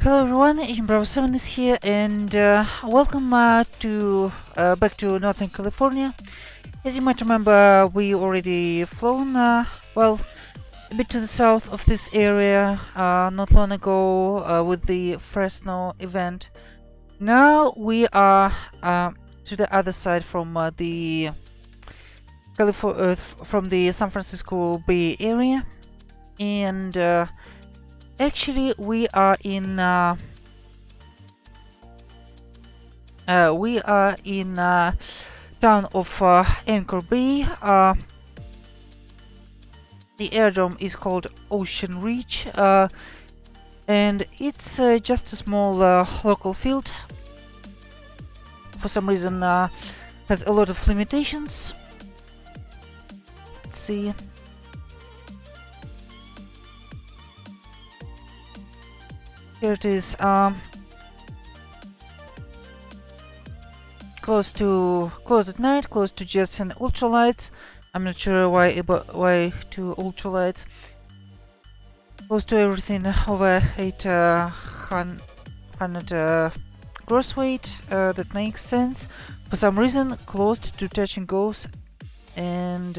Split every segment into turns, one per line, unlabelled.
Hello everyone, Agent Bravo 7 is here, and welcome to back to Northern California. As you might remember, we already flown, well, a bit to the south of this area not long ago with the Fresno event. Now we are to the other side from the from the San Francisco Bay Area, and actually we are in town of Anchor Bay. The airdrome is called Ocean Reach, and it's just a small local field. For some reason, has a lot of limitations. Let's see. Here it is. Closed at night, closed to jets and ultralights. I'm not sure why to ultralights. Close to everything over 800 gross weight. That makes sense. For some reason, closed to touch and goes, and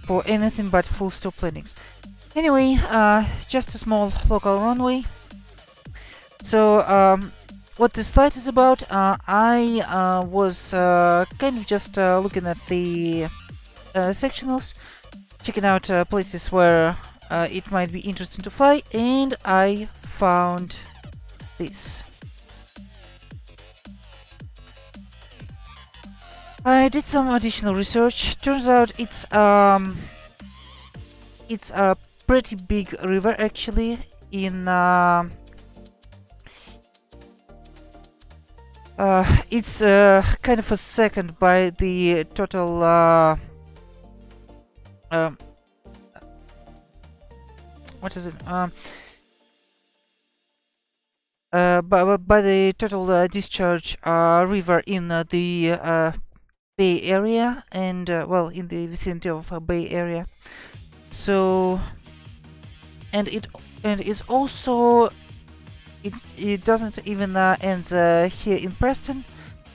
for anything but full stop landings. Anyway, just a small local runway. So what this flight is about, I was kind of just looking at the sectionals, checking out places where it might be interesting to fly, and I found this. I did some additional research. Turns out it's a pretty big river actually in it's kind of a second by the total what is it by the total discharge river in the Bay Area, and well, in the vicinity of Bay Area. So it's also it doesn't even end here in Preston.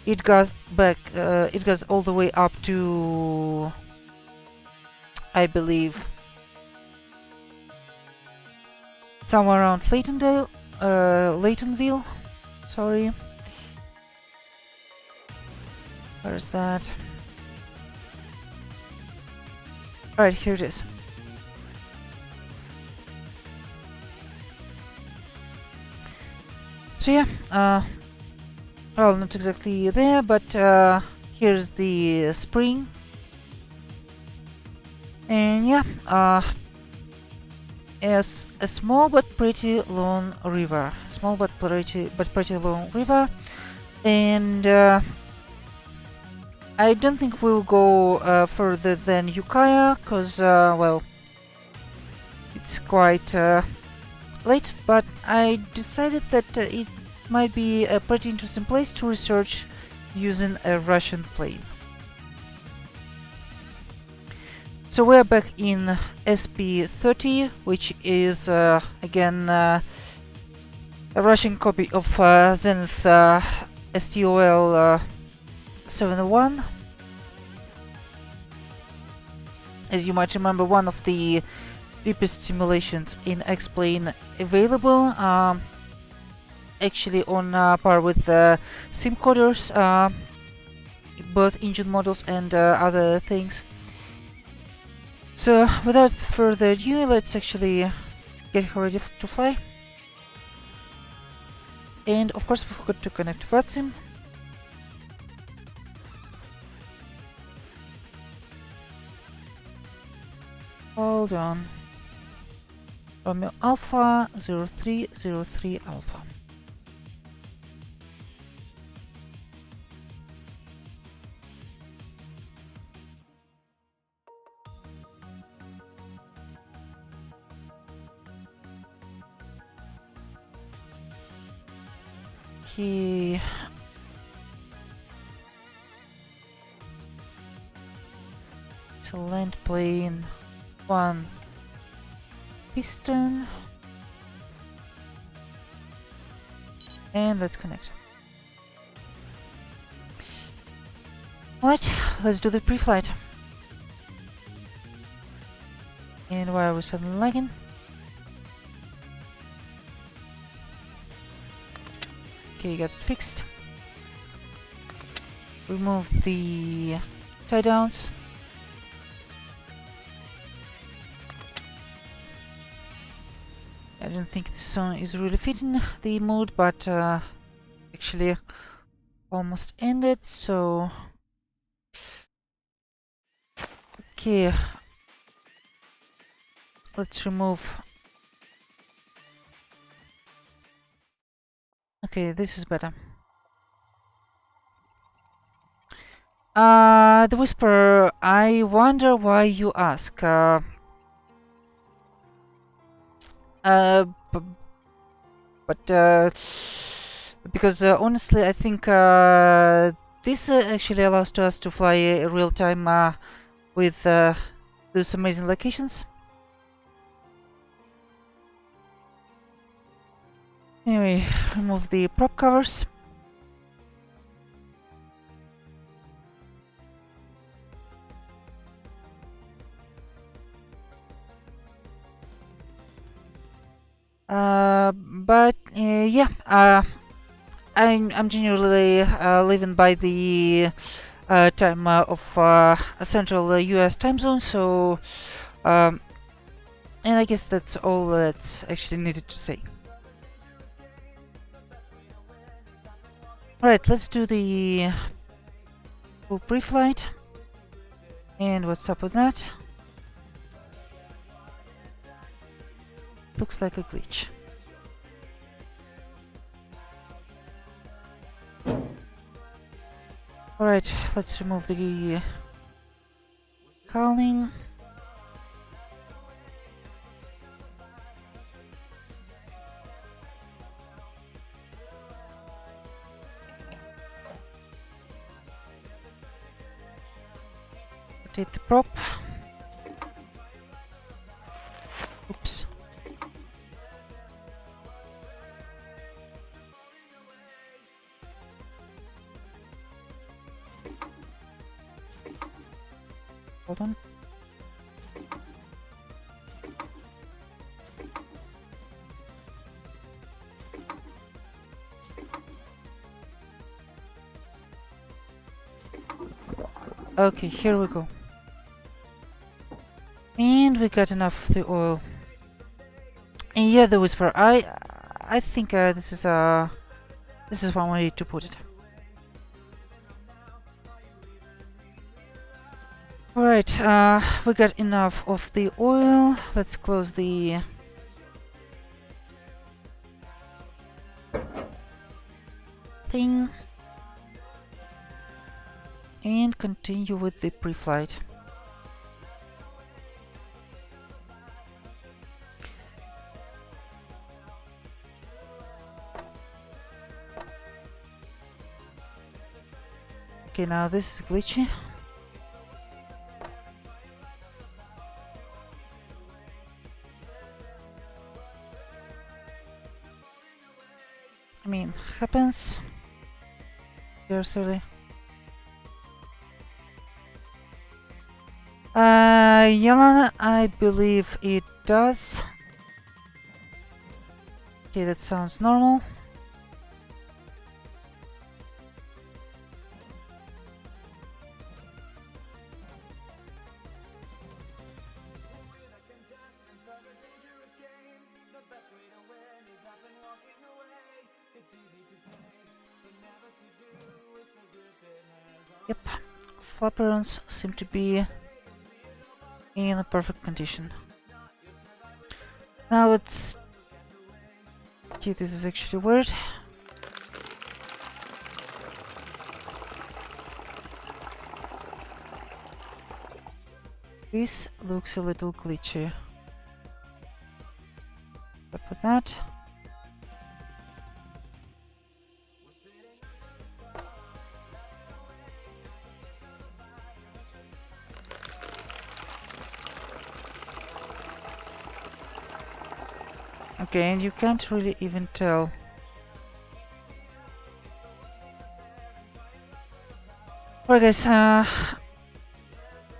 It goes back. It goes all the way up to, I believe, somewhere around Laytonville. Sorry, where's that? All right, here it is. So yeah, well, not exactly there, but here's the spring, and yeah, as a small but pretty long river, pretty long river, and I don't think we'll go further than Ukiah, cause well, it's quite late, but I decided that it might be a pretty interesting place to research using a Russian plane. So we're back in SP-30, which is again a Russian copy of Zenith STOL 701. As you might remember, one of the deepest simulations in X-Plane available, actually on par with sim coders, both engine models and other things. So without further ado, let's actually get her ready to fly. And of course we forgot to connect to VATSIM. Hold on. Romeo Alpha 0303 Alpha. Okay. It's a land plane. One piston. And let's connect. Alright, let's do the pre-flight. And why are we suddenly lagging? Okay, got it fixed. Remove the tie downs. I don't think this song is really fitting the mood, but actually almost ended, so okay, let's remove. Okay, this is better. The Whisperer, I wonder why you ask. Because honestly, I think this actually allows us to fly real time with those amazing locations. Anyway, remove the prop covers. Yeah, I'm generally living by the time of Central US time zone, so and I guess that's all that's actually needed to say. Alright, let's do the full pre-flight. And what's up with that? Looks like a glitch. Alright, let's remove the cowling. Rotate the prop. Oops. Hold on. Okay, here we go. And we got enough of the oil. And yeah, the Whisper. I think this is one way to put it. Alright, we got enough of the oil. Let's close the thing and continue with the pre-flight. Okay, now this is glitchy. I mean, happens. You're silly. Yelena, I believe it does. Okay, that sounds normal. Yep, flaperons seem to be in a perfect condition. Now let's... Okay, this is actually weird. This looks a little glitchy. Stop with that. Okay, and you can't really even tell Alright guys,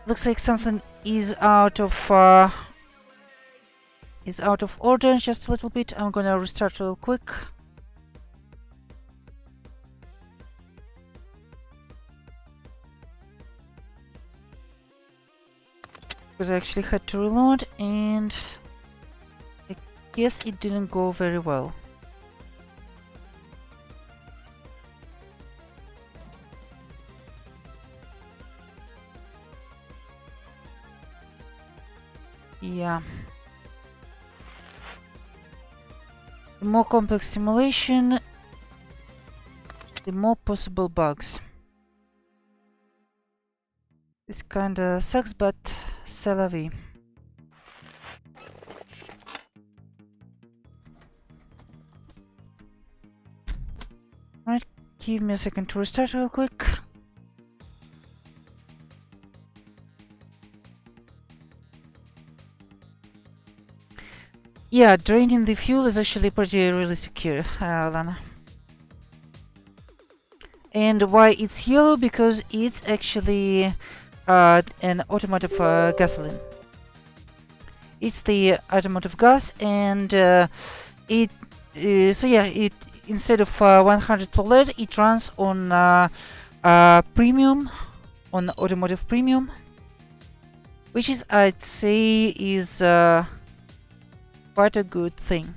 looks like something is out of order just a little bit. I'm gonna restart real quick. Because I actually had to reload and I guess it didn't go very well. Yeah. The more complex simulation, the more possible bugs. This kinda sucks, but c'est la vie. Alright, give me a second to restart real quick. Yeah, draining the fuel is actually pretty really secure, Lana. And why it's yellow? Because it's actually an automotive gasoline. It's the automotive gas, and it instead of 100 lead, it runs on premium, on automotive premium, which is, I'd say, is quite a good thing.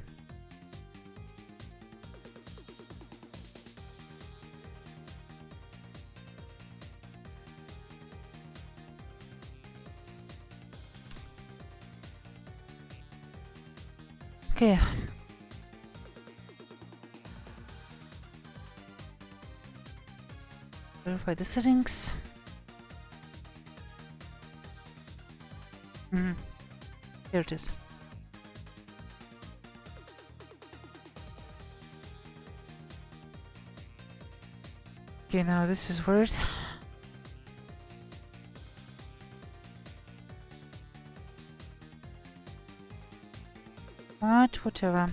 Okay. Verify the settings. Here it is. Okay, now this is weird. But whatever.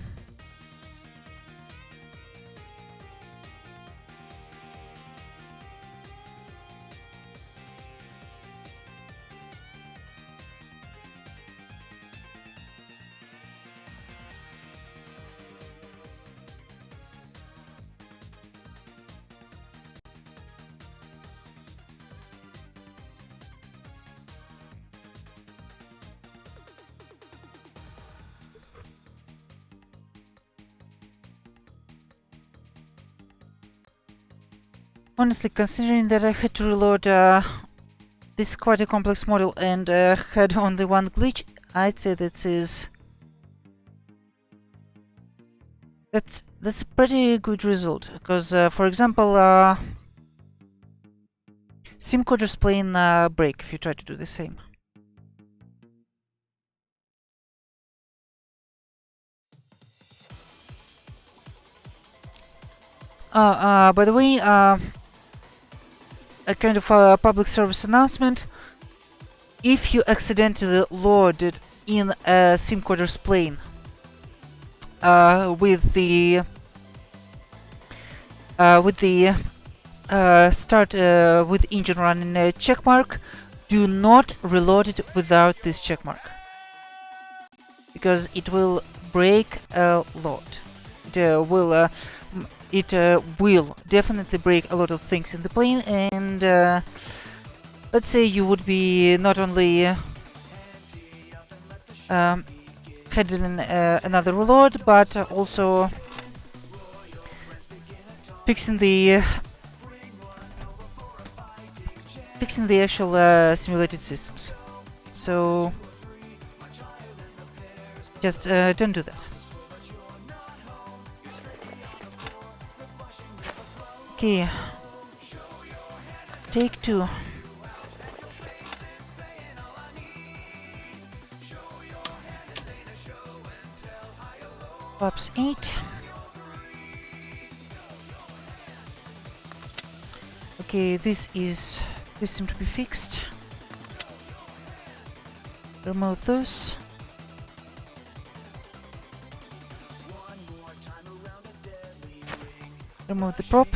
Honestly, considering that I had to reload this quite a complex model and had only one glitch, I'd say that's a pretty good result. Because, for example, SimCoder's plane break if you try to do the same. By the way, a kind of public service announcement. If you accidentally loaded in a SimCoder's plane with the start with engine running checkmark, do not reload it without this checkmark, because it will break a lot. It will definitely break a lot of things in the plane, and let's say you would be not only handling another reload, but also fixing the actual simulated systems. So just don't do that. Okay, take 2. Flaps 8. Okay, this seems to be fixed. Remove those. Remove the prop.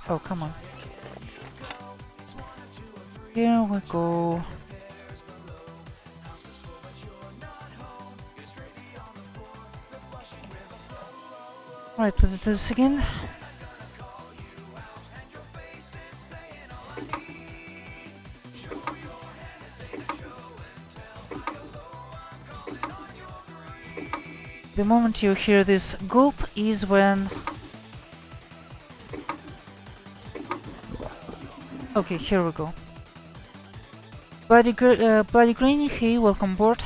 Oh, come on. Here we go. Right, let's do this again. The moment you hear this gulp is when... Okay, here we go. Bloody Granny, hey, welcome aboard.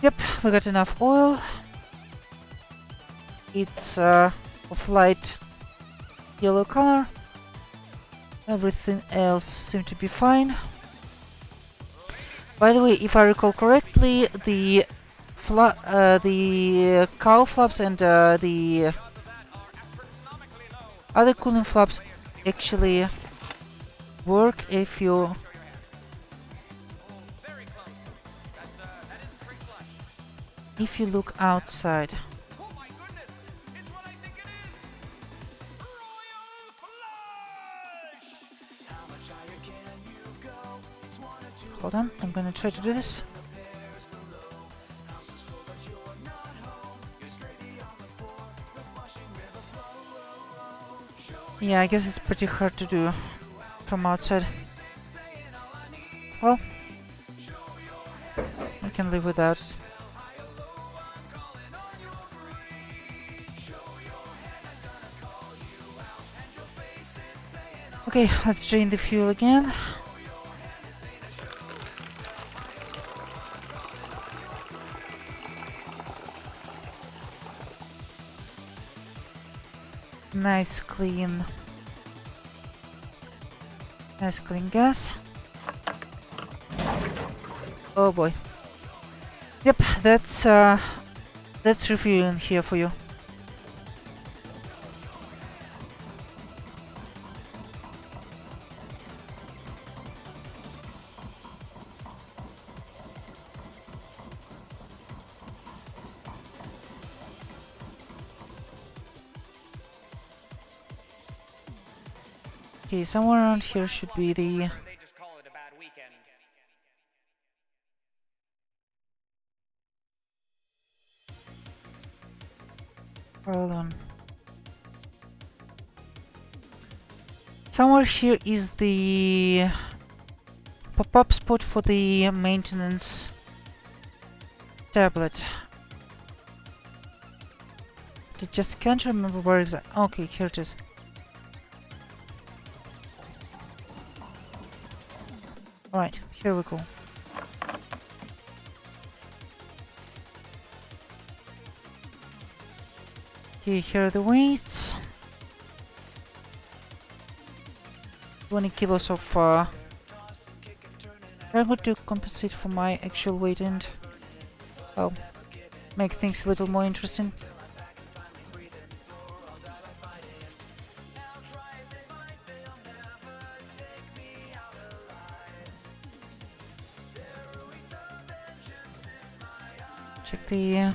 Yep, we got enough oil. It's of light yellow color. Everything else seems to be fine. By the way, if I recall correctly, the cowl flaps and the other cooling flaps actually work if you look outside. Hold on, I'm gonna try to do this. Yeah, I guess it's pretty hard to do from outside. Well, I can live without it. Okay, let's drain the fuel again. Nice clean gas. Oh boy. Yep, that's refueling here for you. Okay, somewhere around here should be the... Hold on. Somewhere here is the pop-up spot for the maintenance tablet. I just can't remember where exactly. Okay, here it is. Alright, here we go. Okay, here are the weights. 20 kilos of cargo to compensate for my actual weight and, well, make things a little more interesting. Check the...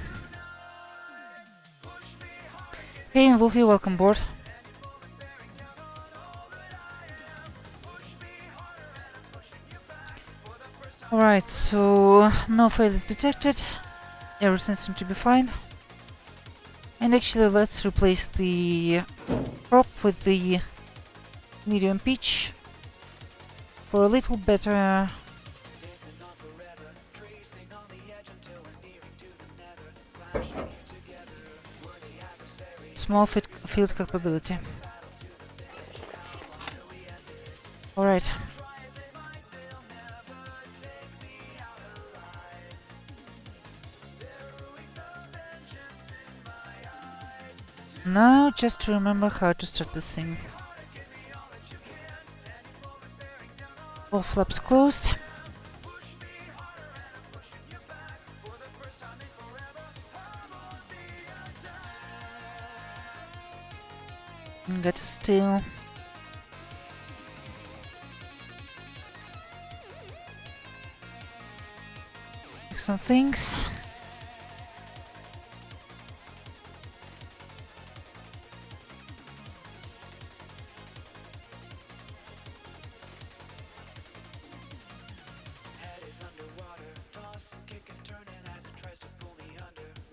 Hey, and Wolfie, welcome aboard. Alright, so no failures detected. Everything seems to be fine. And actually, let's replace the prop with the medium pitch for a little better small field capability. Alright. Now just to remember how to start this thing. All flaps closed. Got to still some things.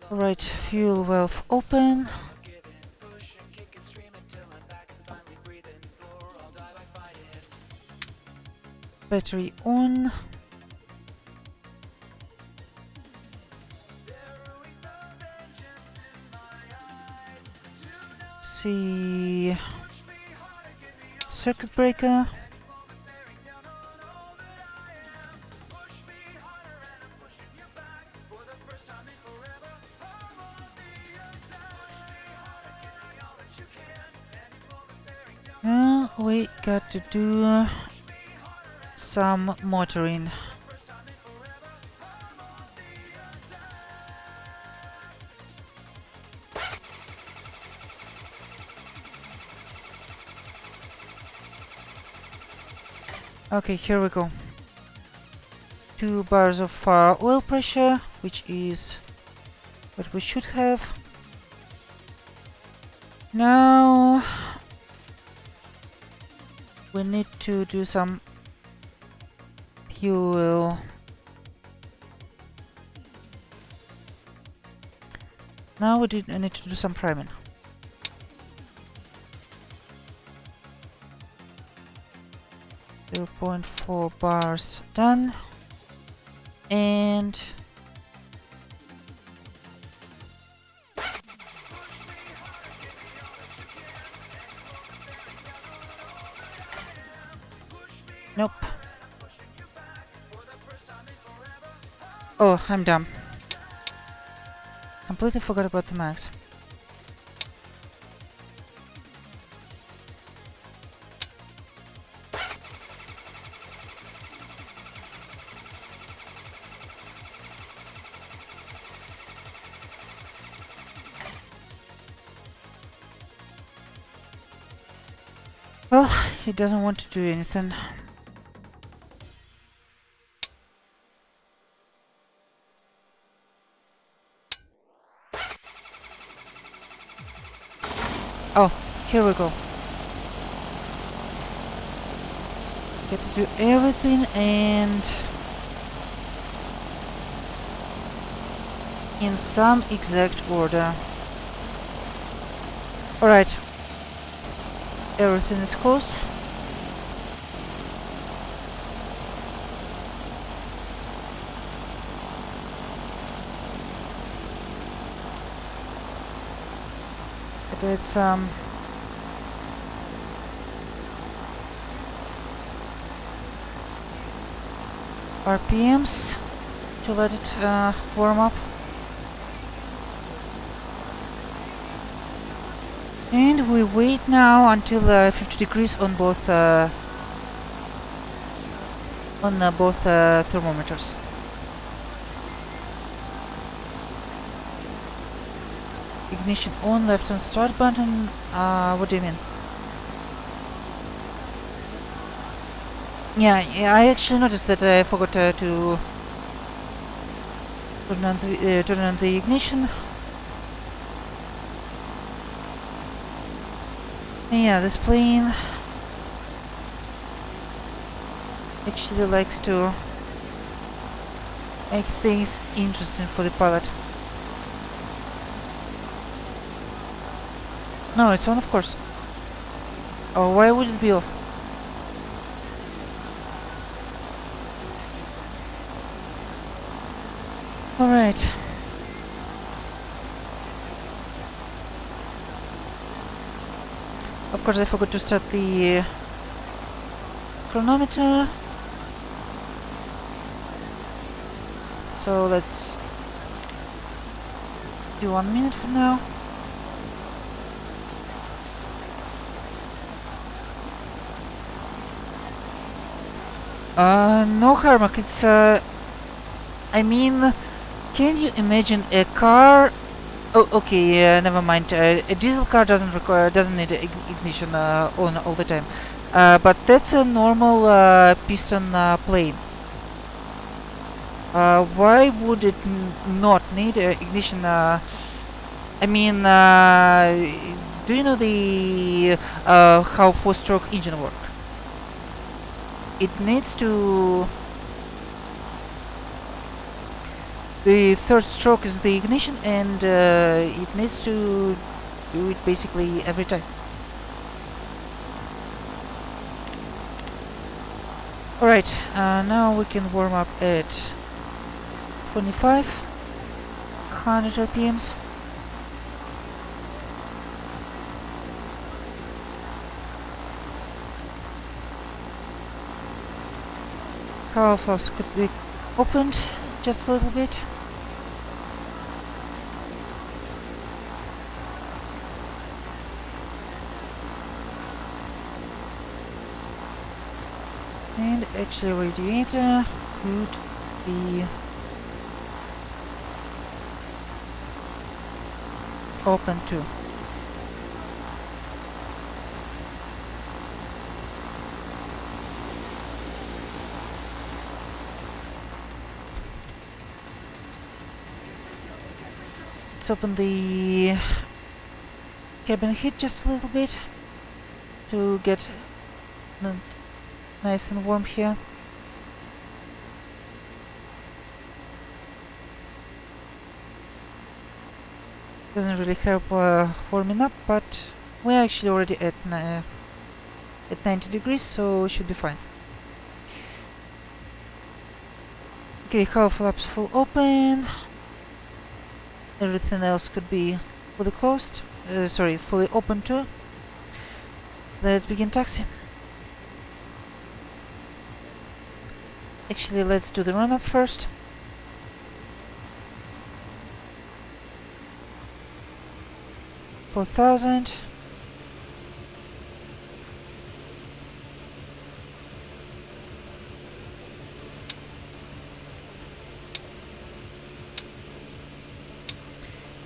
Right, fuel valve open. Battery on. See, circuit breaker. Now we got to do some motoring. Okay, here we go. 2 bars of oil pressure, which is what we should have. Now we need to do some fuel. Now we need to do some priming. .4 bars done, and nope. Oh, I'm dumb. Completely forgot about the mags. Well, he doesn't want to do anything. Oh, here we go. Get to do everything and in some exact order. Alright. Everything is closed. Did some RPMs to let it warm up. And we wait now until 50 degrees on both thermometers. Ignition on, left on start button. What do you mean? Yeah, I actually noticed that I forgot to turn on the ignition. Yeah, this plane actually likes to make things interesting for the pilot. No, it's on, of course. Oh, why would it be off? Alright. Of course, I forgot to start the chronometer. So let's do 1 minute from now. No, Harmak, it's I mean, can you imagine a car? Oh, okay, never mind. A diesel car doesn't need ignition on all the time, but that's a normal piston plane. Why would it not need ignition? I mean, do you know the how four-stroke engine work? It needs to The third stroke is the ignition, and it needs to do it basically every time. Alright, now we can warm up at 2500 RPMs. Power flaps could be opened just a little bit. And actually radiator could be open too. Let's open the cabin heat just a little bit to get nice and warm here. Doesn't really help warming up, but we're actually already at 90 degrees, so it should be fine. Okay, power flaps full open. Everything else could be fully closed. Fully open too. Let's begin taxi. Actually, let's do the run-up first. $4,000.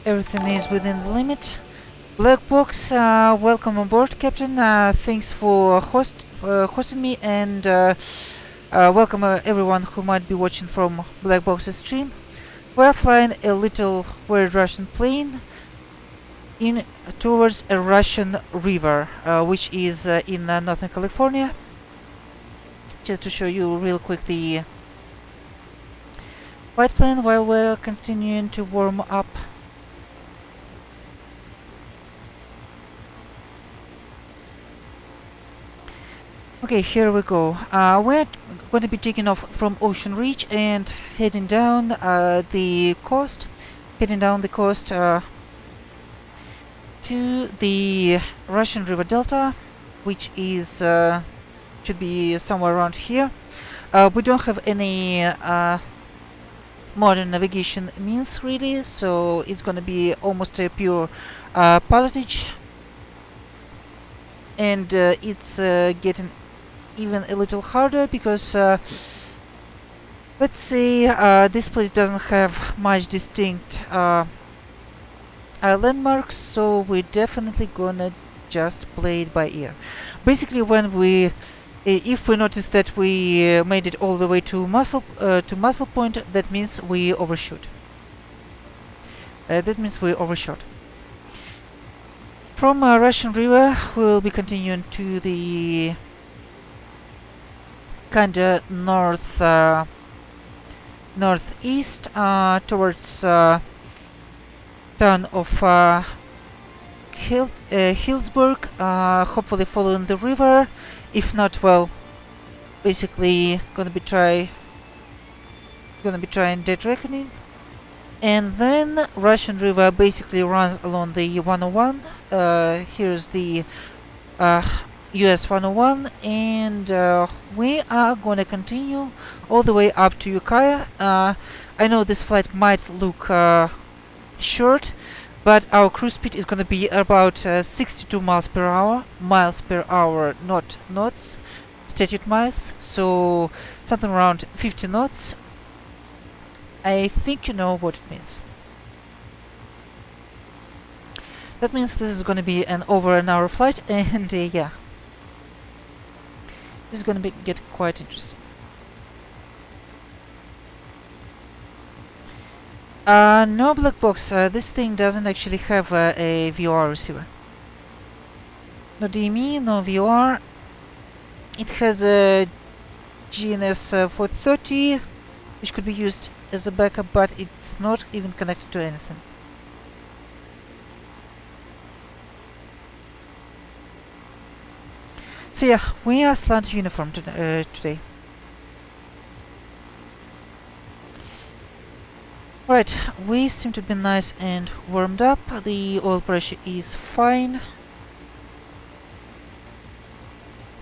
Everything is within the limit. Black box, welcome on board, Captain. Thanks for hosting me, and welcome everyone who might be watching from Black Box's stream. We're flying a little weird Russian plane in towards a Russian river, which is in Northern California. Just to show you real quick the flight plan while we're continuing to warm up. Okay, here we go. We're going to be taking off from Ocean Reach and heading down the coast, to the Russian River Delta, which is should be somewhere around here. We don't have any modern navigation means really, so it's going to be almost a pure pilotage, and it's getting even a little harder because let's say this place doesn't have much distinct landmarks, so we're definitely gonna just play it by ear. Basically, when if we notice that we made it all the way to muzzle point, that means we overshoot. From Russian River, we'll be continuing to the kinda northeast towards town of Hillsburg, hopefully following the river. If not, well, basically gonna be trying dead reckoning. And then Russian River basically runs along the 101. Here's the US 101, and we are gonna continue all the way up to Ukiah. I know this flight might look short, but our cruise speed is gonna be about 62 miles per hour, not knots, statute miles, so something around 50 knots. I think you know what it means. That means this is gonna be over an hour flight, and yeah, this is gonna get quite interesting. No black box. This thing doesn't actually have a VOR receiver. No DME, no VOR. It has a GNS 430, which could be used as a backup, but it's not even connected to anything. So yeah, we are slant uniform today. Right, we seem to be nice and warmed up. The oil pressure is fine.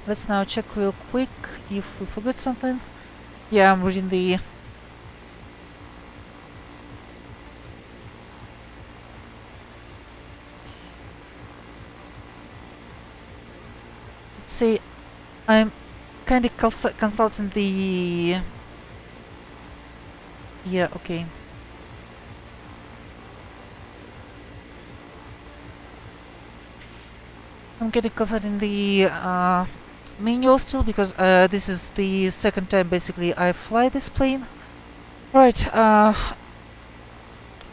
Let's now check real quick if we forgot something. Yeah, I'm reading the... Let's see, I'm kind of consulting the... Yeah, okay. I'm getting consulting the manual still, because this is the second time basically I fly this plane. Right,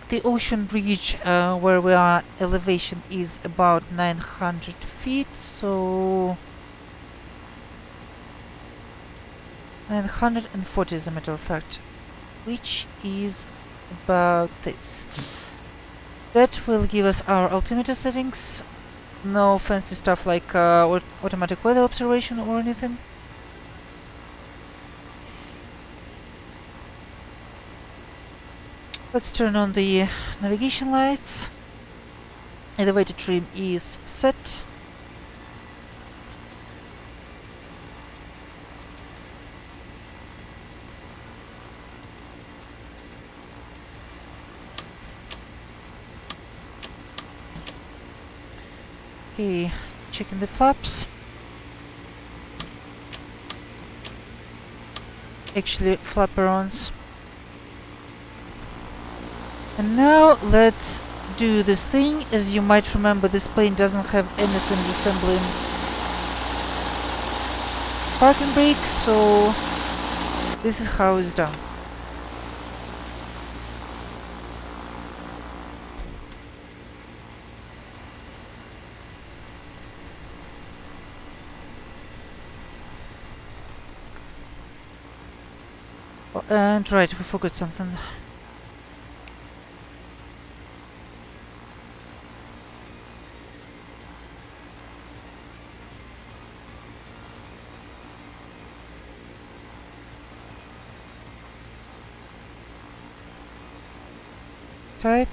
the ocean reach where we are, elevation is about 900 feet, so 940 as a matter of fact, which is about this. That will give us our altimeter settings. No fancy stuff like automatic weather observation or anything. Let's turn on the navigation lights. Elevator trim is set. Okay, checking the flaps. Actually, flaperons. And now let's do this thing. As you might remember, this plane doesn't have anything resembling parking brake, so this is how it's done. And right, we forgot something. Type,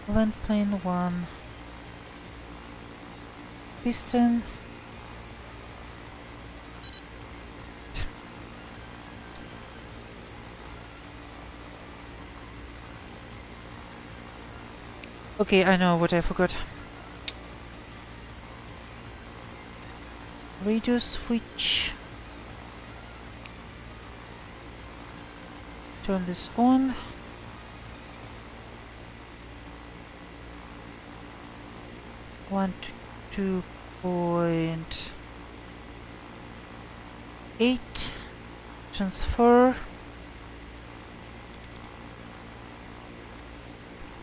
land plane 1, piston, okay, I know what I forgot. Radio switch. Turn this on. One to 2.8. Transfer.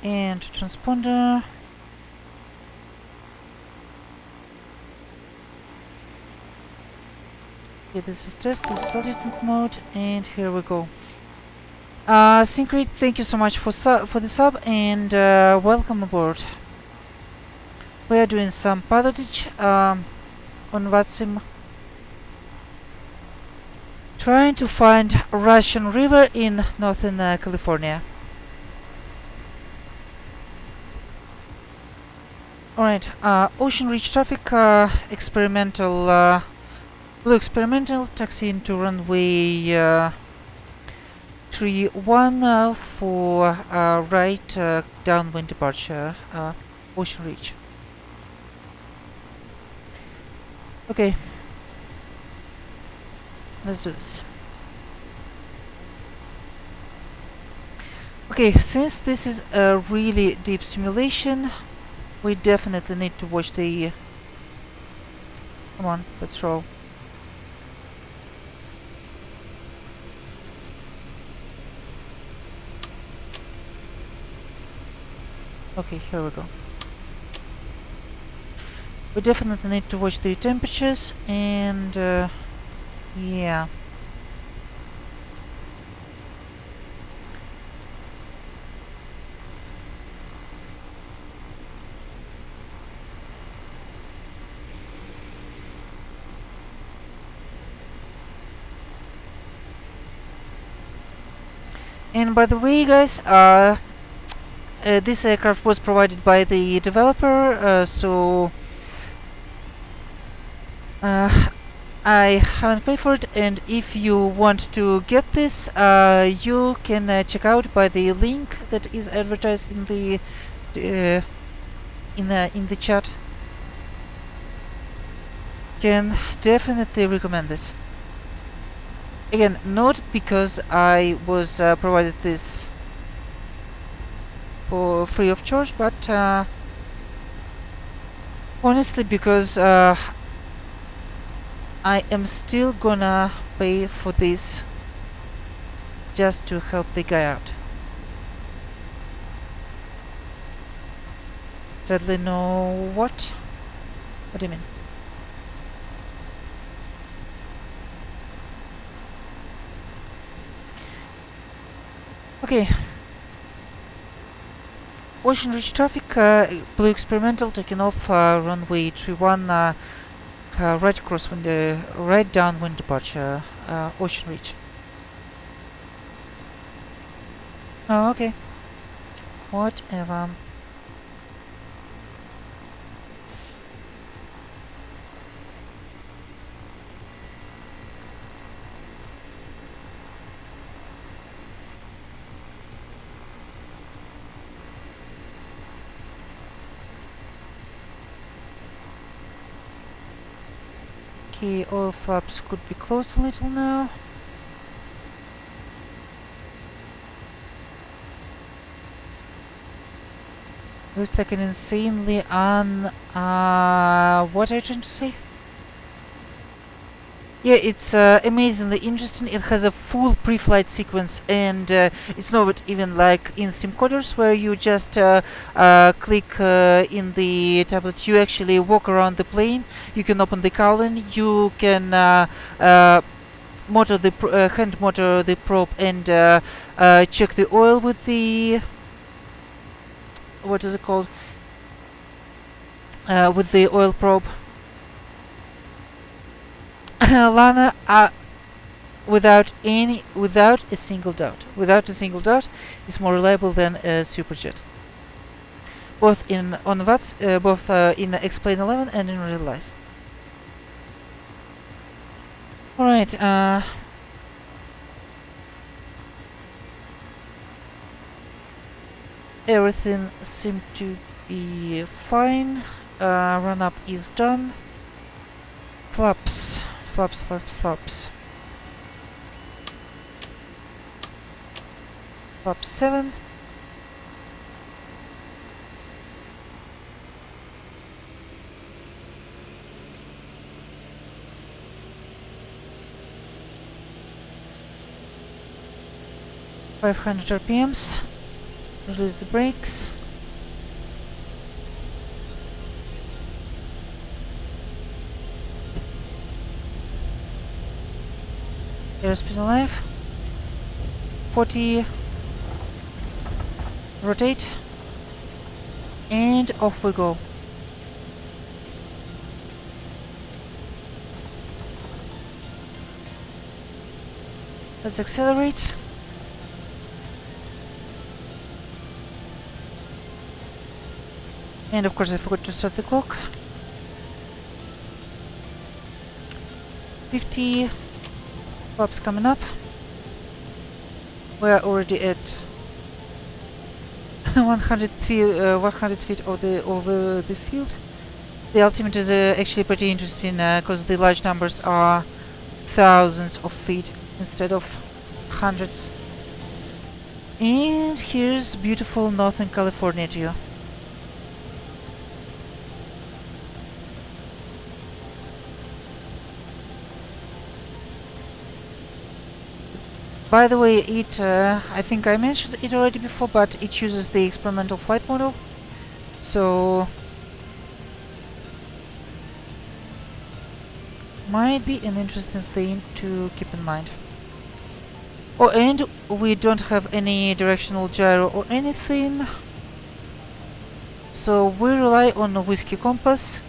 And transponder. Okay, this is test, this is alternate mode, and here we go. Syncrete, thank you so much for the sub, and welcome aboard. We are doing some pilotage on VATSIM, trying to find Russian River in northern California. Alright, ocean reach traffic, experimental, blue experimental, taxi into runway 31 for right downwind departure, ocean reach. Okay, let's do this. Okay, since this is a really deep simulation, we definitely need to watch the... Come on, let's roll. Okay, here we go. We definitely need to watch the temperatures and yeah. And by the way, guys, this aircraft was provided by the developer, so I haven't paid for it. And if you want to get this, you can check out by the link that is advertised in the in the chat. Can definitely recommend this. Again, not because I was provided this for free of charge, but honestly because I am still gonna pay for this just to help the guy out. Sadly, no. What? What do you mean? Okay. Ocean Reach traffic, Blue Experimental taking off runway 31, right cross wind, right downwind departure, Ocean Reach. Oh, okay. Whatever. Okay, oil flaps could be closed a little now. Looks like an insanely what are you trying to say? Yeah, it's amazingly interesting. It has a full pre-flight sequence, and it's not even like in simcoders where you just click in the tablet. You actually walk around the plane. You can open the cowling. You can motor the hand motor the probe and check the oil with the what is it called? With the oil probe. Lana, without a single doubt, is more reliable than a Superjet. Both in on VATS, both in Explain 11 and in real life. All right. Everything seemed to be fine. Run up is done. Flaps. Flaps. Flap 7. .500 RPMs. Release the brakes. Airspeed alive. 40. Rotate. And off we go. Let's accelerate. And of course I forgot to start the clock. 50. Flaps coming up. We are already at 100 feet over the field. The altimeter is actually pretty interesting because the large numbers are thousands of feet instead of hundreds. And here's beautiful Northern California to you. By the way, I think I mentioned it already before, but it uses the experimental flight model, so might be an interesting thing to keep in mind. Oh, and we don't have any directional gyro or anything, so we rely on a whiskey compass.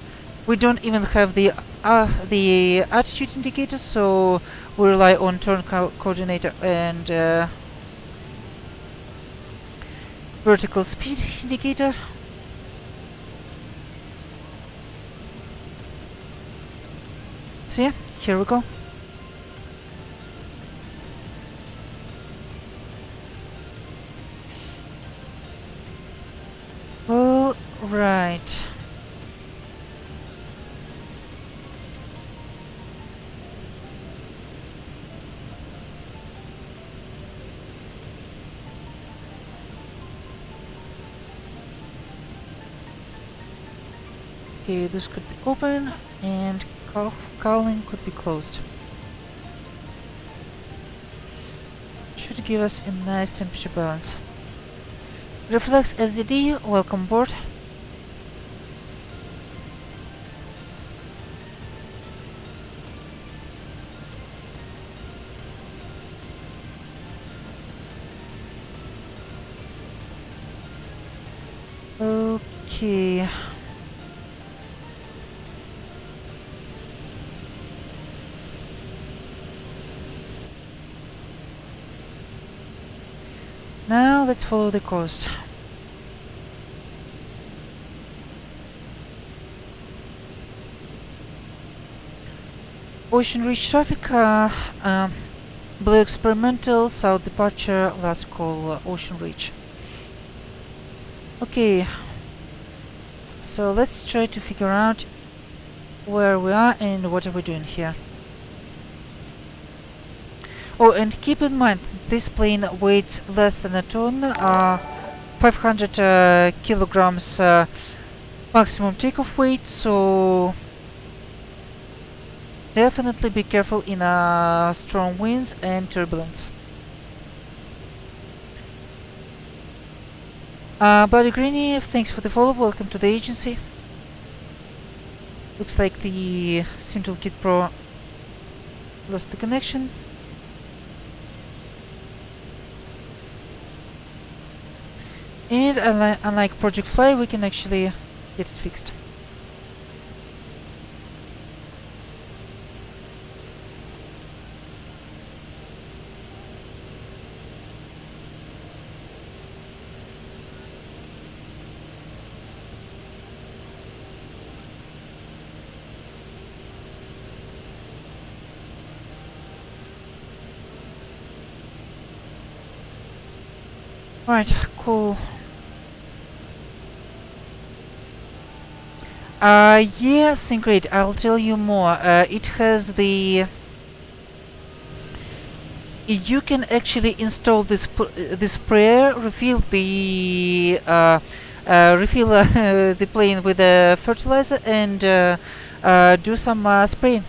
We don't even have the attitude indicator, so we rely on turn coordinator and vertical speed indicator. So yeah, here we go. All right. Okay, this could be open and cowling could be closed. Should give us a nice temperature balance. Reflex SDD, welcome aboard. Okay. Now let's follow the coast. Ocean Reach traffic, Blue Experimental, South Departure, let's call Ocean Reach. Okay, so let's try to figure out where we are and what are we doing here. Oh, and keep in mind, this plane weighs less than a ton, 500 kilograms maximum takeoff weight, so definitely be careful in strong winds and turbulence. Bloody Greenie, thanks for the follow, welcome to the agency. Looks like the SIM Toolkit Pro lost the connection. And unlike Project Fly, we can actually get it fixed. Right, cool. Yeah, Syncrate, I'll tell you more. It has the... You can actually install this sprayer, refill the the plane with fertilizer and do some spraying.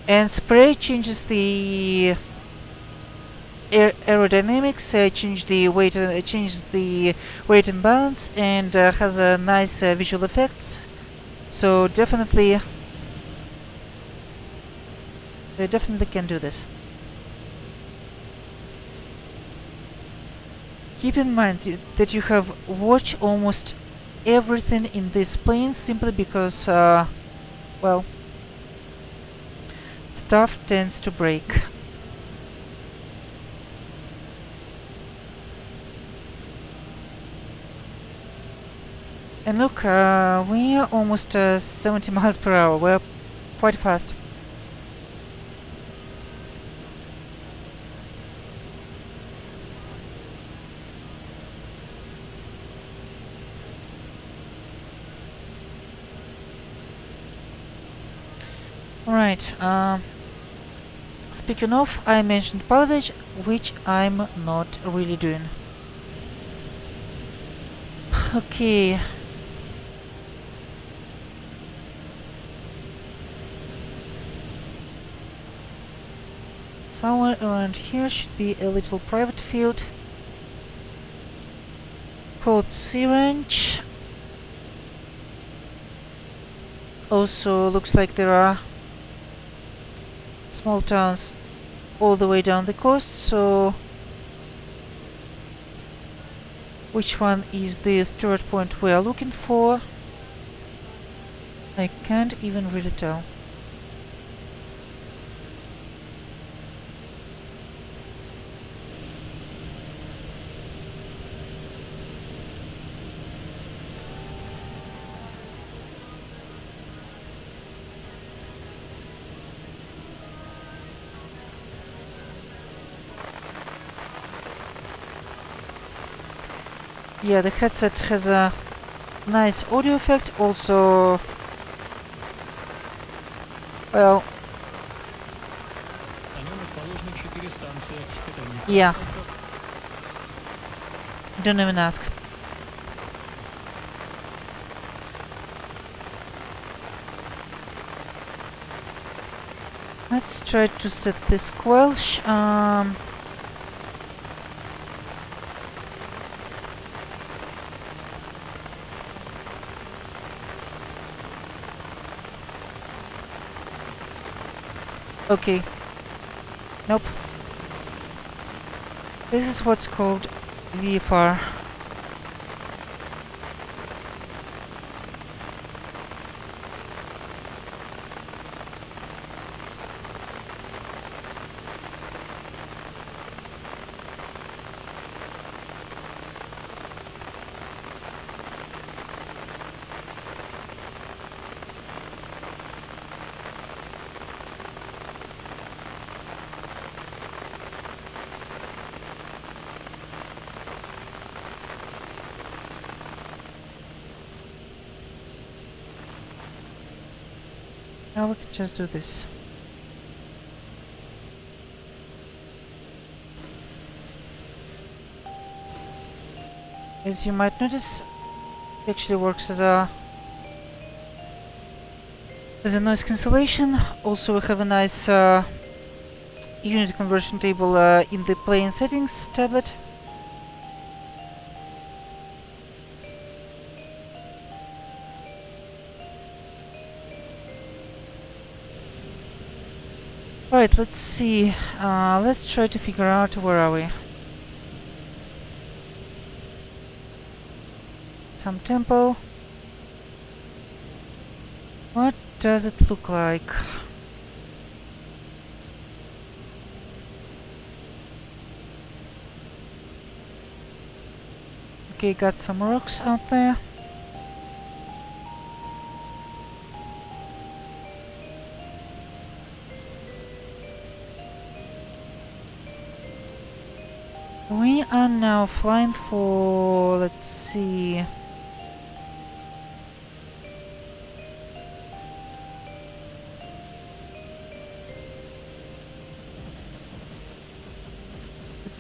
And spray changes the aerodynamics, changes the weight and balance, and has a nice visual effects. So definitely can do this. Keep in mind that you have watched almost everything in this plane simply because, well, stuff tends to break. And look, we are almost 70 miles per hour. We're quite fast. Alright, speaking of, I mentioned pilotage, which I'm not really doing. Okay. Somewhere around here should be a little private field called Sea Ranch. Also looks like there are small towns all the way down the coast, so which one is the start point we are looking for? I can't even really tell. Yeah, the headset has a nice audio effect. Also, well, yeah, don't even ask. Let's try to set this squelch. Okay. Nope. This is what's called VFR. Now we can just do this. As you might notice, it actually works as a noise cancellation. Also, we have a nice unit conversion table in the plane settings tablet. Right, let's see. Let's try to figure out where are we. Some temple. What does it look like? Okay, got some rocks out there. We are now flying for, let's see,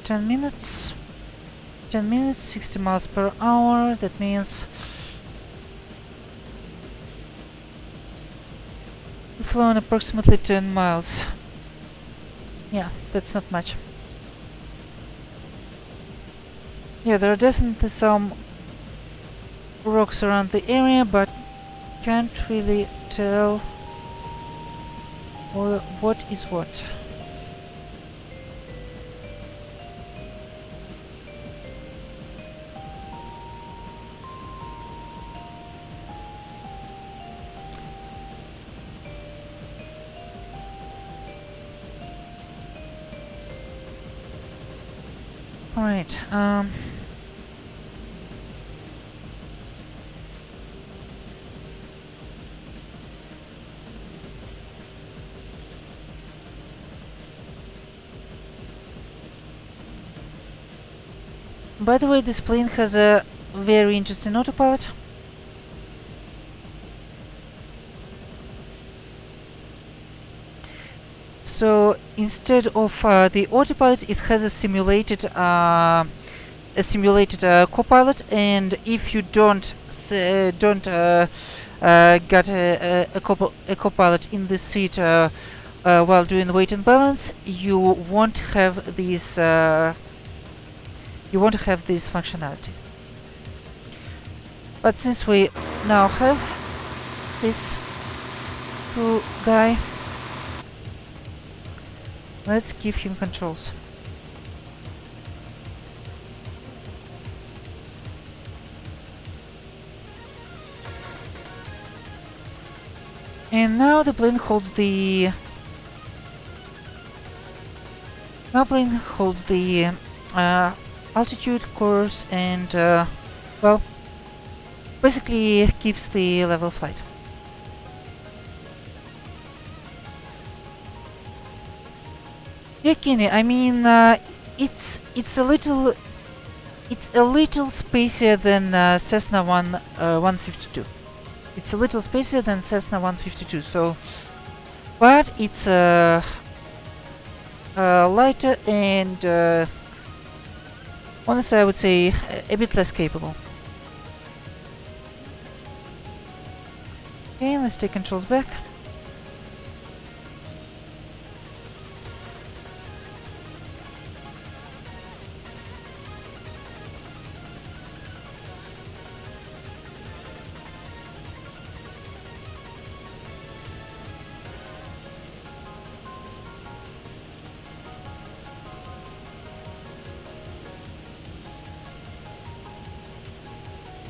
ten minutes, 60 miles per hour. That means we've flown approximately 10 miles. Yeah, that's not much. Yeah, there are definitely some rocks around the area, but can't really tell what is what. Alright, by the way, this plane has a very interesting autopilot. So instead of the autopilot, it has a simulated copilot, and if you don't get a copilot in the seat while doing weight and balance, you won't have this functionality. But since we now have this cool guy, let's give him controls. And now the plane holds the altitude, course, and well, basically keeps the level flight. Yeah, Kenny, I mean, it's a little it's a little spacier than Cessna 152. It's a little spacier than Cessna 152. So, but it's lighter and honestly, I would say a bit less capable. Okay, let's take controls back.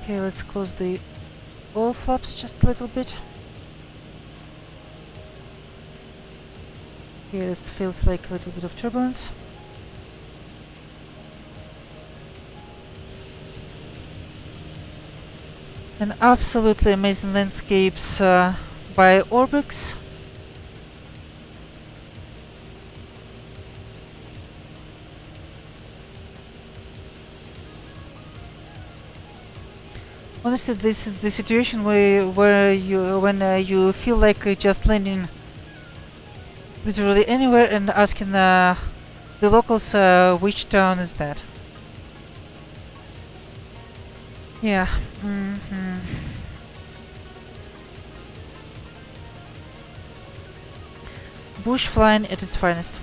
Okay, let's close the oil flaps just a little bit. Okay, it feels like a little bit of turbulence. And absolutely amazing landscapes by Orbix. Honestly, this is the situation where you feel like just landing literally anywhere and asking the locals which town is that. Yeah. Bush flying at its finest.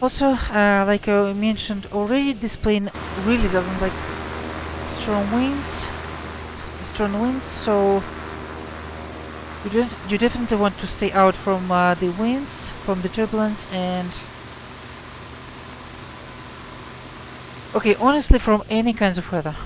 Also, like I mentioned already, this plane really doesn't like strong winds, so you definitely want to stay out from the winds, from the turbulence, and okay, honestly, from any kinds of weather.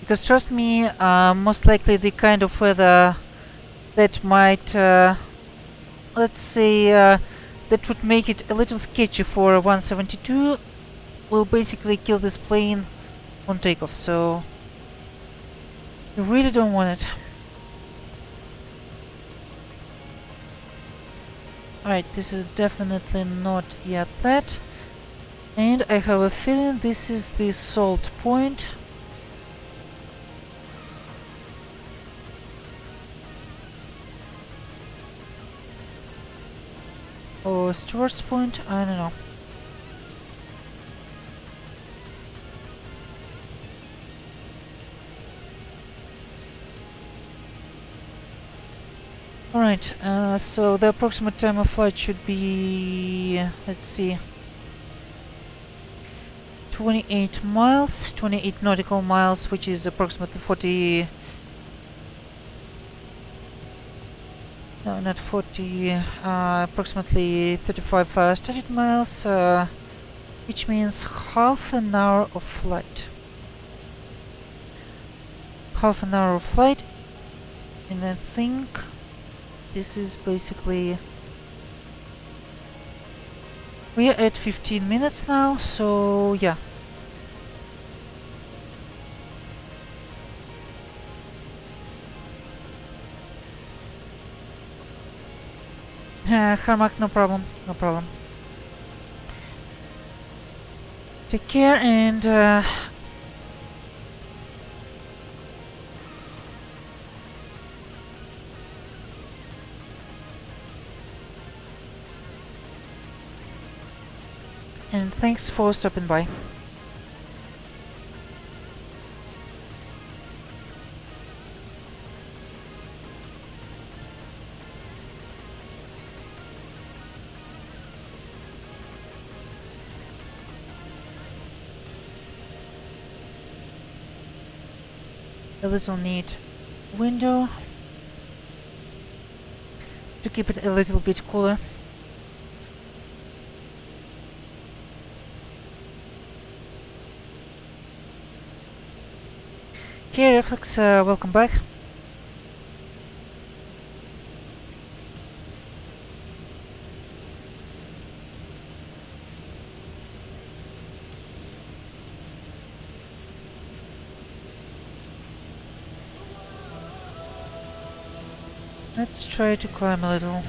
Because trust me, most likely the kind of weather that might, let's say, that would make it a little sketchy for 172 will basically kill this plane on takeoff, so you really don't want it. Alright, this is definitely not yet that. And I have a feeling this is the salt point. Or Stewart's point, I don't know. Alright, so the approximate time of flight should be, let's see, 28 miles, 28 nautical miles, which is approximately 40... No, not 40, approximately 35 static miles, which means half an hour of flight. Half an hour of flight, and I think this is basically... We are at 15 minutes now, so yeah. Harmac, no problem, no problem. Take care and thanks for stopping by. a little neat window to keep it a little bit cooler. Hey Reflex, welcome back. Let's try to climb a little.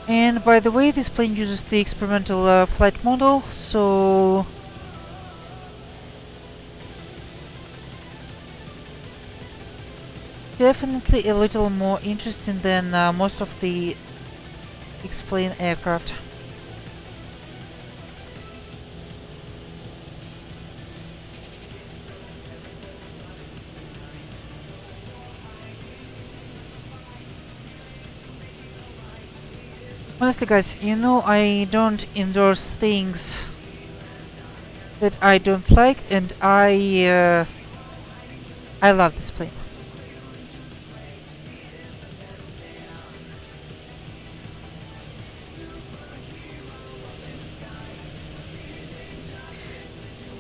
And by the way, this plane uses the experimental flight model, so definitely a little more interesting than most of the X-plane aircraft. Honestly guys, you know I don't endorse things that I don't like, and I love this plane.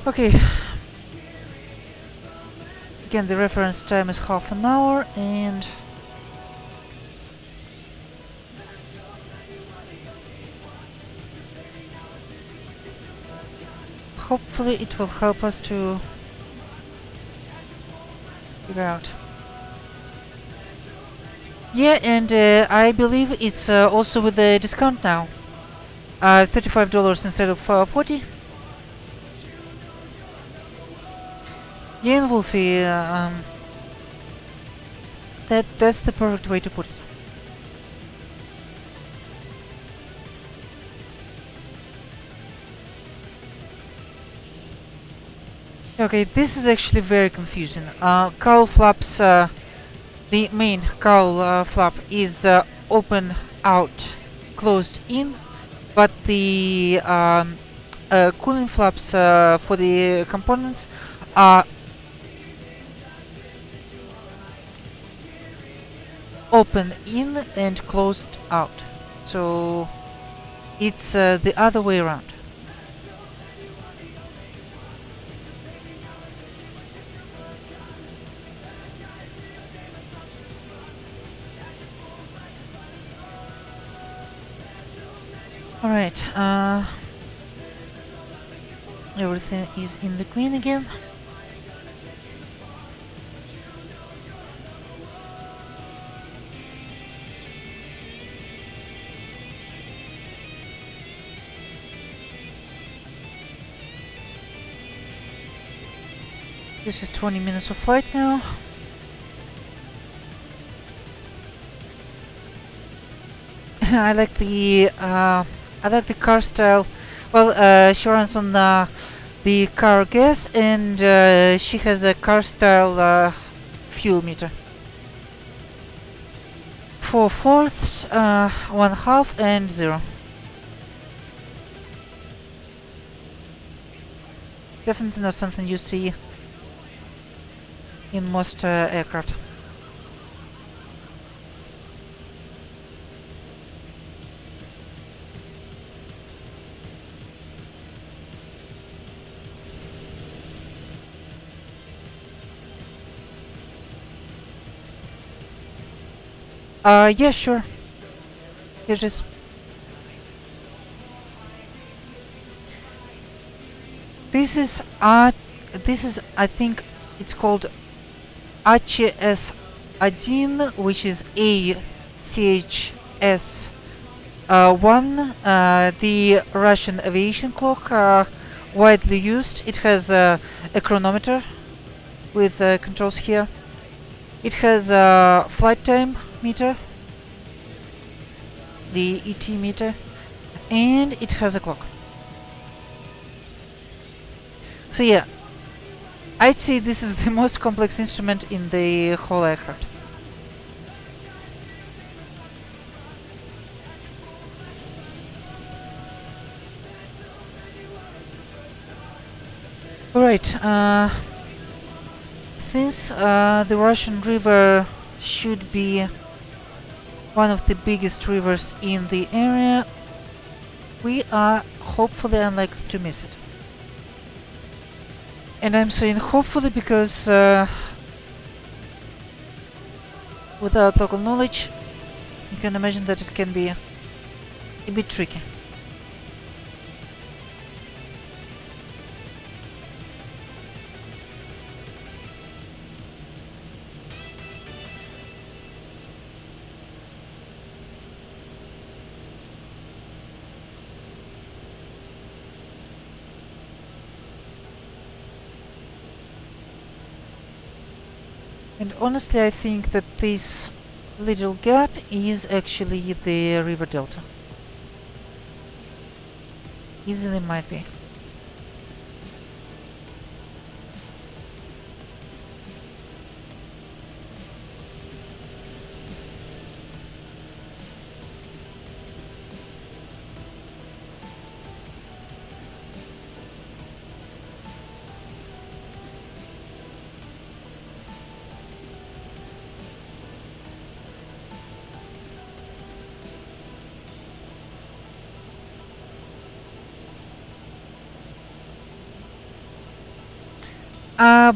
Okay. Again, the reference time is half an hour, and hopefully it will help us to figure out. Yeah, and I believe it's also with a discount now. $35 instead of $40. Yeah, and Wolfie, that's the perfect way to put it. Okay, this is actually very confusing. Cowl flaps, the main cowl flap is open out, closed in, but the cooling flaps for the components are open in and closed out. So it's the other way around. Alright, everything is in the green again. This is 20 minutes of flight now. I like the car style. Well, she runs on the car gas, and she has a car style fuel meter. 4/4, 1/2, and 0. Definitely not something you see in most aircraft. Yeah, sure. Here it is. This is I think it's called ACS-1, which is ACHS-1, the Russian aviation clock, widely used. It has a chronometer with controls here. It has a flight time meter, the ET meter, and it has a clock. So yeah, I'd say this is the most complex instrument in the whole aircraft. Alright, since the Russian River should be one of the biggest rivers in the area, we are hopefully unlikely to miss it. And I'm saying hopefully because without local knowledge, you can imagine that it can be a bit tricky. And honestly, I think that this little gap is actually the river delta. Easily might be.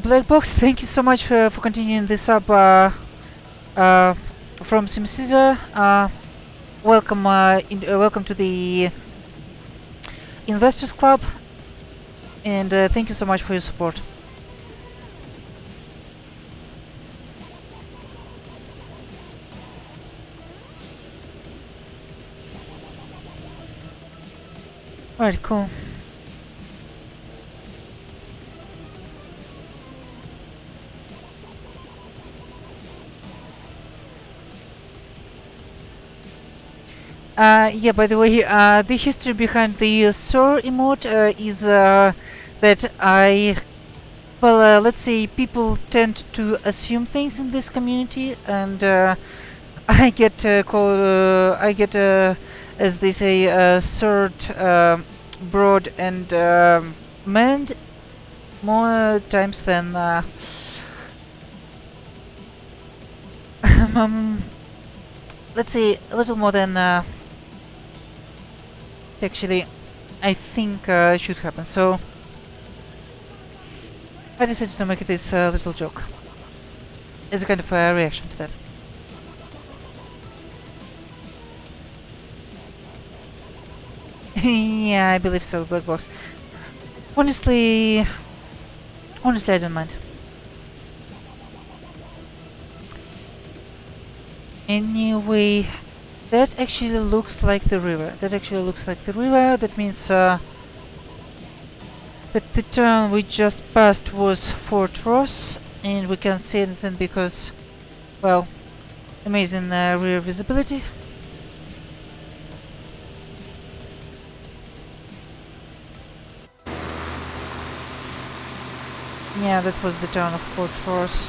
Black Box, thank you so much for continuing this up from SimCaesar. Welcome, welcome to the Investors Club, and thank you so much for your support. Alright, cool. Yeah, by the way, the history behind the Sir emote is that let's say people tend to assume things in this community, and I get called, as they say, third, broad and manned more times than let's say a little more than actually I think should happen. So I decided to make this little joke as a kind of reaction to that. Yeah, I believe so, Black Box. Honestly, I don't mind. Anyway, that actually looks like the river. That means that the town we just passed was Fort Ross, and we can't see anything because, well, amazing rear visibility. Yeah, that was the town of Fort Ross.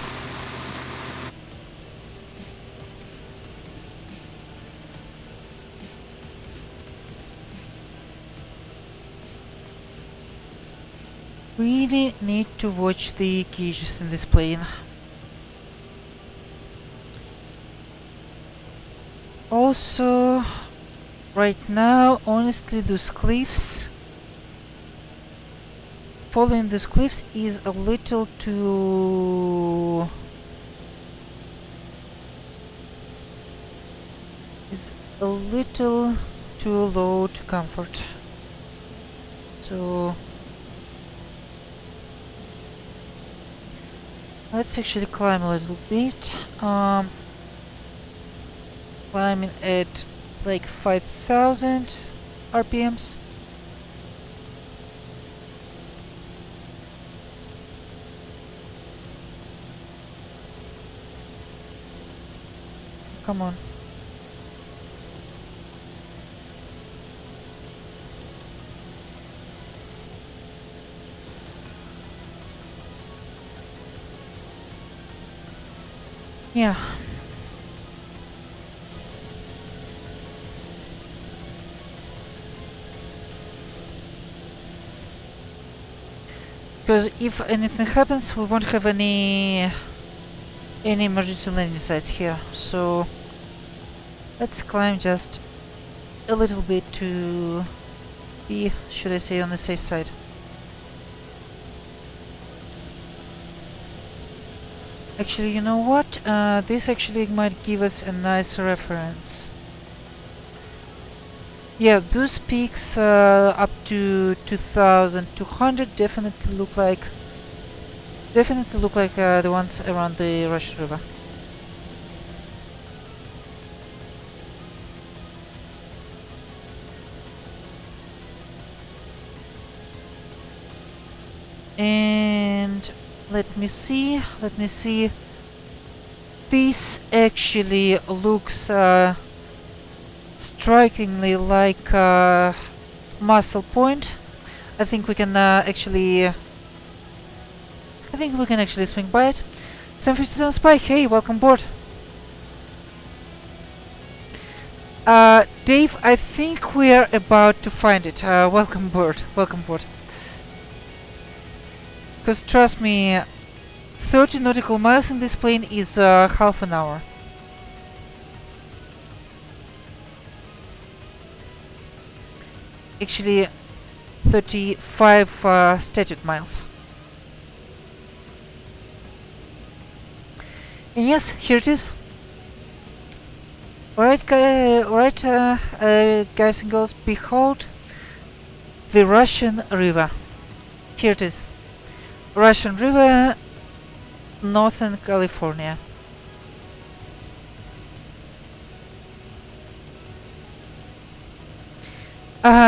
Really need to watch the gauges in this plane. Also, right now, honestly, those cliffs, following those cliffs is a little too low to comfort. So let's actually climb a little bit. Climbing at like 5,000 RPMs. Come on. Yeah. Because if anything happens, we won't have any emergency landing sites here. So let's climb just a little bit to be, should I say, on the safe side. Actually, you know what? This actually might give us a nice reference. Yeah, those peaks up to 2200 definitely look like the ones around the Russian River. And let me see. This actually looks strikingly like Muscle Point. I think we can actually swing by it. 757 Spy, hey, welcome aboard. Dave, I think we're about to find it. Welcome aboard. Because trust me, 30 nautical miles in this plane is half an hour. Actually, 35 statute miles. And yes, here it is. Alright, guys and girls, behold the Russian River. Here it is. Russian River, Northern California.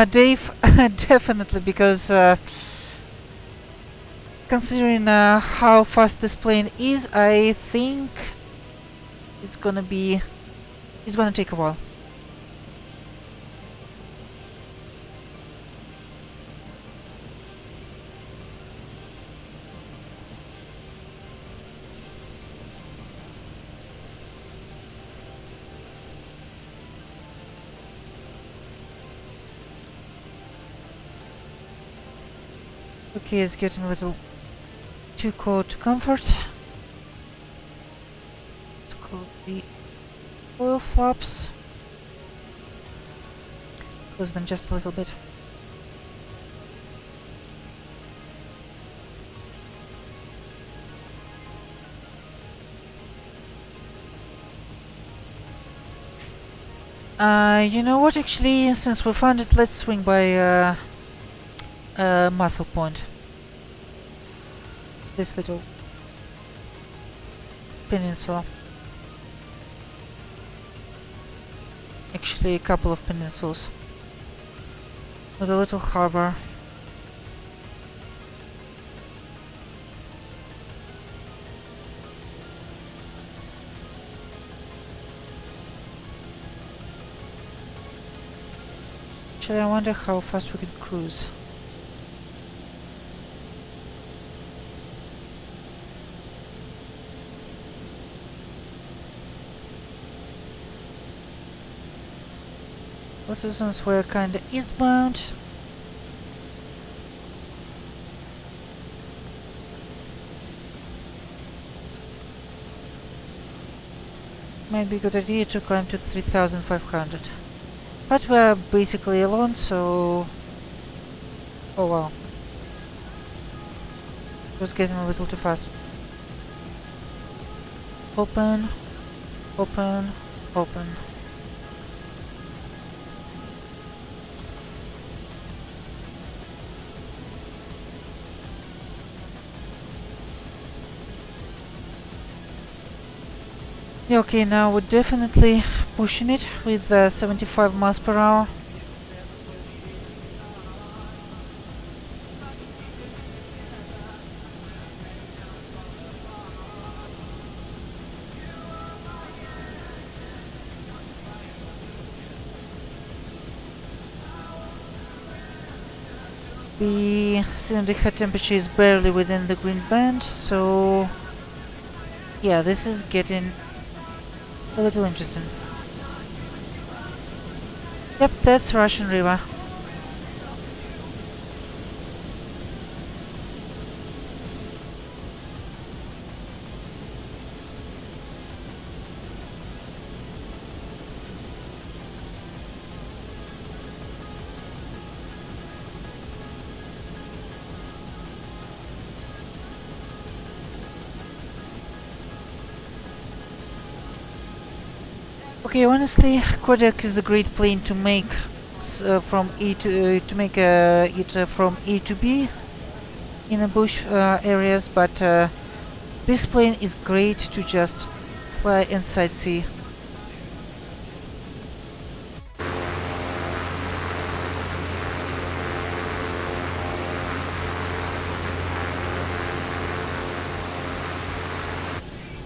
Dave, definitely, because considering how fast this plane is, I think it's gonna take a while. Okay, it's getting a little too cold to comfort. Let's close the oil flaps. Close them just a little bit. You know what, actually, since we found it, let's swing by Muscle Point. This little peninsula. Actually, a couple of peninsulas. With a little harbor. Actually, I wonder how fast we can cruise. Also, since we're kinda eastbound, might be a good idea to climb to 3,500. But we're basically alone, so... Oh wow. It was getting a little too fast. Open, open, open. Yeah, okay, now we're definitely pushing it with 75 miles per hour. The cylinder head temperature is barely within the green band, so yeah, this is getting a little interesting. Yep, that's Russian River. Okay, honestly, Kodak is a great plane to make from from A to B in the bush areas, but this plane is great to just fly and sightsee.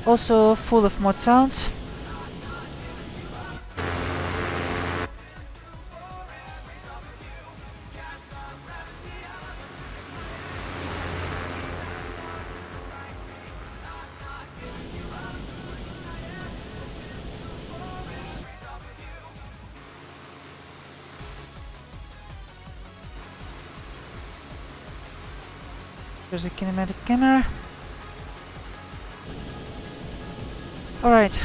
Also full of mod sounds. There's a kinematic camera. Alright,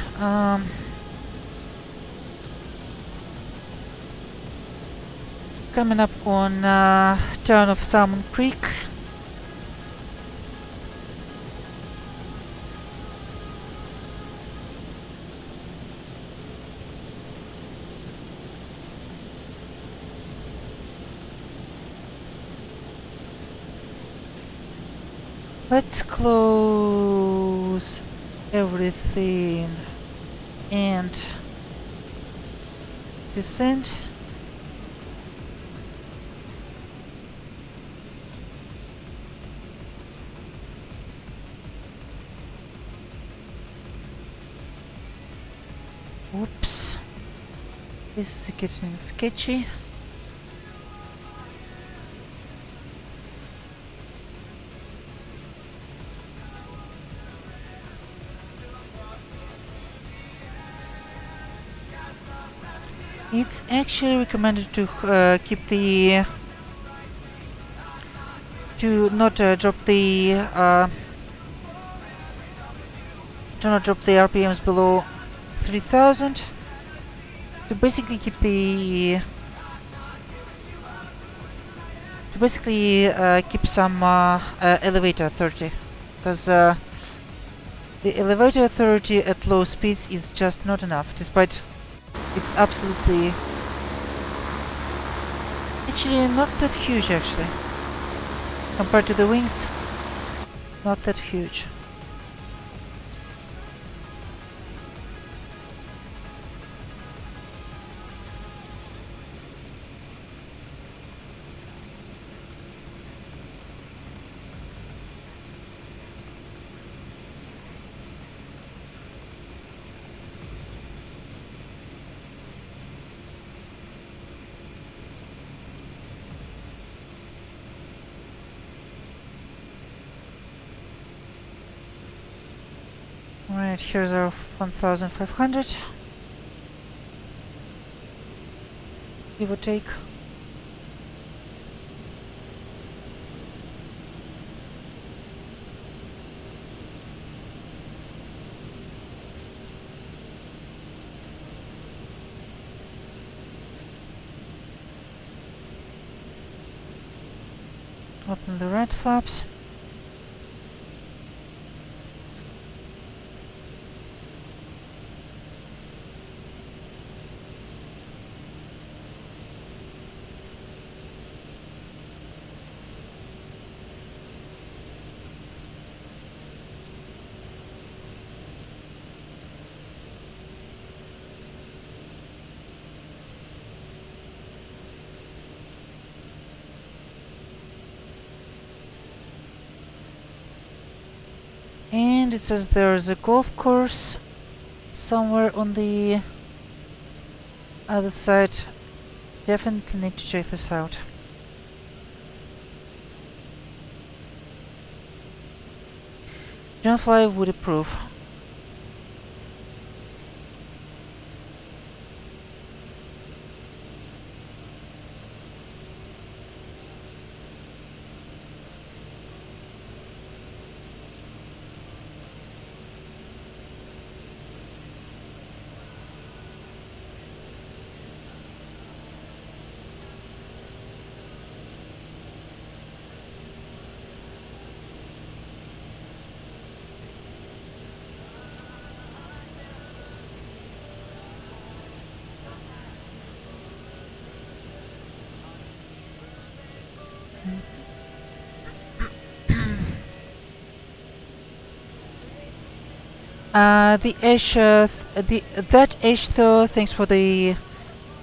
coming up on town of Salmon Creek. Let's close everything and descend. Oops, this is getting sketchy. It's actually recommended to keep the to not drop the do not drop the RPMs below 3000 to basically keep the keep some elevator 30, because the elevator 30 at low speeds is just not enough, despite it's absolutely actually not that huge actually compared to the wings, not that huge. Alright, here's our 1500, give or take. Open the red flaps. And it says there's a golf course somewhere on the other side. Definitely need to check this out. John Fly would approve. That Ash though, thanks for the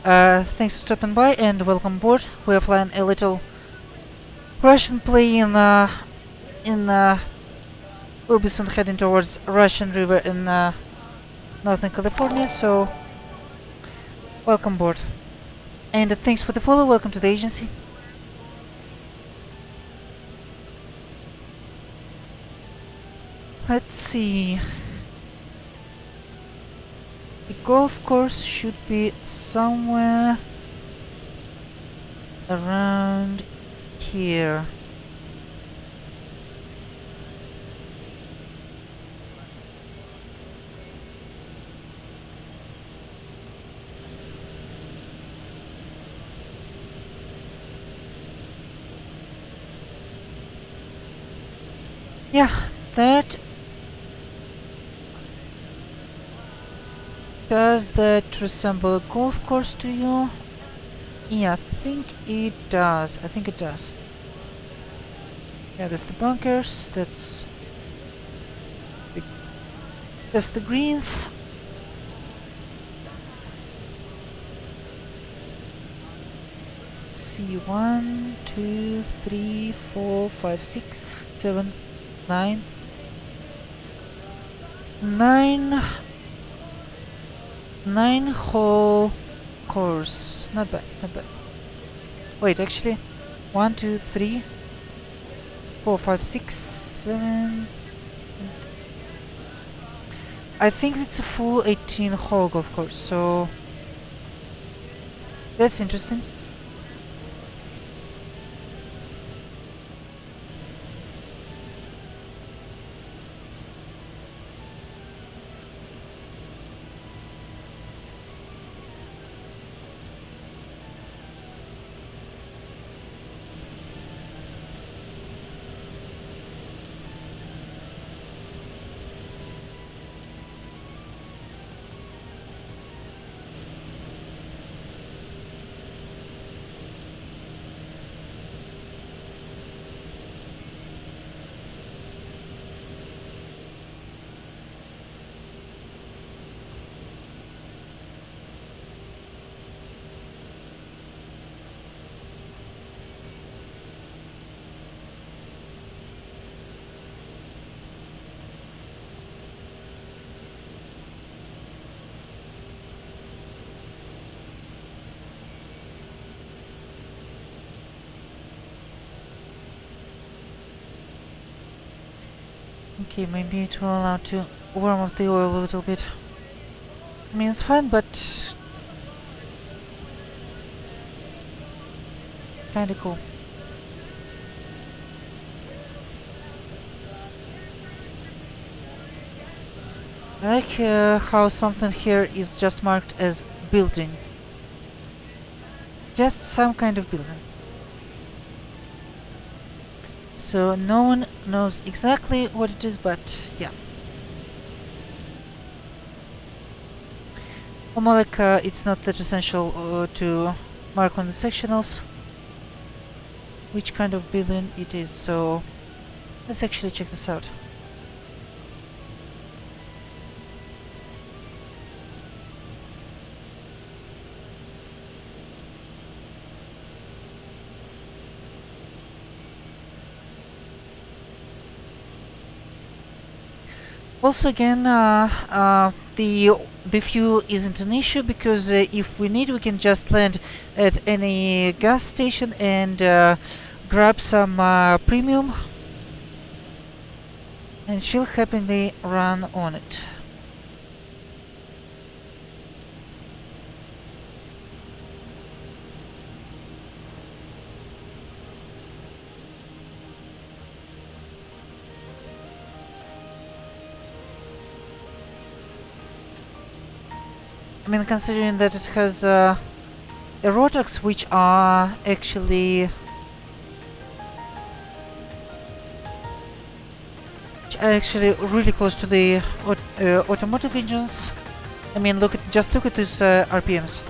thanks for stopping by and welcome aboard. We are flying a little Russian plane we'll be soon heading towards Russian River in Northern California, so welcome aboard. And thanks for the follow, welcome to the agency. Let's see. The golf course should be somewhere around here. Yeah, that does that resemble a golf course to you? Yeah, I think it does. Yeah, that's the bunkers. That's the greens. Let's see, 1, 2, 3, 4, 5, 6, 7, 9. 9-hole course. Not bad. Wait, actually, 1, 2, 3, 4, 5, 6, 7. I think it's a full 18-hole golf course, so that's interesting. Okay, maybe it will allow to warm up the oil a little bit. I mean, it's fine, but kinda cool. I like how something here is just marked as building. Just some kind of building. So no one knows exactly what it is, but yeah. Or more like it's not that essential to mark on the sectionals which kind of building it is, so let's actually check this out. Also, again, the fuel isn't an issue because if we need, we can just land at any gas station and grab some premium, and she'll happily run on it. I mean, considering that it has rotors which are actually really close to the automotive engines. I mean, just look at these RPMs.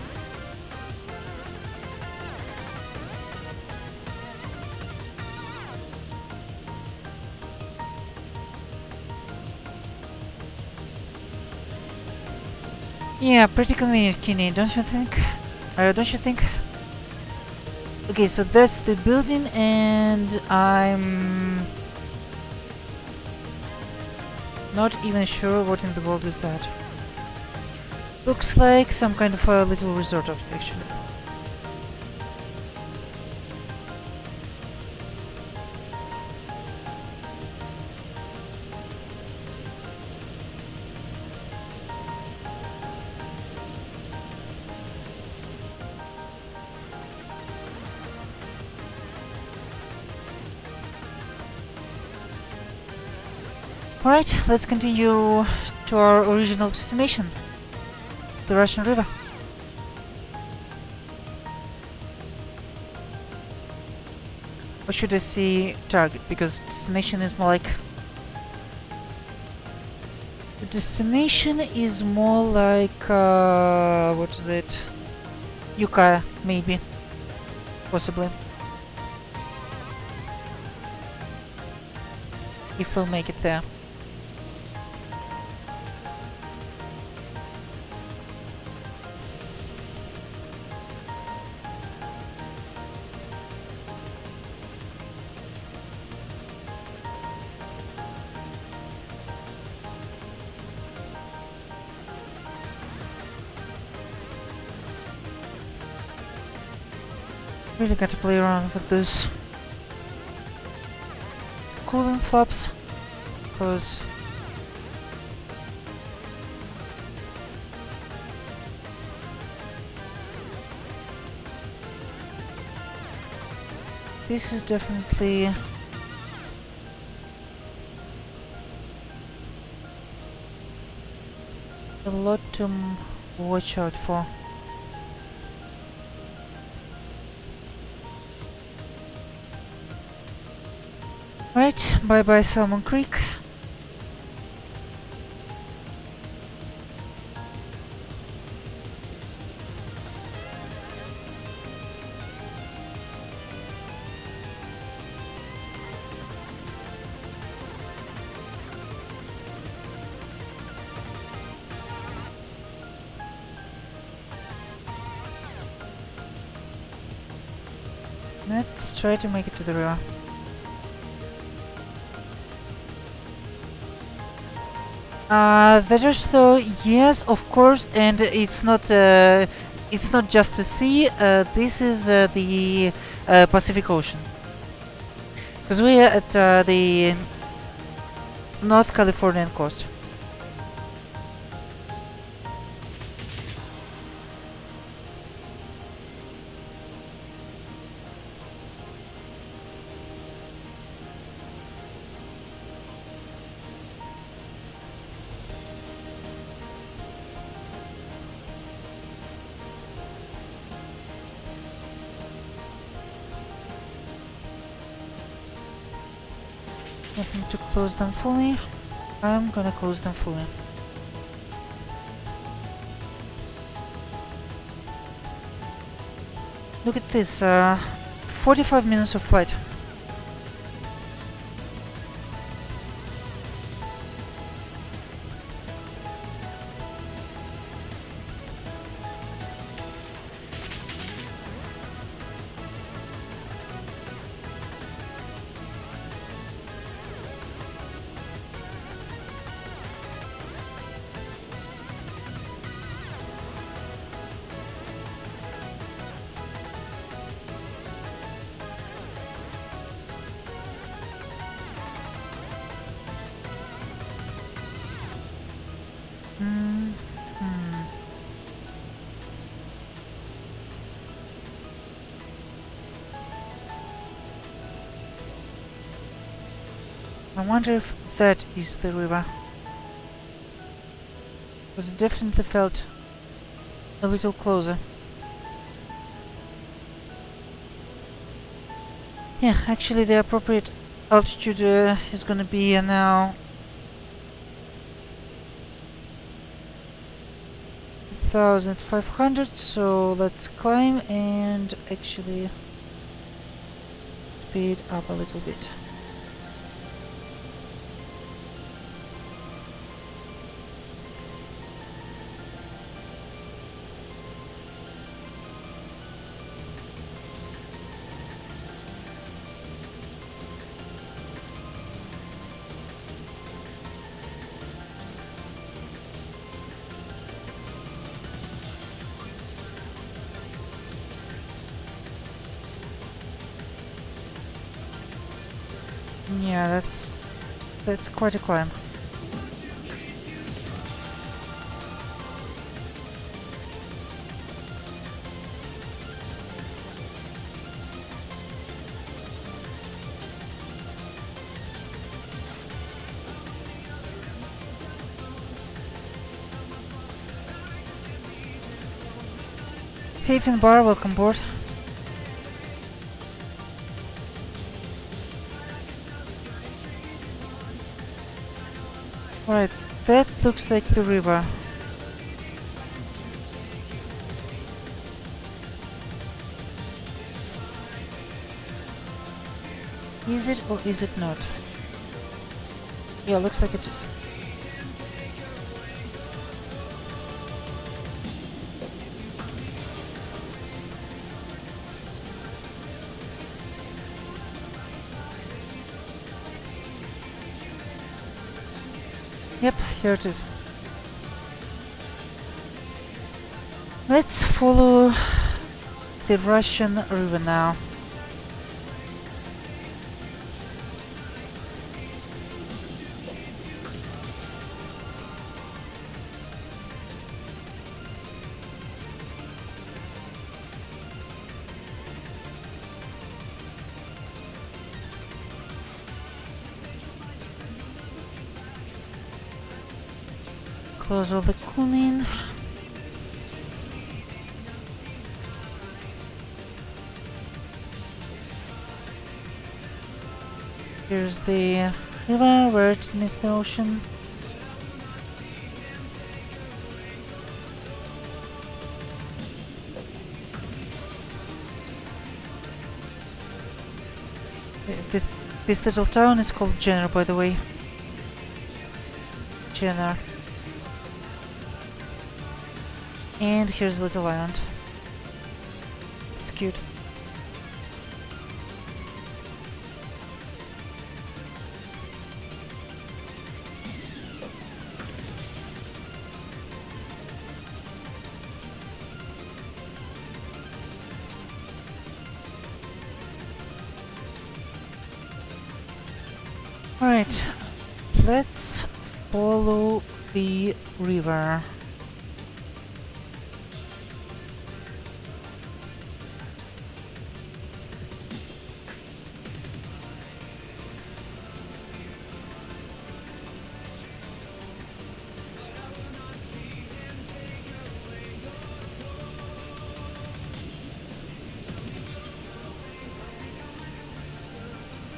Yeah, pretty convenient, Kenny, don't you think? Don't you think? Okay, so that's the building, and I'm not even sure what in the world is that. Looks like some kind of a little resort, actually. Alright, let's continue to our original destination, the Russian River. Or should I say target, because destination is more like... The destination is more like... what is it? Yucca, maybe. Possibly. If we'll make it there. Really got to play around with those cooling flaps, because this is definitely a lot to watch out for. Right, bye bye Salmon Creek. Let's try to make it to the river. The rest though, yes, of course, and it's not just a sea, this is the Pacific Ocean. Because we are at the North Californian coast. Nothing to close them fully. I'm gonna close them fully. Look at this, 45 minutes of flight. I wonder if that is the river. Because it definitely felt a little closer. Yeah, actually the appropriate altitude is gonna be now 1500, so let's climb and actually speed up a little bit. Yeah, that's quite a climb. Haven Bar, welcome board. Alright, that looks like the river. Is it or is it not? Yeah, looks like it is. Yep, here it is. Let's follow the Russian river now. Close all the cooling. Here's the river where it meets the ocean. This little town is called Jenner, by the way. Jenner. And here's a little island. It's cute. Alright, let's follow the river.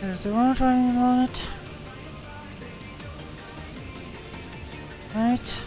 There's the road running on it. Right.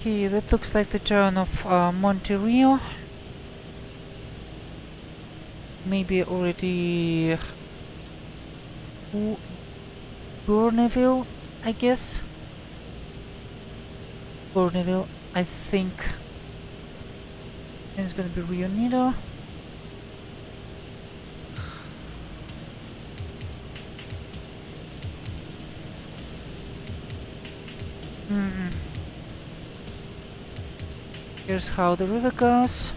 Okay, that looks like the town of Monterrey. Maybe already Bourneville, I guess. Bourneville, I think. And it's gonna be Rio Nido. Here's how the river goes.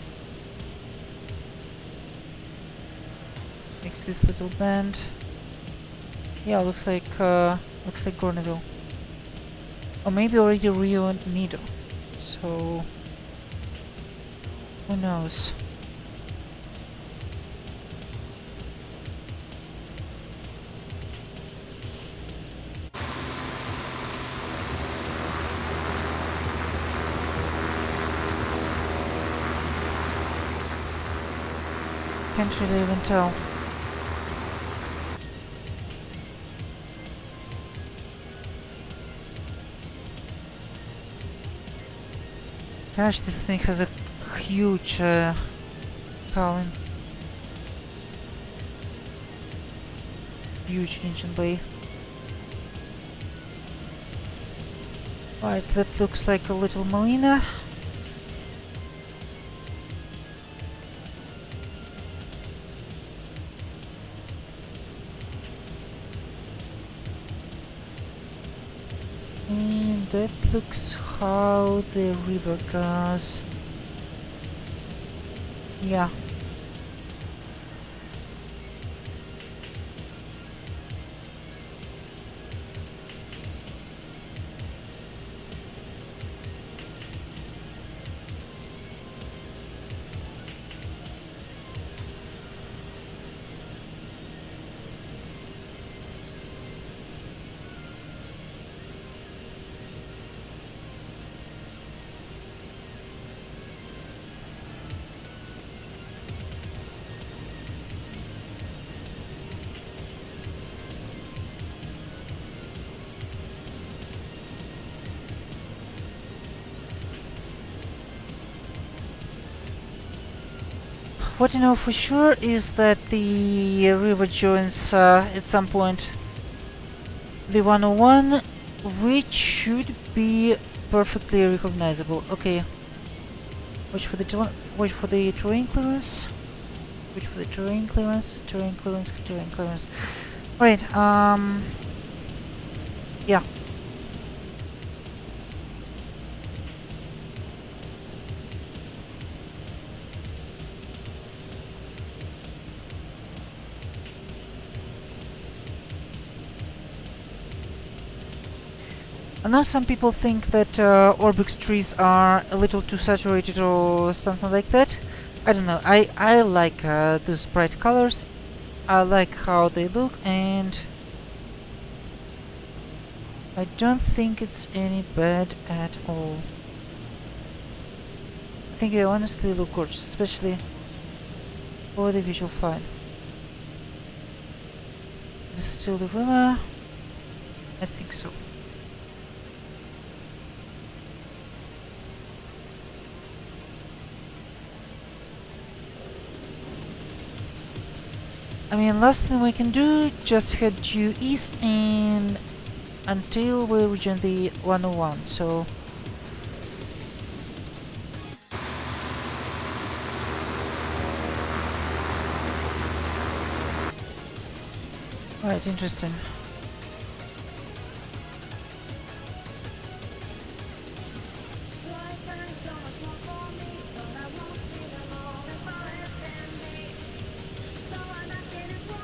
Makes this little bend. Yeah, looks like Bourneville. Or maybe already Rio Nido. So who knows? Can't really even tell. Gosh, this thing has a huge cowling. Huge engine bay. Right, that looks like a little marina. And that looks how the river goes. Yeah. What I know for sure is that the river joins at some point the 101, which should be perfectly recognizable. Okay, watch for the terrain clearance. Watch for the terrain clearance. Terrain clearance. Terrain clearance. Right. Yeah. I know some people think that Orbix trees are a little too saturated or something like that. I don't know. I like those bright colors. I like how they look, and I don't think it's any bad at all. I think they honestly look gorgeous, especially for the visual fine. Is this still the river? I think so. I mean, last thing we can do, just head due east and until we reach the 101, so... Right, interesting.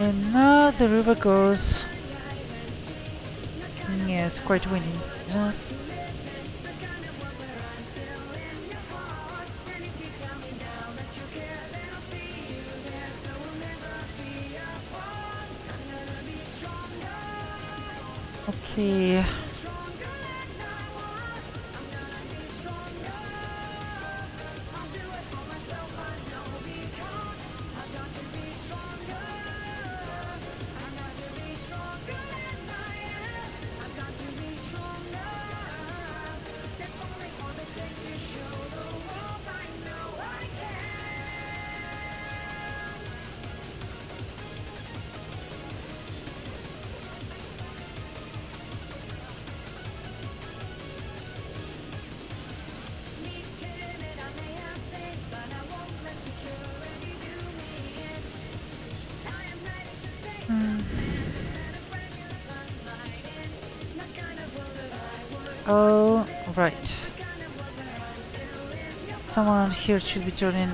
And now the river goes... Yeah, it's quite windy, isn't it? Okay. Oh, right. Someone here should be turning.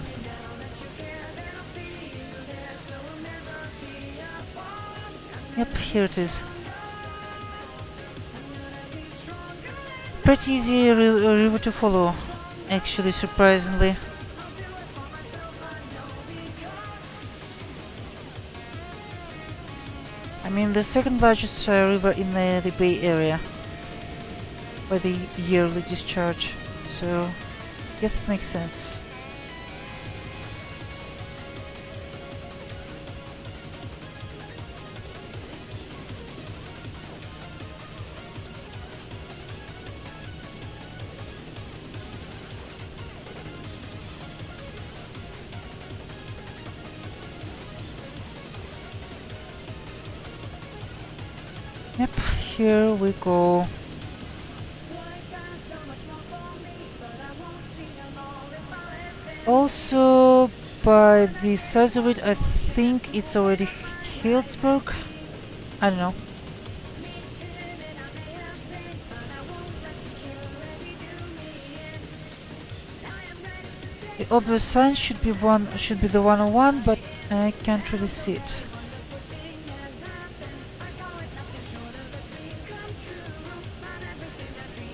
Yep, here it is. pretty easy river to follow, actually, surprisingly. I mean, the second largest river in the Bay Area by the yearly discharge, so yes, it makes sense. Yep, here we go. Also, by the size of it, I think it's already Healdsburg. I don't know. The obvious sign should be the 101, but I can't really see it.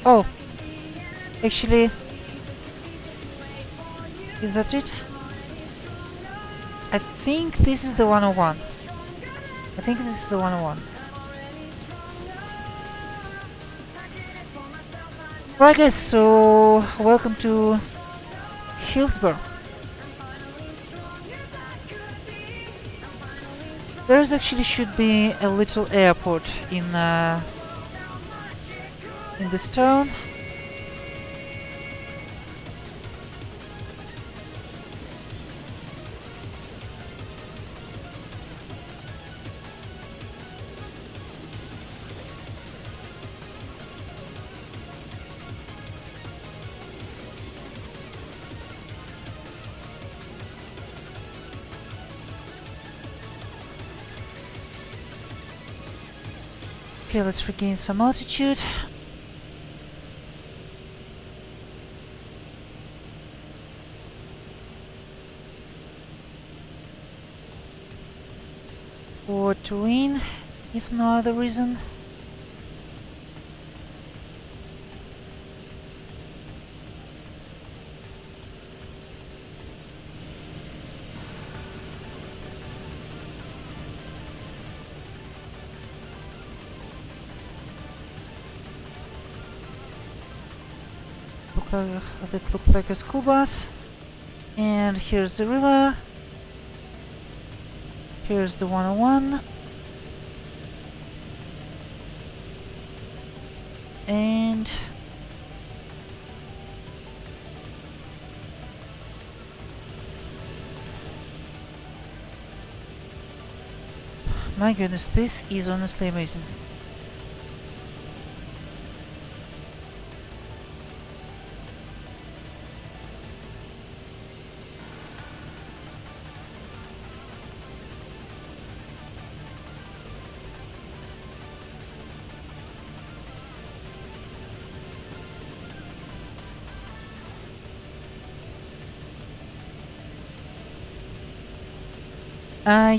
Oh, actually, is that it? I think this is the 101. I think this is the 101. Right guys, so welcome to Healdsburg. There actually should be a little airport in this town. Okay, let's regain some altitude. For terrain, if no other reason. That looks like a school bus. And here's the river. Here's the 101. And my goodness, this is honestly amazing.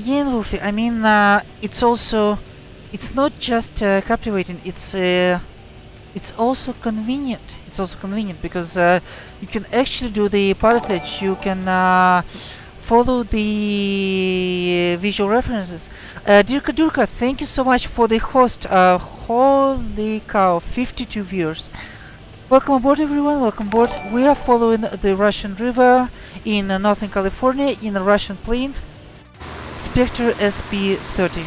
Yeah, Wolfie, I mean, it's not just captivating, it's also convenient. It's also convenient because you can actually do the pilotage, you can follow the visual references. Durka, thank you so much for the host. Holy cow, 52 viewers. Welcome aboard everyone, welcome aboard. We are following the Russian river in Northern California in a Russian plane. Spectre SP-30.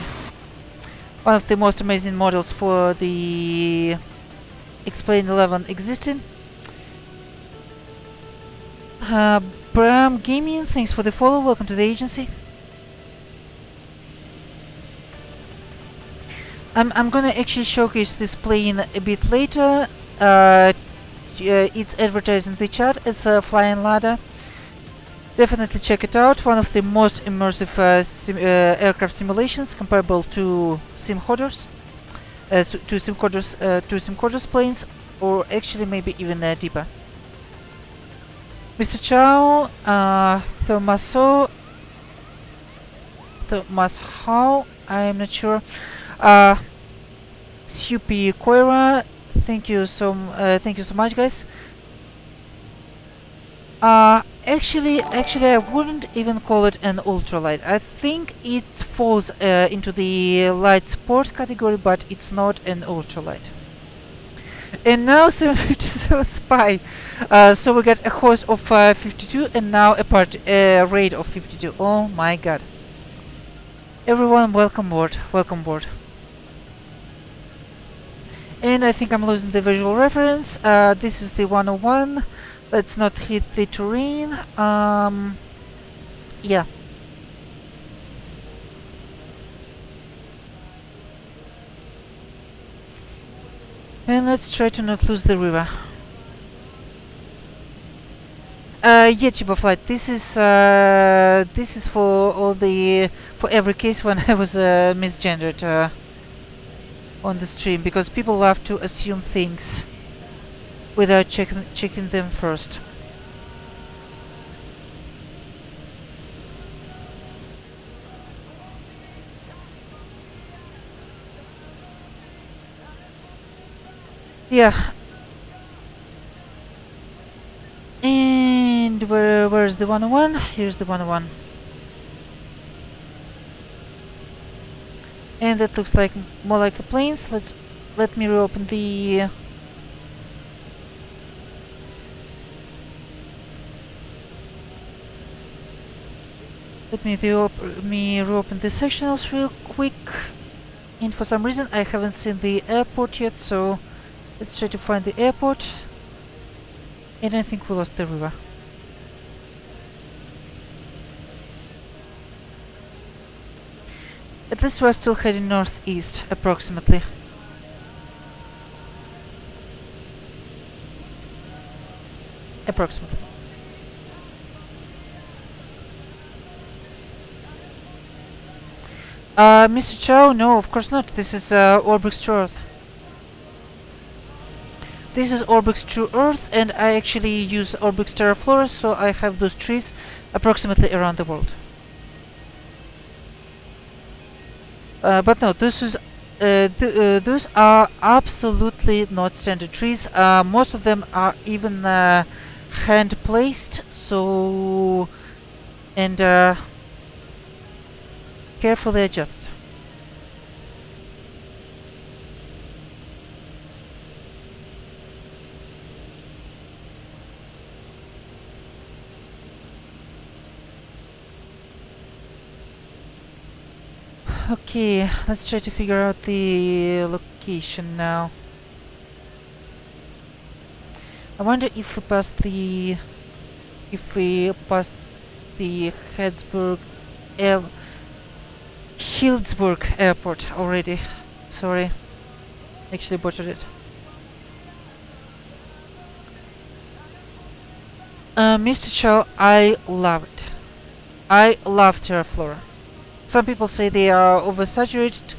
One of the most amazing models for the X-Plane 11 existing. Bram Gaming, thanks for the follow, welcome to the agency. I'm gonna actually showcase this plane a bit later. It's advertised in the chat as a flying ladder. Definitely check it out. One of the most immersive aircraft simulations, comparable to SimHodders, to SimHodders planes, or actually maybe even deeper. Mr. Chow, Thomas Howe, I'm not sure. Supi Koira, Thank you so much, guys. Actually, I wouldn't even call it an ultralight. I think it falls into the light sport category, but it's not an ultralight. And now 757 Spy. So we got a host of 52 and now a rate of 52. Oh my god. Everyone, welcome board. Welcome board. And I think I'm losing the visual reference. This is the 101. Let's not hit the terrain. Yeah. And let's try to not lose the river. Yeah, Chiba Flight. This is for every case when I was misgendered on the stream, because people love to assume things without checking them first. Yeah. And where's the 101? Here's the 101. And that looks like more like a planes. Let me reopen the Let me reopen the sectionals real quick. And for some reason I haven't seen the airport yet, so let's try to find the airport. And I think we lost the river. At least we're still heading northeast, approximately. Approximately. Mr. Chow, no, of course not. This is Orbix True Earth. This is Orbix True Earth, and I actually use Orbix Terraflora, so I have those trees approximately around the world. But no, this is those are absolutely not standard trees. Most of them are even hand placed, so and carefully adjusted. Okay, let's try to figure out the location now. I wonder if we passed the Hillsburg airport already. Sorry, actually butchered it. Mr. Chow, I love it. I love Terraflora. Some people say they are oversaturated.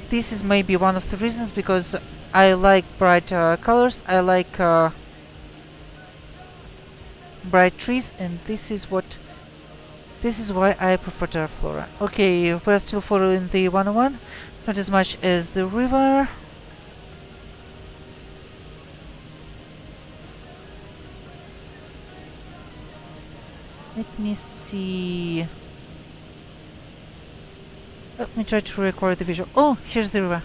This is maybe one of the reasons, because I like bright colors. I like bright trees, and this is why I prefer Terraflora. Okay, we're still following the 101, not as much as the river. Let me see. Let me try to record the visual. Oh, here's the river.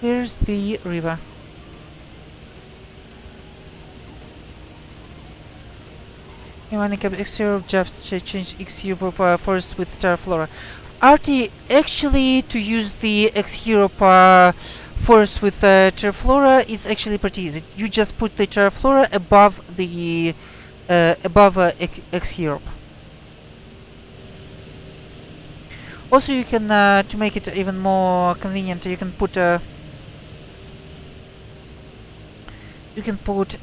Here's the river. You want to keep X0 just change X0 forest with Terraflora. RT, actually, to use the X-Europe forest with Terraflora, it's actually pretty easy. You just put the Terraflora above the X-Europe. Also, you can to make it even more convenient, you can put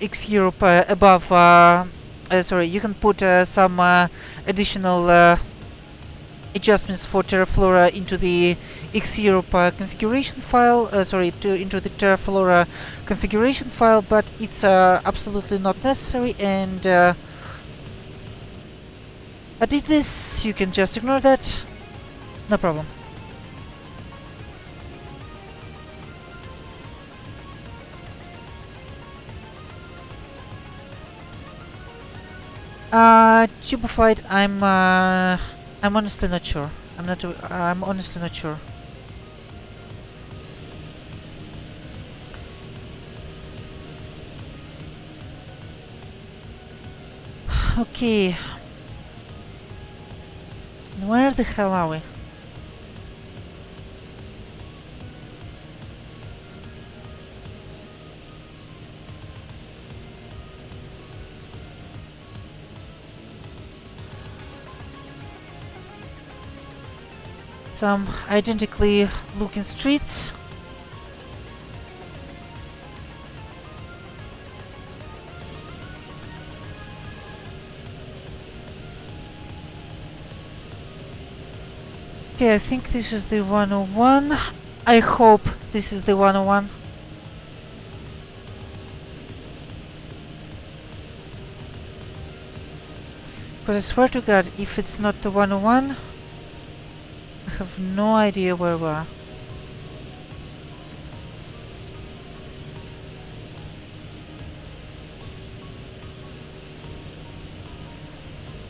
X-Europe above. Sorry, you can put some additional adjustments for Terraflora into the X-Europe configuration file. Into the Terraflora configuration file, but it's absolutely not necessary. And I did this. You can just ignore that. No problem. Tube flight, I'm honestly not sure. I'm honestly not sure. Okay. Where the hell are we? Some identically looking streets. Okay, I think this is the 101. I hope this is the 101. Because I swear to God, if it's not the 101, I have no idea where we are.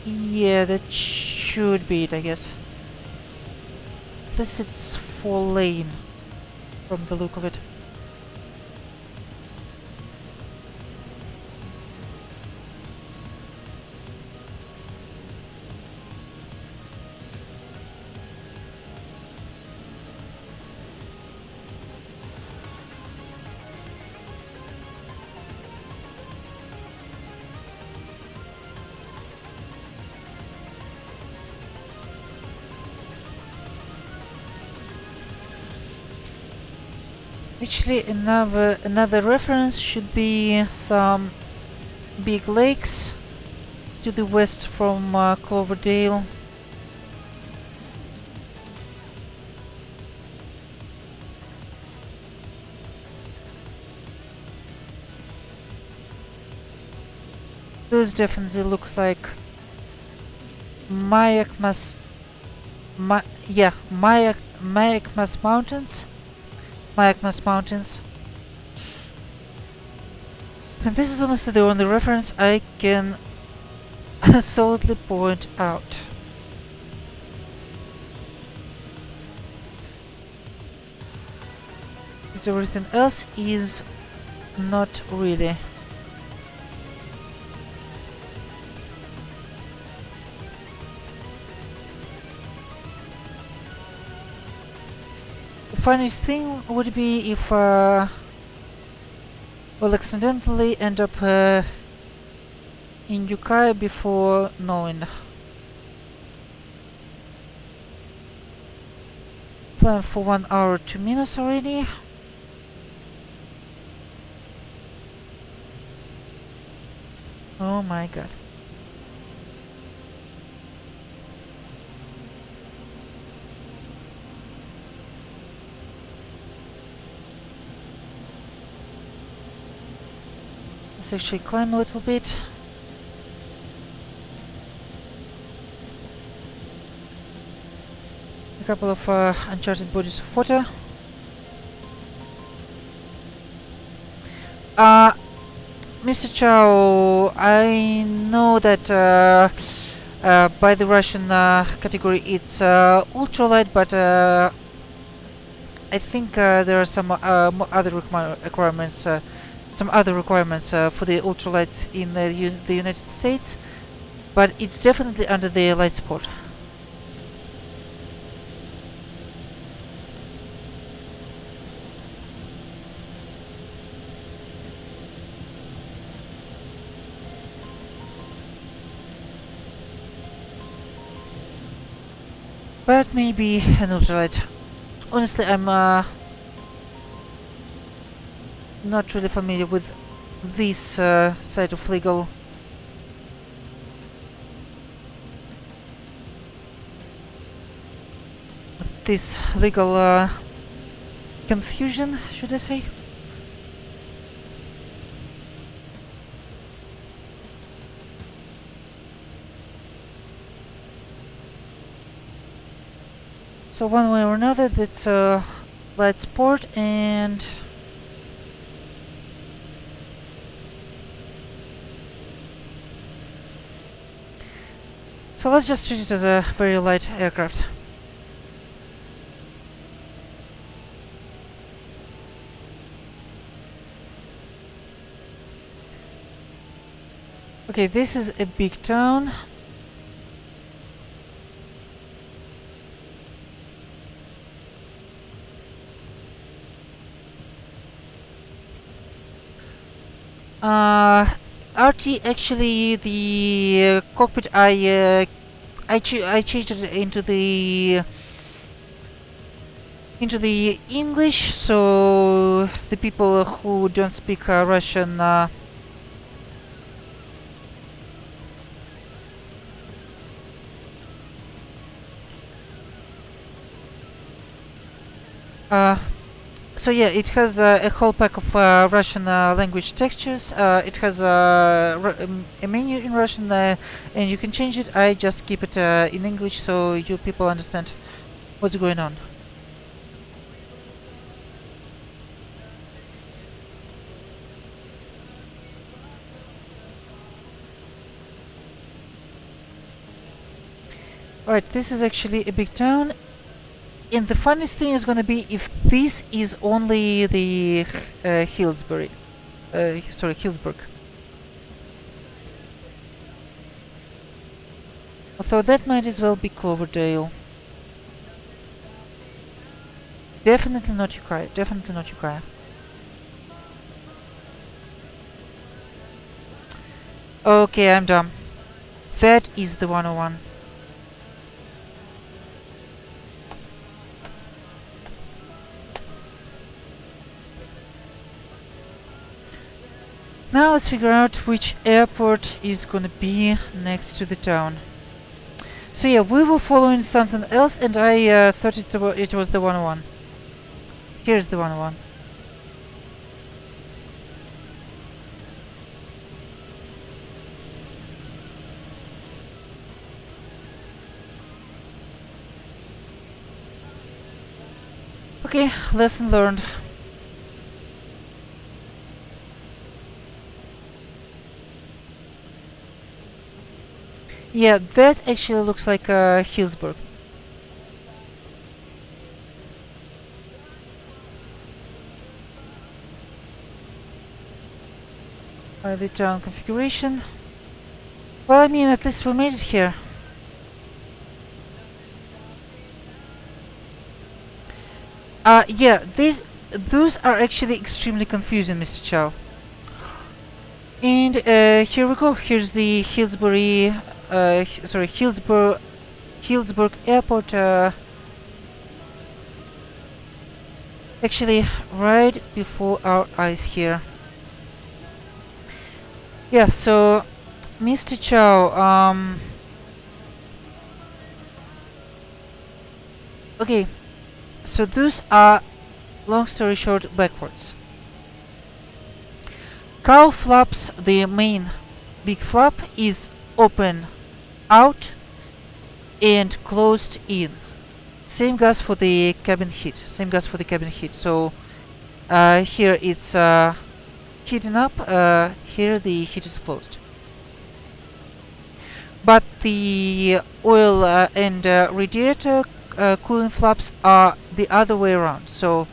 Yeah, that should be it, I guess. At least it's 4-lane from the look of it. Actually, another reference should be some big lakes to the west from Cloverdale. Those definitely look like Mayakmas Mountains. Mayakmas Mountains. And this is honestly the only reference I can solidly point out. Because everything else is not really. The funniest thing would be if we'll accidentally end up in Yukai before knowing. Flying for 1 hour 2 minutes already. Oh my god. Let's actually climb a little bit. A couple of uncharted bodies of water. Mr. Chow, I know that by the Russian category it's ultralight, but I think there are some other requirements. Some other requirements for the ultralights in the United States, but it's definitely under the light sport. But maybe an ultralight. Honestly, I'm not really familiar with this side of legal. This legal confusion, should I say? So one way or another, that's light sport, and So let's just treat it as a very light aircraft. Okay, this is a big town. RT, actually the cockpit I changed it into the English, so the people who don't speak Russian so yeah, it has a whole pack of Russian language textures. It has a menu in Russian, and you can change it. I just keep it in English so you people understand what's going on. Alright, this is actually a big town. And the funniest thing is gonna be if this is only the Hillsbury. Sorry, Hillsburg. Although that might as well be Cloverdale. Definitely not Ukiah. Definitely not Ukiah. Okay, I'm dumb. That is the 101. Now let's figure out which airport is gonna be next to the town. So yeah, we were following something else, and I thought it was the 101. Here's the 101. Okay, lesson learned. Yeah, that actually looks like Hillsburg. The town configuration. Well, I mean, at least we made it here. Yeah, those are actually extremely confusing, Mr. Chow. And here we go. Here's the Hillsbury, Hillsburg Airport. Actually, right before our eyes here. Yeah. So, Mr. Chow. Okay. So those are, long story short, backwards. Cow flaps, the main big flap, is open out and closed in. Same goes for the cabin heat. So here it's heating up. Here the heat is closed. But the oil and radiator cooling flaps are the other way around. So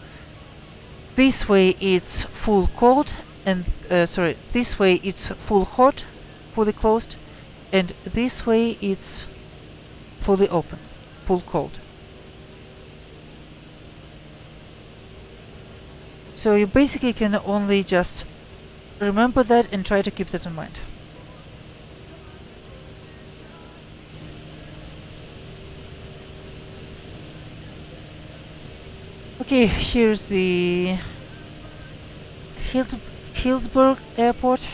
this way it's full cold, and this way it's full hot, fully closed, and this way it's fully open, full cold. So you basically can only just remember that and try to keep that in mind. Okay, here's the Hillsburg Airport.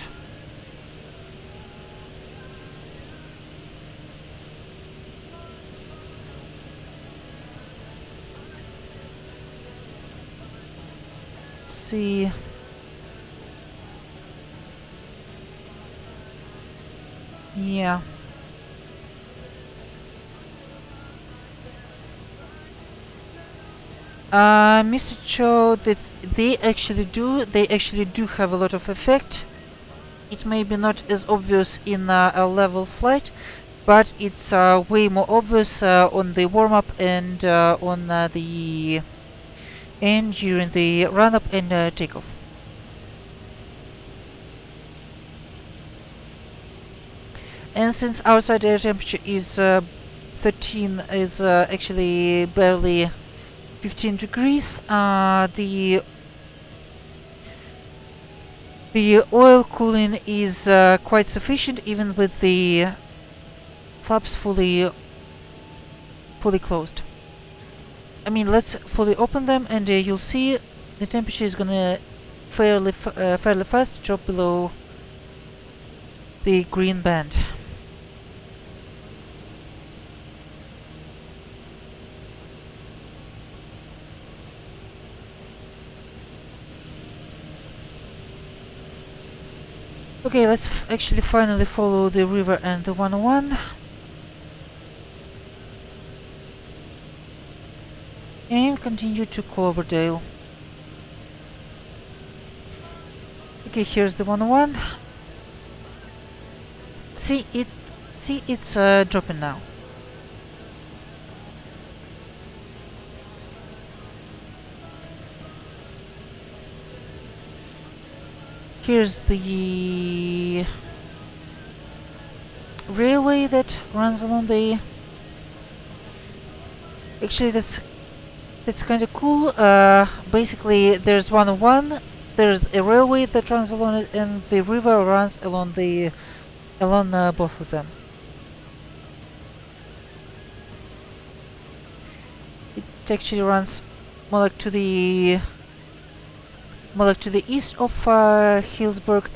Let's see. Yeah. Mr. Cho, they actually do have a lot of effect. It may be not as obvious in a level flight, but it's way more obvious on the warm-up and on the end during the run-up and takeoff. And since outside air temperature is 13, is actually barely 15 degrees, the oil cooling is quite sufficient even with the flaps fully closed. I mean, let's fully open them, and you'll see the temperature is gonna fairly fast drop below the green band. Okay, let's actually finally follow the river and the 101. And continue to Cloverdale. Okay, here's the 101. See, it's dropping now. Here's the railway that runs along the... Actually, that's kind of cool. Basically, there's 101, there's a railway that runs along it, and the river runs along both of them. It actually runs more like to the east of Hillsburg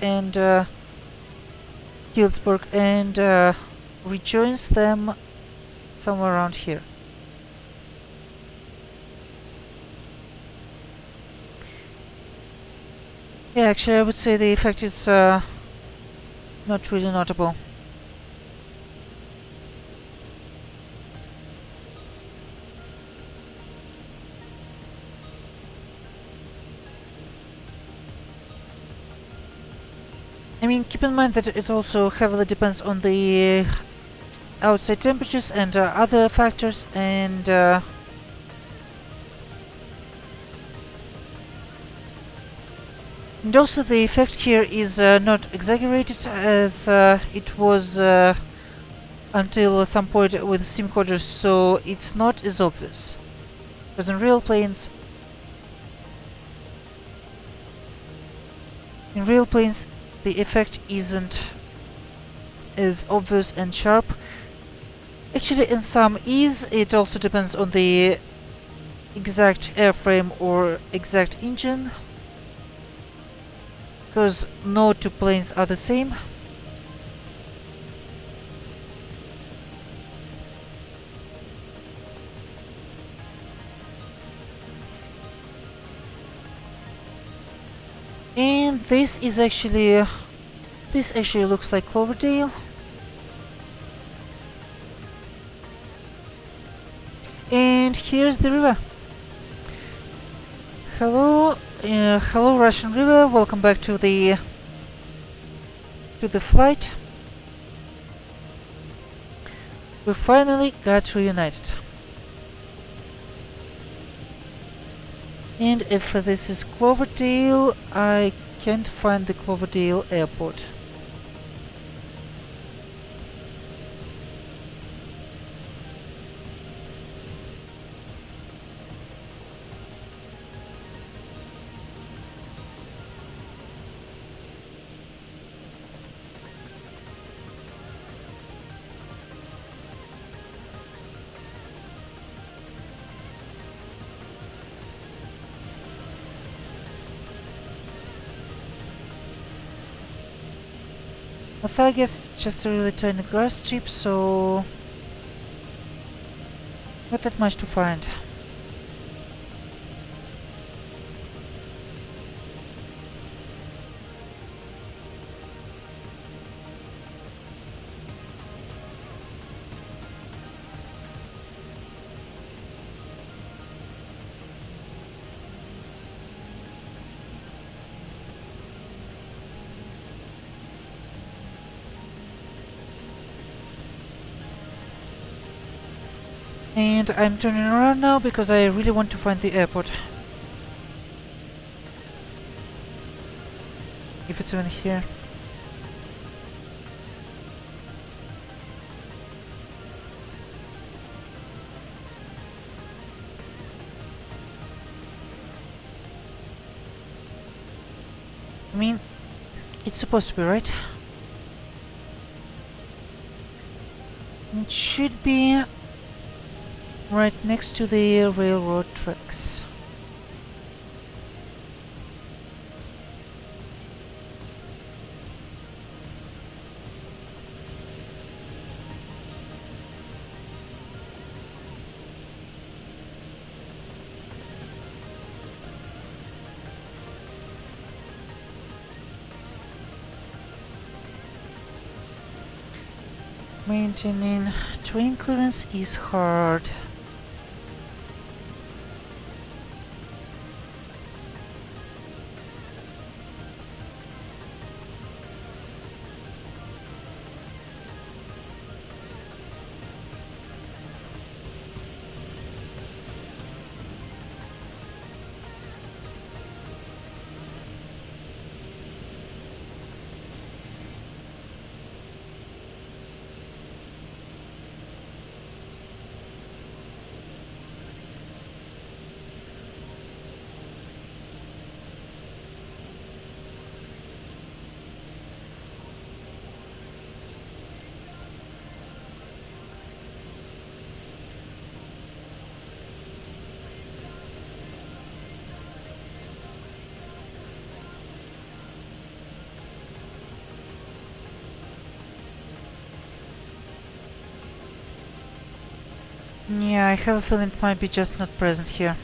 and rejoins them somewhere around here. Yeah, actually I would say the effect is not really notable. I mean, keep in mind that it also heavily depends on the outside temperatures and other factors, and also the effect here is not exaggerated, as it was until some point with sim coders, so it's not as obvious. But in real planes, the effect isn't as obvious and sharp. Actually, in some is. It also depends on the exact airframe or exact engine, because no two planes are the same. And this actually looks like Cloverdale. And here's the river. Hello, Russian River. Welcome back to the flight. We finally got reunited. And if this is Cloverdale, I can't find the Cloverdale airport. I guess it's just a really tiny grass strip, so not that much to find. And I'm turning around now because I really want to find the airport. If it's even here. I mean, it's supposed to be, right? It should be right next to the railroad tracks. Maintaining train clearance is hard. Yeah, I have a feeling it might be just not present here.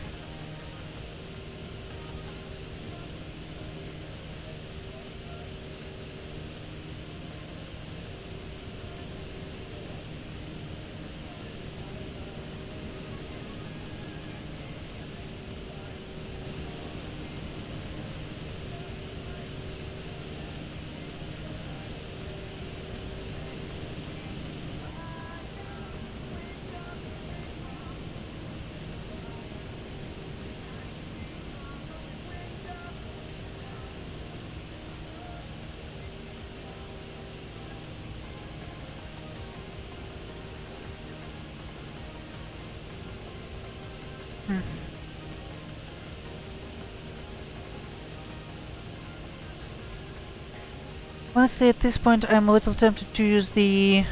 Honestly, at this point, I'm a little tempted to use the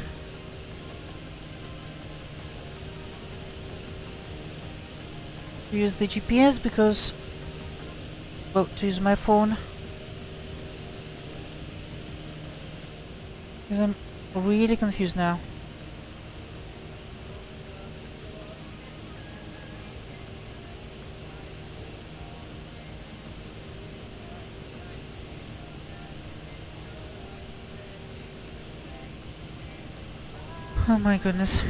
GPS because, well, to use my phone because I'm really confused now. Oh my goodness.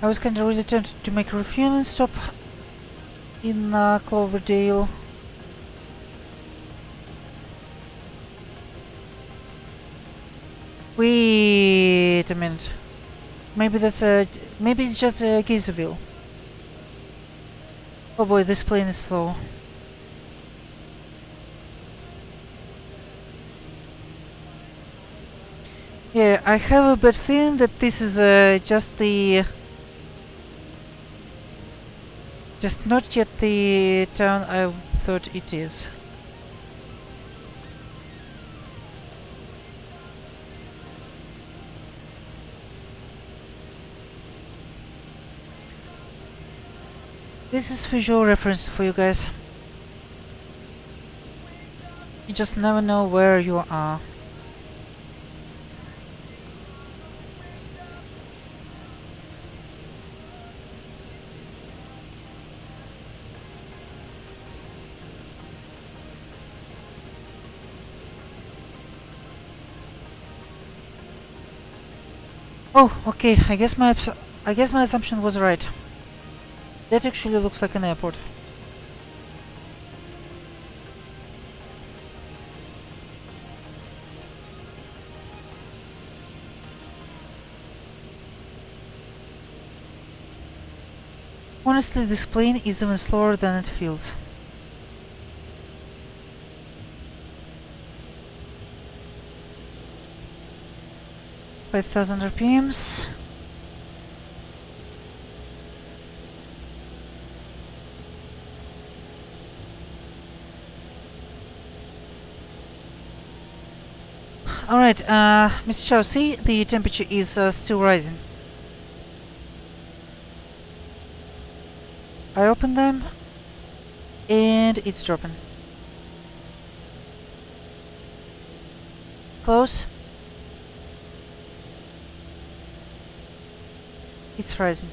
I was kinda really tempted to make a refueling stop in Cloverdale. Wait a minute. Maybe maybe it's just a Gainesville. Oh boy, this plane is slow. Yeah, I have a bad feeling that this is just not yet the town I thought it is. This is visual reference for you guys. You just never know where you are. Oh, okay. I guess my assumption was right. That actually looks like an airport. Honestly, this plane is even slower than it feels. $5,000 RPMs. Alright, Mr. Chow, see, the temperature is still rising. I open them, and it's dropping. Close. It's rising.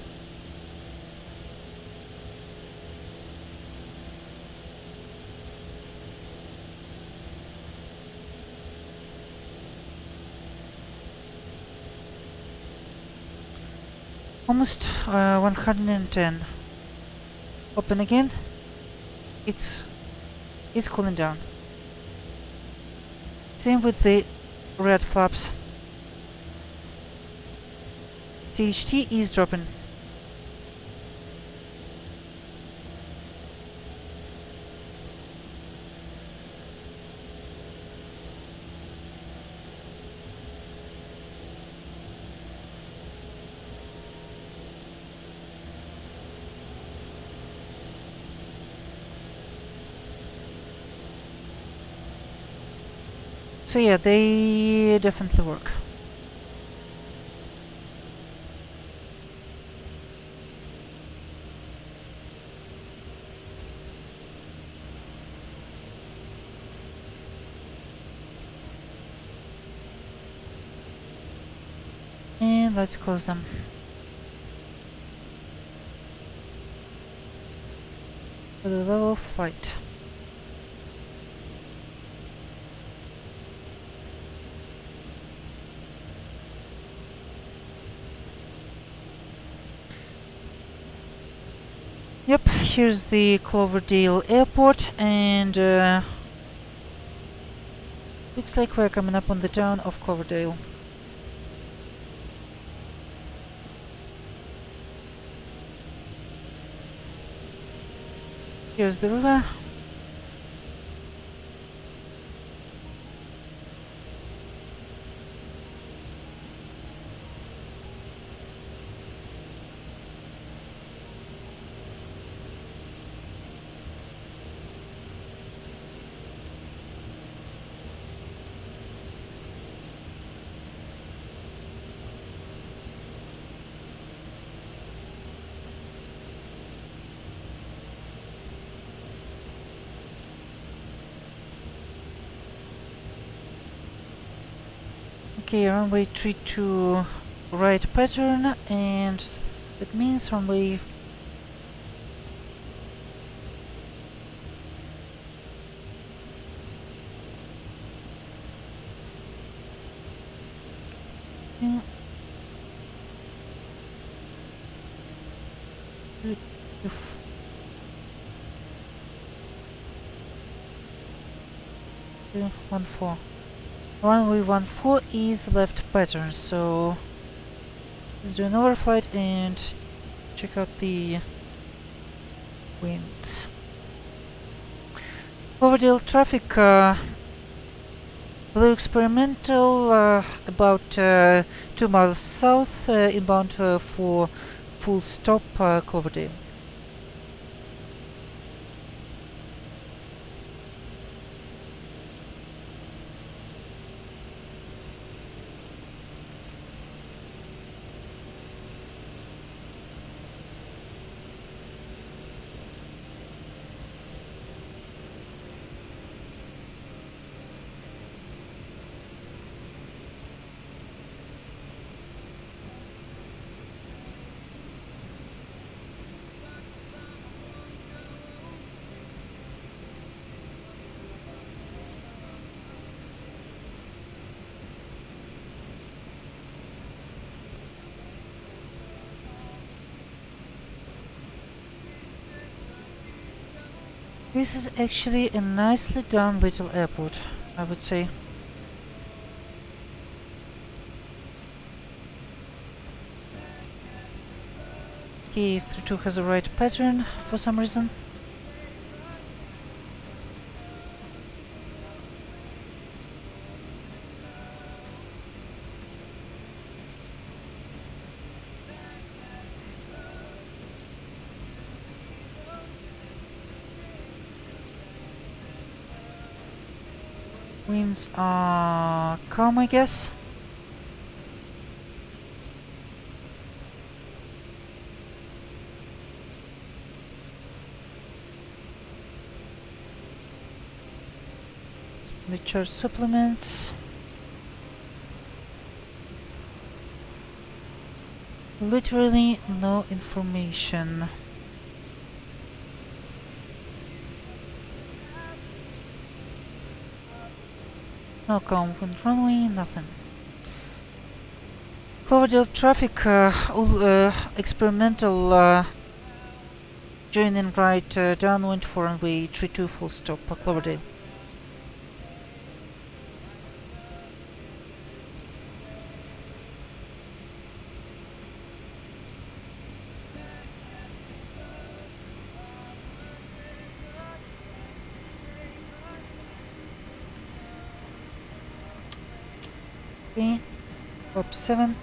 Almost 110. Open again. It's cooling down. Same with the red flaps. CHT is dropping. So yeah, they definitely work. And let's close them. For the level flight. Yep, here's the Cloverdale Airport, and looks like we're coming up on the town of Cloverdale. Here's the river. Okay, runway 32 right pattern, and that means runway mm, 14. Runway 14 is left pattern, so let's do an overflight and check out the winds. Cloverdale traffic, blue experimental, about 2 miles south, inbound for full stop Cloverdale. This is actually a nicely done little airport, I would say. Okay, 32 has the right pattern for some reason. Winds are calm, I guess. The chart supplements. Literally no information. No compound runway, nothing. Cloverdale traffic, experimental joining right downwind for runway 32 full stop Cloverdale. Okay, up 7.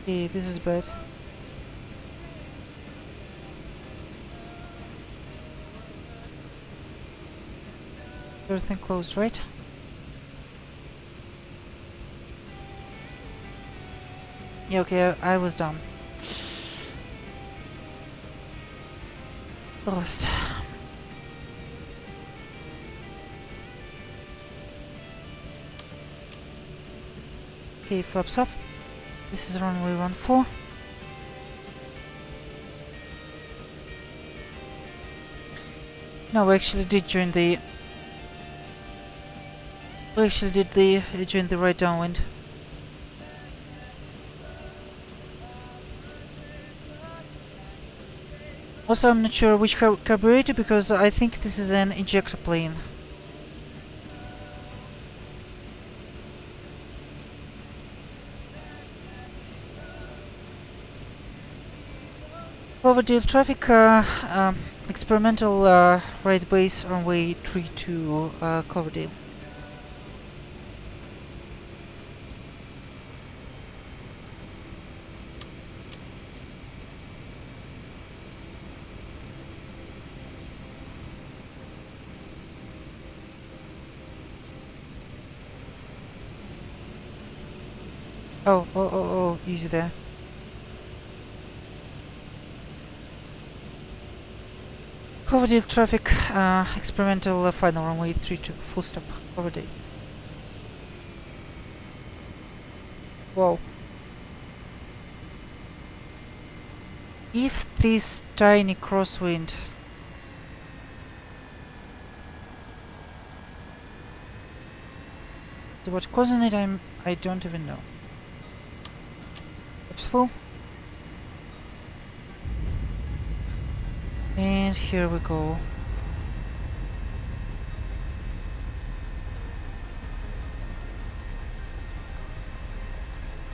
Okay, this is bad. Everything closed, right? Yeah, okay, I was done. Lost. Okay, flaps up. This is runway 14. No, we actually did join the... We actually did join the right downwind. Also, I'm not sure which carburetor, because I think this is an injector plane. Cloverdale traffic, experimental right base runway 32 Cloverdale. Oh, easy there. Cloverdale traffic, experimental final runway 32, full stop, Cloverdale. Whoa. If this tiny crosswind what's causing it, I don't even know. It's full. And here we go.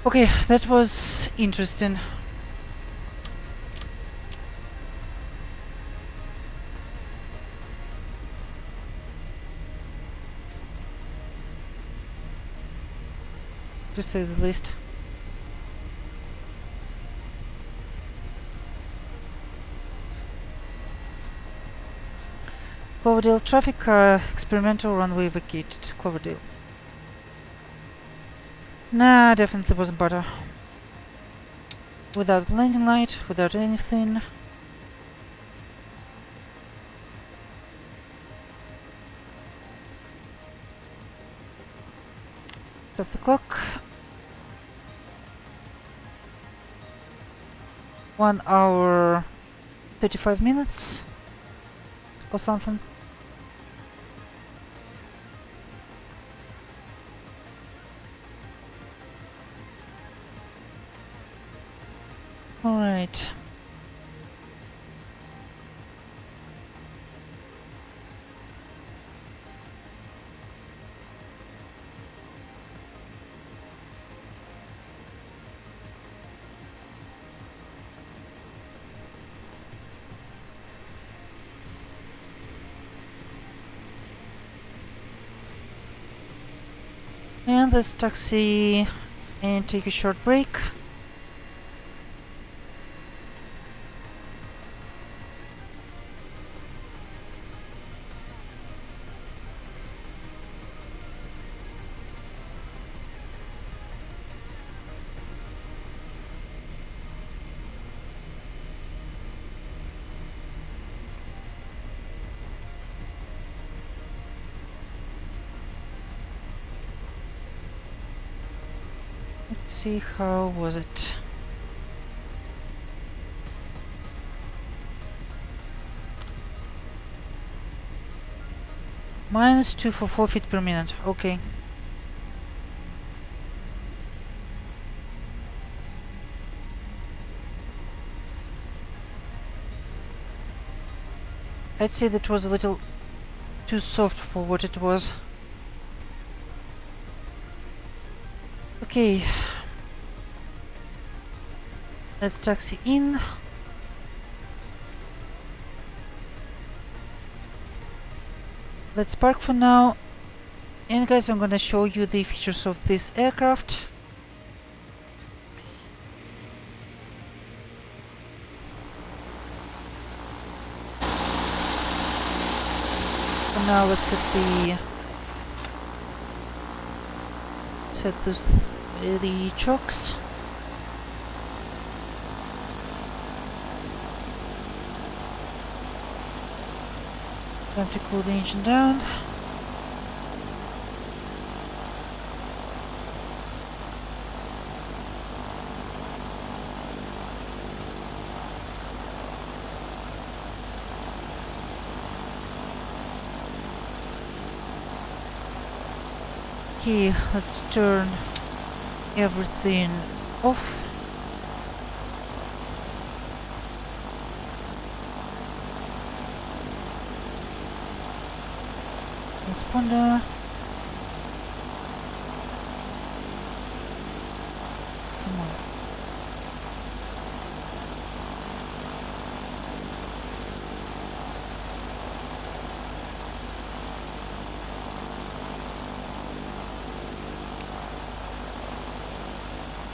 Okay, that was interesting. To say the least. Cloverdale traffic, experimental runway vacated. Cloverdale. Nah, definitely wasn't butter. Without landing light, without anything. Stop the clock. 1 hour 35 minutes or something. All right. And let's taxi and take a short break. Let's see, how was it? -2 for 4 feet per minute. Okay. I'd say that was a little too soft for what it was. Okay. Let's taxi in. Let's park for now. And guys, I'm gonna show you the features of this aircraft. For now, let's set the chocks. Time to cool the engine down. Okay, let's turn everything off. Transponder. Come on.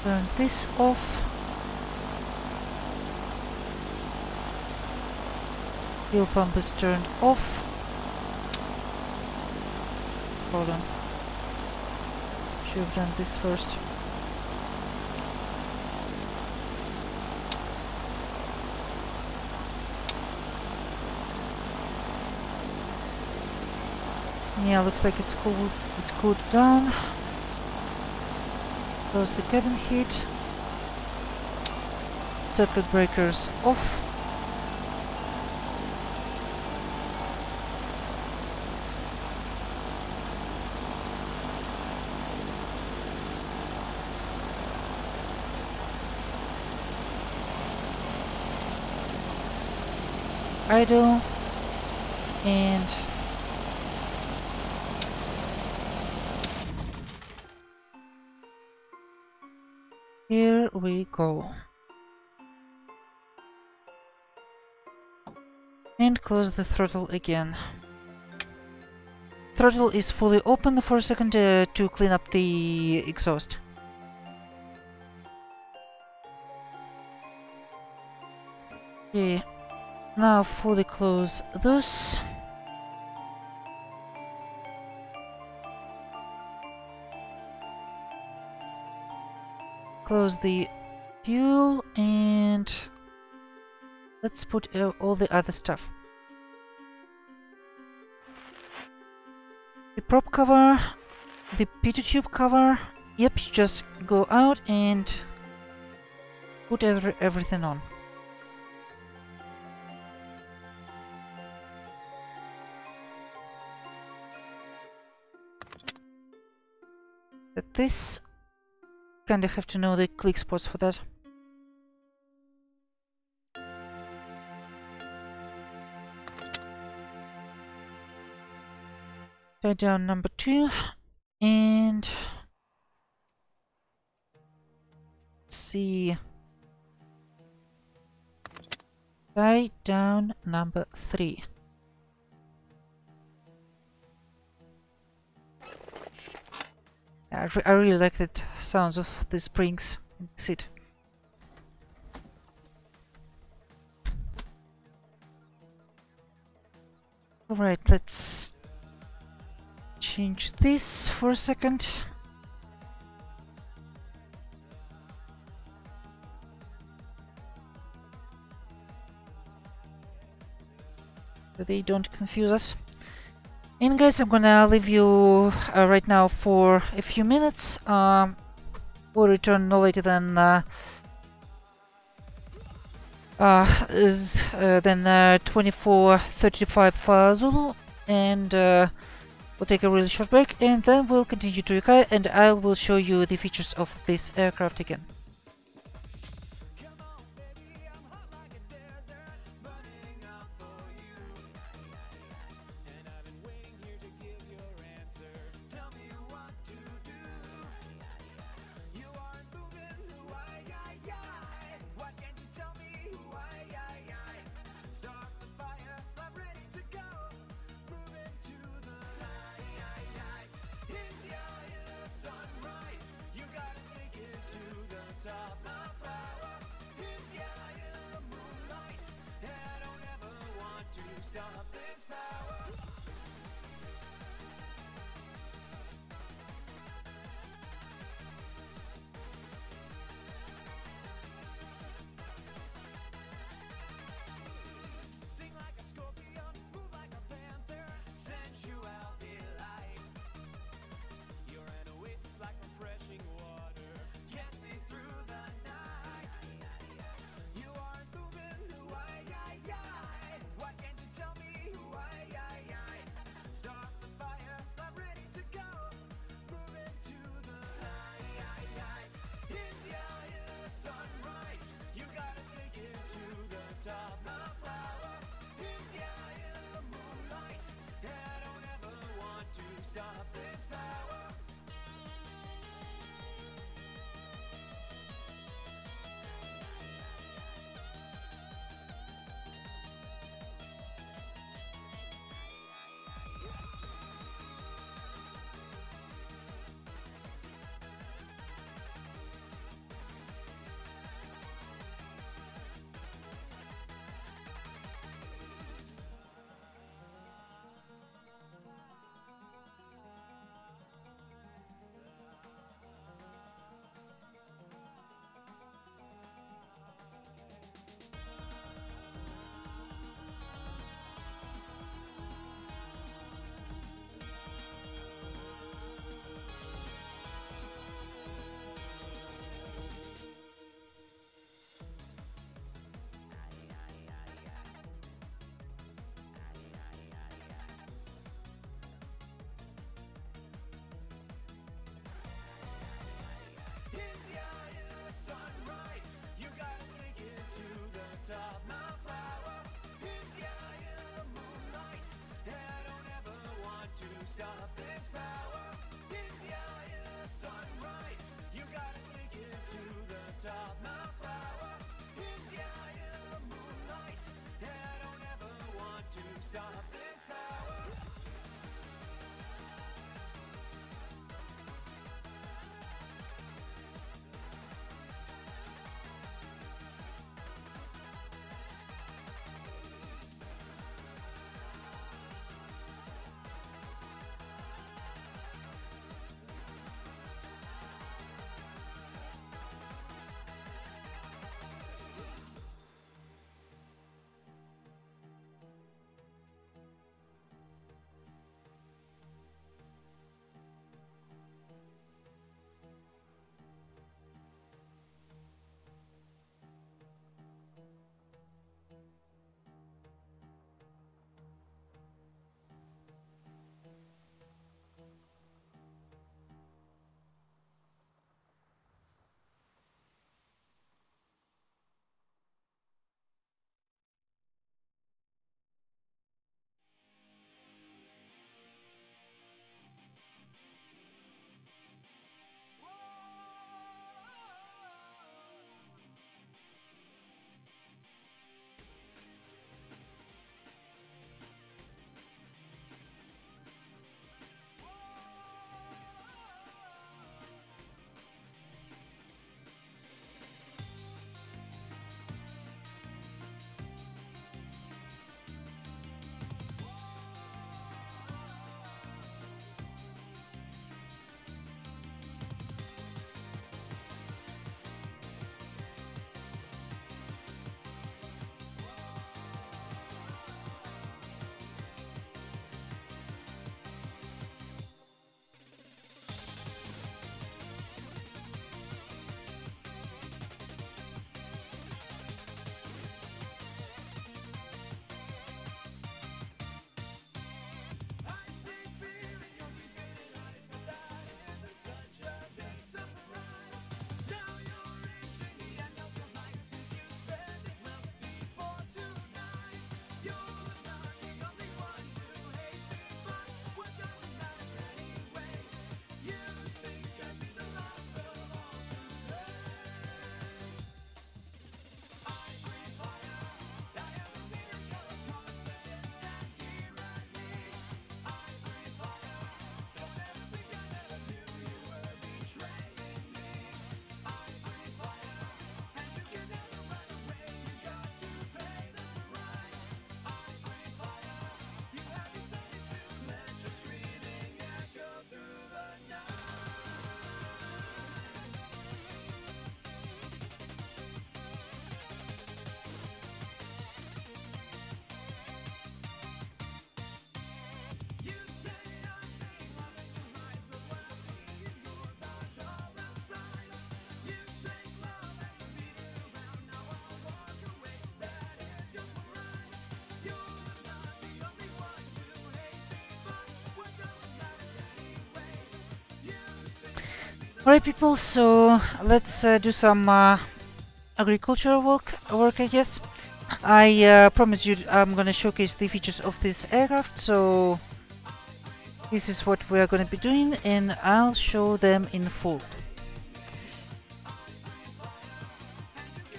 Turn this off. Fuel pump is turned off. Hold on. Should have done this first. Yeah, looks like it's cooled. It's cooled down. Close the cabin heat. Circuit breakers off. Idle. And here we go. And close the throttle again. Throttle is fully open for a second to clean up the exhaust. Okay, now fully close those. Close the fuel and let's put all the other stuff. The prop cover, the pitot tube cover. Yep, you just go out and put everything on. This kinda have to know the click spots for that. tie down number 2, and let's see, tie down number 3. I really like the sounds of the springs in the seat. Alright, let's change this for a second. So they don't confuse us. And guys, I'm gonna leave you right now for a few minutes. We'll return no later than 24:35 Zulu, and we'll take a really short break, and then we'll continue to Yukai, and I will show you the features of this aircraft again. Alright people, so let's do some agricultural work I guess. I promised you I'm gonna showcase the features of this aircraft, so this is what we are gonna be doing and I'll show them in full.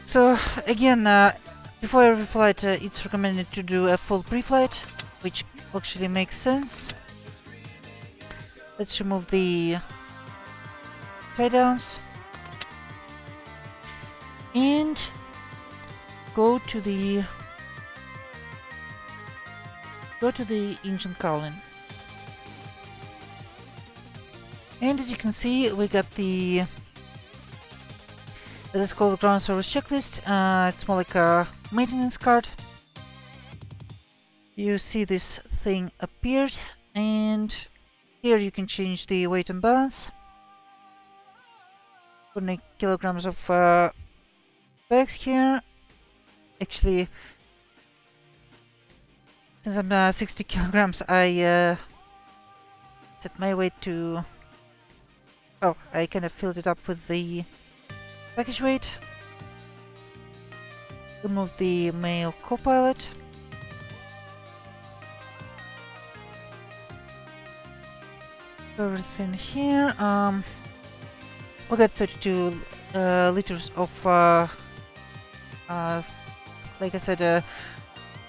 So again, before every flight it's recommended to do a full pre-flight, which actually makes sense. Let's remove the tie downs and go to the engine cowling. And as you can see, we got the, this is called ground service checklist. It's more like a maintenance card. You see this thing appeared, and here you can change the weight and balance. 20 kilograms of bags here. Actually, since I'm 60 kilograms, I set my weight to, well, I kind of filled it up with the package weight. Remove the male co-pilot. Everything here. We got 32 liters of, like I said,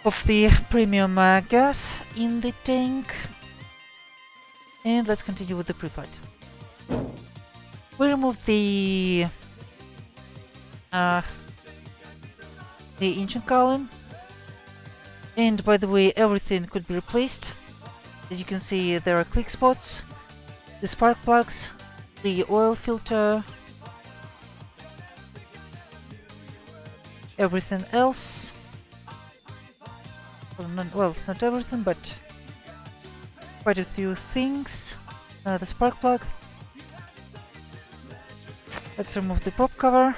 of the premium gas in the tank. And let's continue with the pre-flight. We removed the engine cowling, and by the way, everything could be replaced. As you can see, there are click spots, the spark plugs, the oil filter, everything else. Well, not everything, but quite a few things. The spark plug. Let's remove the prop cover.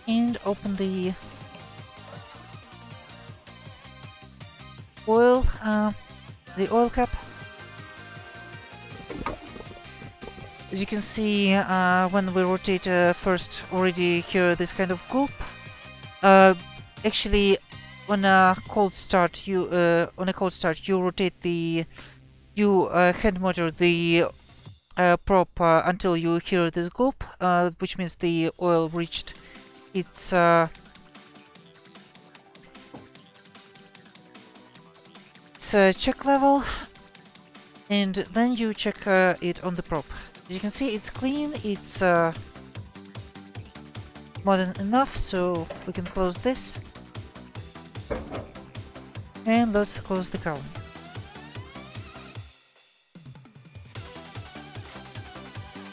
And open the oil cap. As you can see, when we rotate first, already here this kind of gulp. Actually, on a cold start, you rotate the hand motor the prop until you hear this gulp, which means the oil reached its check level, and then you check it on the prop. As you can see, it's clean, it's more than enough, so we can close this. And let's close the cowling.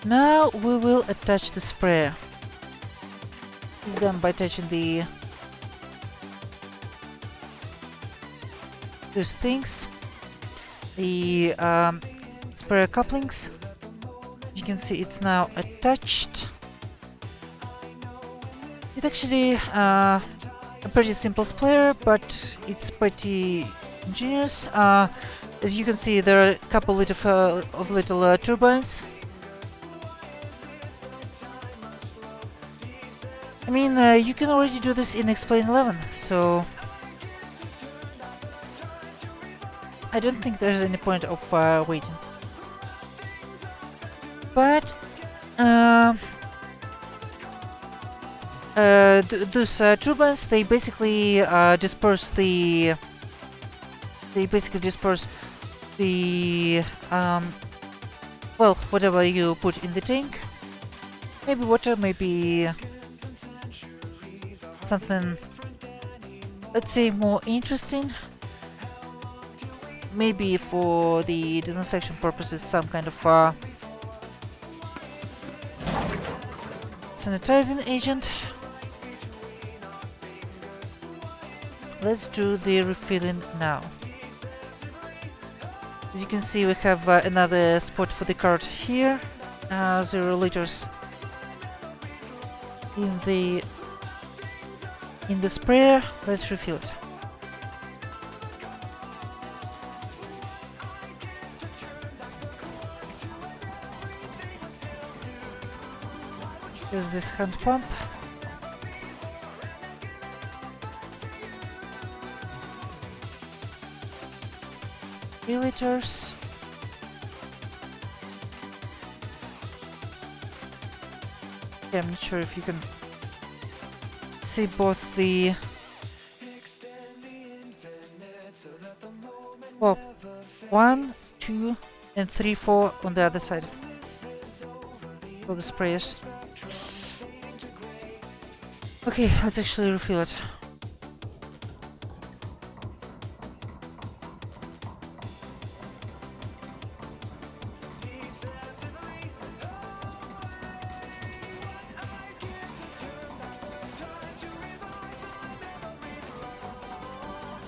Now we will attach the sprayer. It's done by touching these things, the sprayer couplings. As you can see, it's now attached. It's actually a pretty simple sprayer, but it's pretty ingenious. As you can see, there are a couple of little turbines. I mean, you can already do this in Explain 11, so I don't think there's any point of waiting. But those turbines, they basically disperse the well, whatever you put in the tank. Maybe water, maybe something, let's say, more interesting. Maybe for the disinfection purposes, some kind of sanitizing agent. Let's do the refilling now. As you can see, we have another spot for the card here. 0 liters in the sprayer. Let's refill it. Here's this hand pump. Three liters. Okay, I'm not sure if you can see both the... Well, 1, 2, and 3, 4 on the other side. For the sprayers. Okay, let's actually refill it.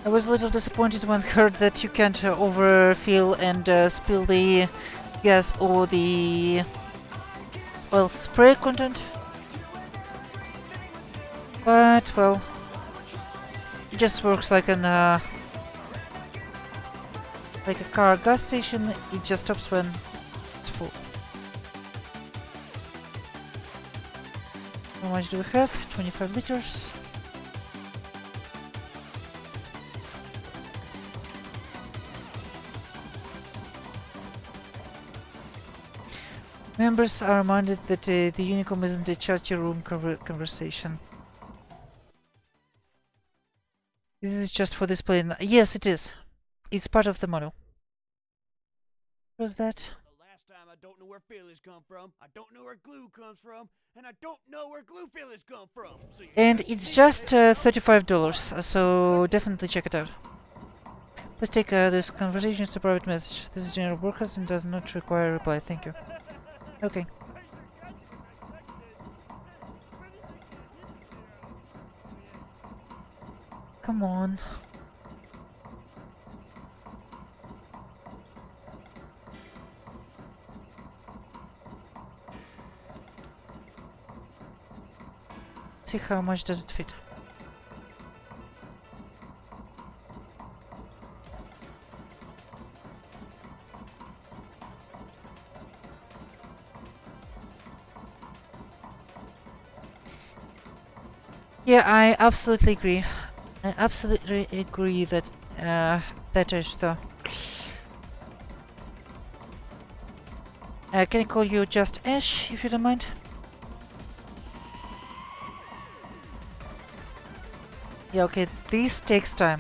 I was a little disappointed when I heard that you can't overfill and spill the gas or the well, spray content. But well, it just works like an like a car gas station. It just stops when it's full. How much do we have? 25 liters. Members are reminded that the Unicom isn't a chat room conversation. This is just for display. Yes, it is. It's part of the model. What was that?
The last time I don't know where fillers come from, I don't know where glue comes from, and I don't know where glue fillers come from. So
and it's just $35, so definitely check it out. Let's take this conversations to private message. This is general broadcast and does not require a reply. Thank you. Okay. Come on. See how much does it fit. Yeah, I absolutely agree. I absolutely agree that that is the... can I call you just Ash, if you don't mind? Yeah, okay, this takes time.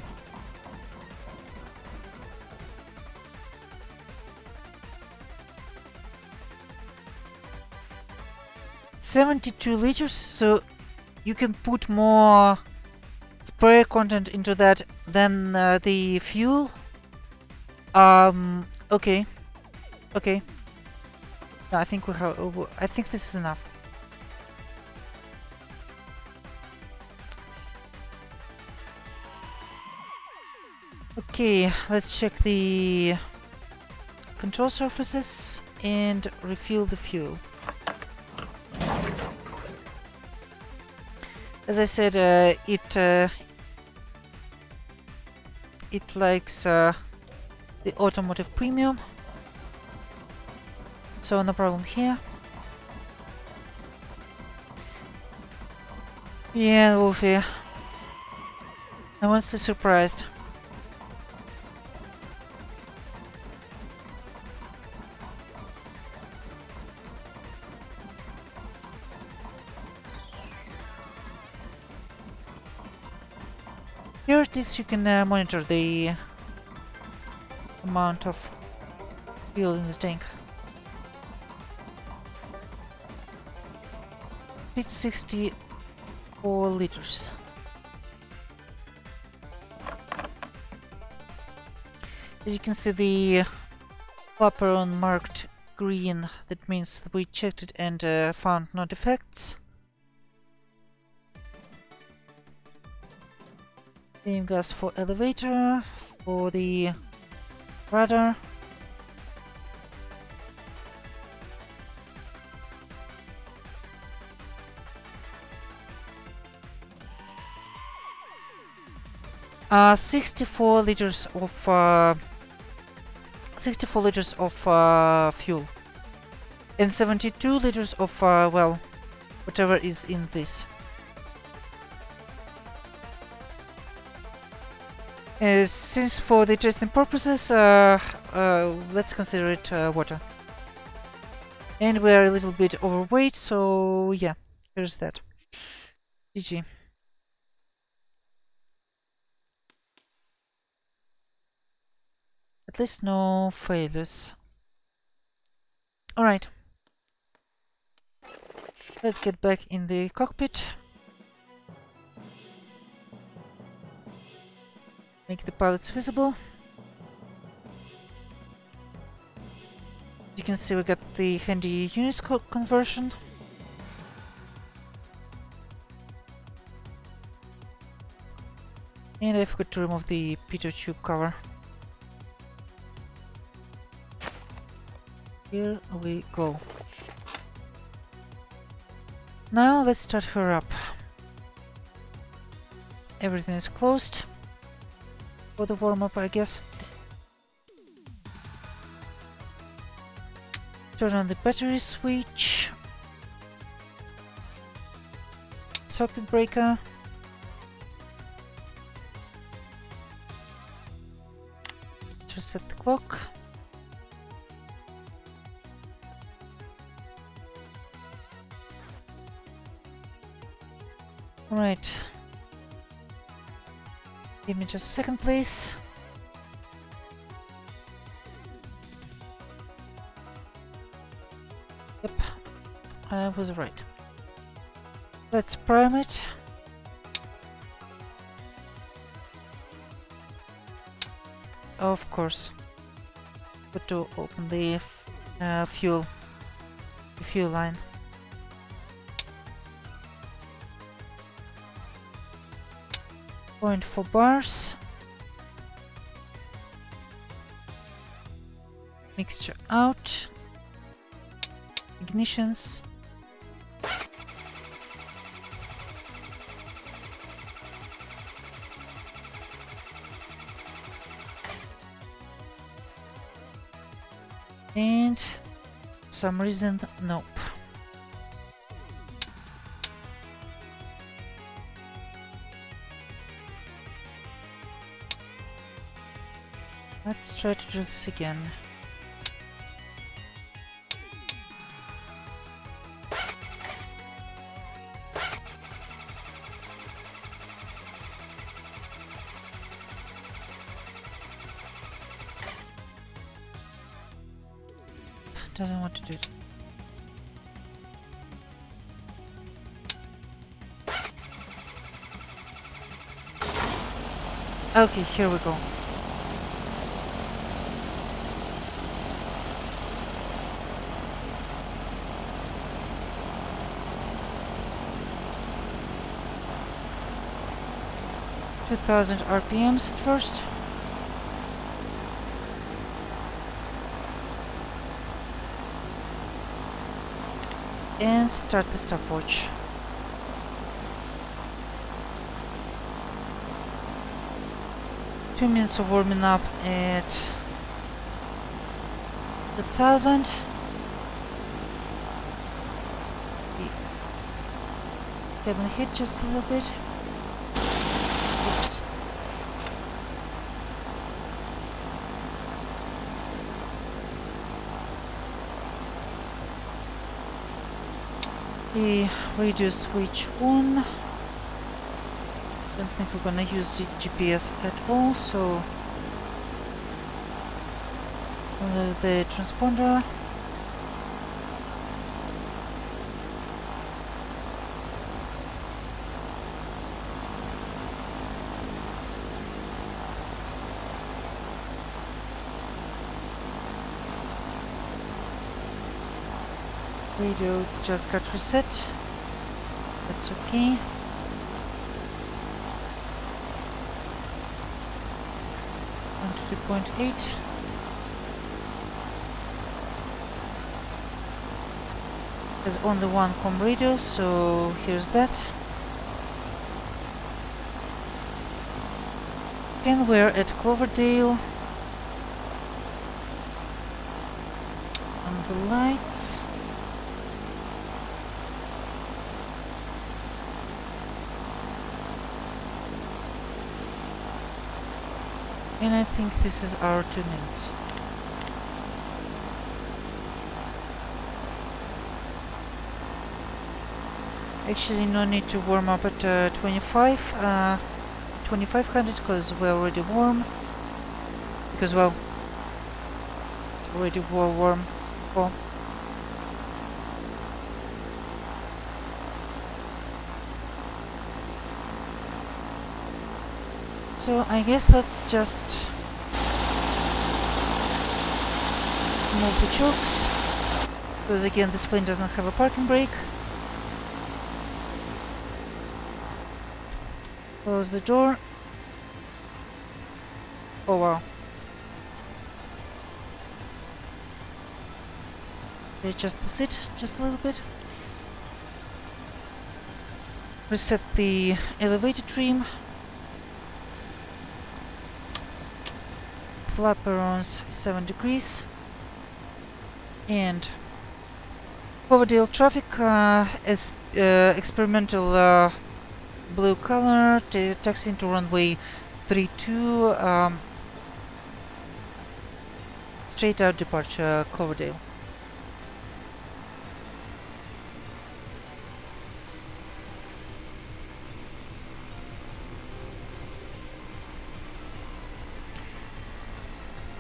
$72 liters, so you can put more spray content into that than the fuel. Okay. Okay. No, I think we have. I think this is enough. Okay, let's check the control surfaces and refill the fuel. As I said, it likes the automotive premium, so no problem here. Yeah, Wolfie. I was surprised. Here it is, you can monitor the amount of fuel in the tank. It's 64 liters. As you can see, the flapper on marked green, that means that we checked it and found no defects. Same goes for elevator, for the radar. Uh, 64 liters of 64 liters of fuel and 72 liters of well, whatever is in this. Since for the testing purposes, let's consider it water. And we are a little bit overweight, so yeah, here's that. GG. At least no failures. Alright. Let's get back in the cockpit. Make the pilots visible. You can see we got the handy units conversion. And I forgot to remove the pitot tube cover. Here we go. Now let's start her up. Everything is closed for the warm-up, I guess. Turn on the battery switch. Circuit breaker. Let's reset the clock. Alright. Give me just a second, please. Yep, I was right. Let's prime it. Of course. Got to open the fuel line. Point 4 bars. Mixture out. Ignitions. And for some reason, nope. Let's try to do this again. Doesn't want to do it. Okay, here we go. (2000 RPMs at first. And start the stopwatch. Two minutes of warming up at 1000. The cabin hit just a little bit. Oops. The radio switch on. Don't think we're gonna use the GPS at all, so the transponder. Radio just got reset. That's okay. On to 2.8. There's only one com radio, so here's that. And we're at Cloverdale. On the lights. And I think this is our 2 minutes. Actually, no need to warm up at 2500 because we're already warm. Because, well, already warm. Oh. So I guess let's just move the chokes, because again this plane doesn't have a parking brake. Close the door. Oh wow. Adjust the seat just a little bit. Reset the elevator trim. Flaperons 7 degrees. And Cloverdale traffic is experimental blue color, taxi into runway 32, straight out departure Cloverdale.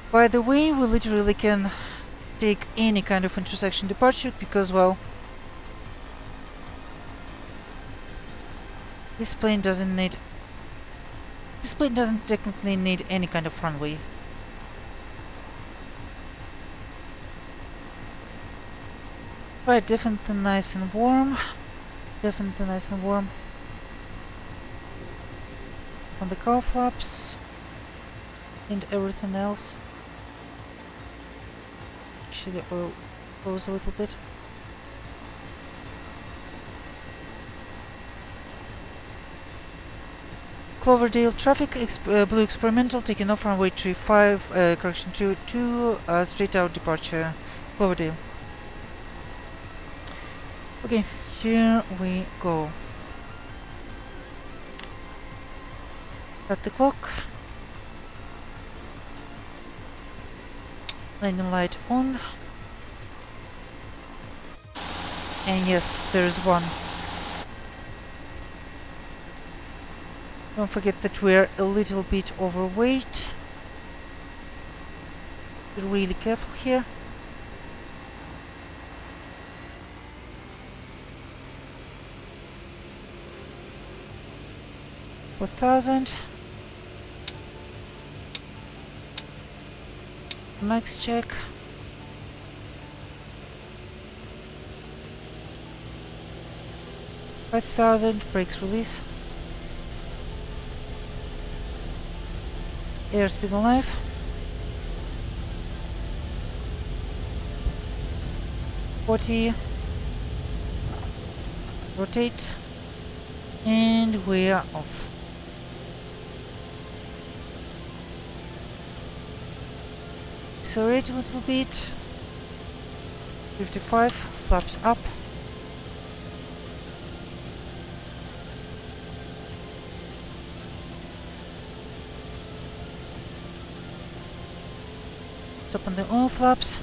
By the way, we literally can take any kind of intersection departure because, well, this plane doesn't technically need any kind of runway. Right, definitely nice and warm. Definitely nice and warm. On the cowl flaps and everything else. Actually, I'll close a little bit. Cloverdale traffic, blue experimental, taking off runway 35, correction 22, straight out departure Cloverdale. Okay, here we go. Start the clock. Landing light on. And yes, there's one. Don't forget that we're a little bit overweight. Be really careful here. $4,000. Max check. $5,000. Brakes release. Airspeed alive. $40. Rotate. And we are off. Accelerate a little bit. 55. Flaps up. Stop on the oil flaps.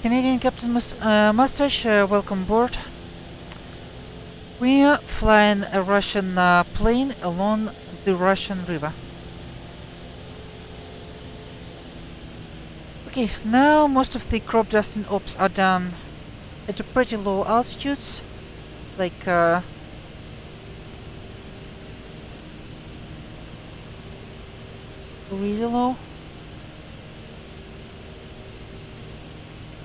Canadian Captain Mustache, welcome aboard. We are flying a Russian plane along the Russian river. Okay, now most of the crop dusting ops are done at a pretty low altitudes, like really low.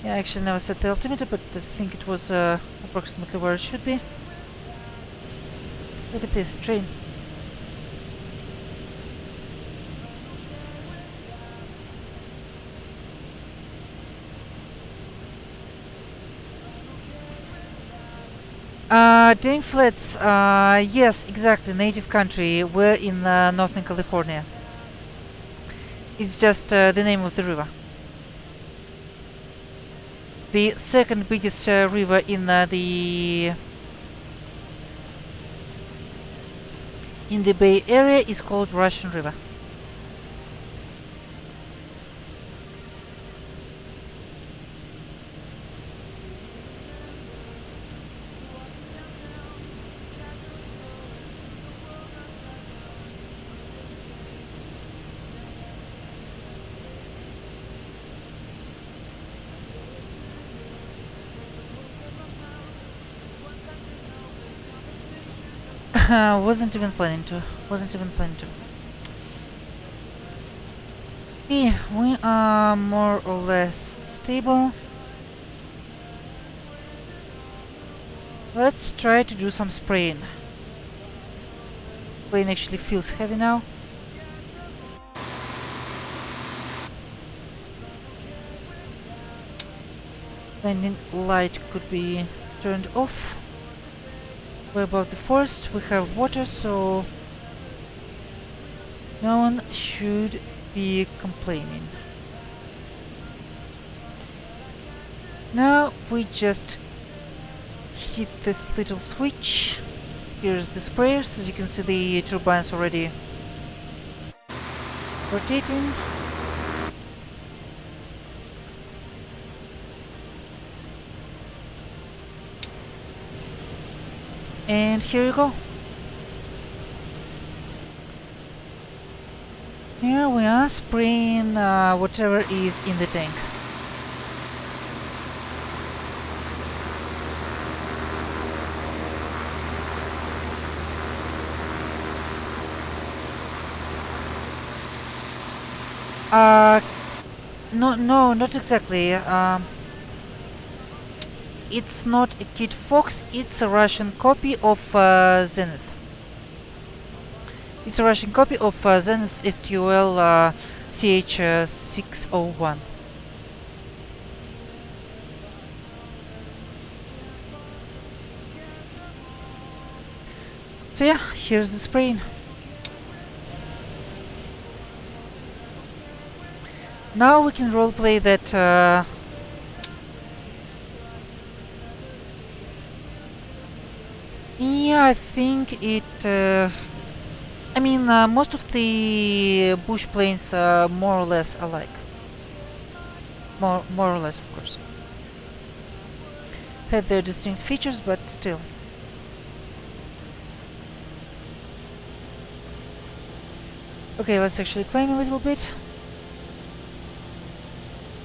Yeah, I actually never set the altimeter, but I think it was approximately where it should be. Look at this train. Dane Flats, yes, exactly, native country. We're in Northern California. It's just the name of the river. The second biggest river in the Bay Area is called Russian River. Wasn't even planning to. Okay, we are more or less stable. Let's try to do some spraying. Plane actually feels heavy now. Landing light could be turned off. We're above the forest, we have water, so no one should be complaining. Now we just hit this little switch. Here's the sprayers. As you can see, the turbines already rotating. And here you go. Here we are spraying whatever is in the tank. No, not exactly. It's not a Kit Fox, it's a Russian copy of Zenith. It's a Russian copy of Zenith STOL CH601. So yeah, here's the spraying. Now we can roleplay that yeah, I think it I mean, most of the bush planes are more or less alike. More or less, of course. Had their distinct features, but still. Okay, let's actually climb a little bit.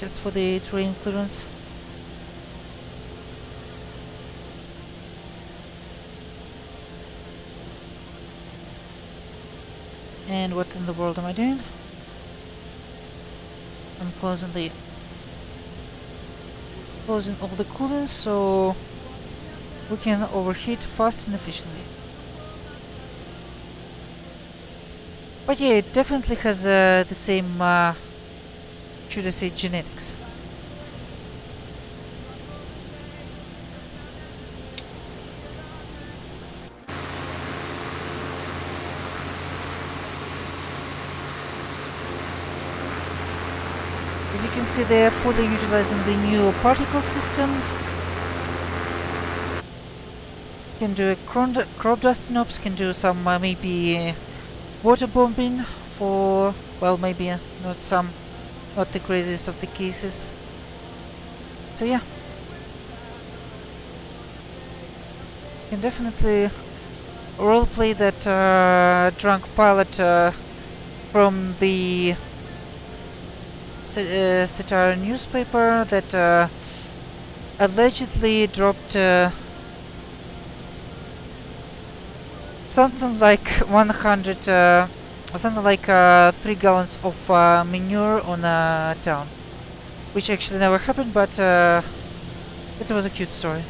Just for the terrain clearance. And what in the world am I doing? I'm closing all the coolants so we can overheat fast and efficiently. But yeah, it definitely has the same, should I say, genetics. As you can see, they are fully utilizing the new particle system. Can do a crop dusting ops, can do some maybe water bombing for, well, maybe not the craziest of the cases. So yeah, can definitely roleplay that drunk pilot from the satire newspaper that allegedly dropped something like 3 gallons of manure on a town, which actually never happened, but it was a cute story.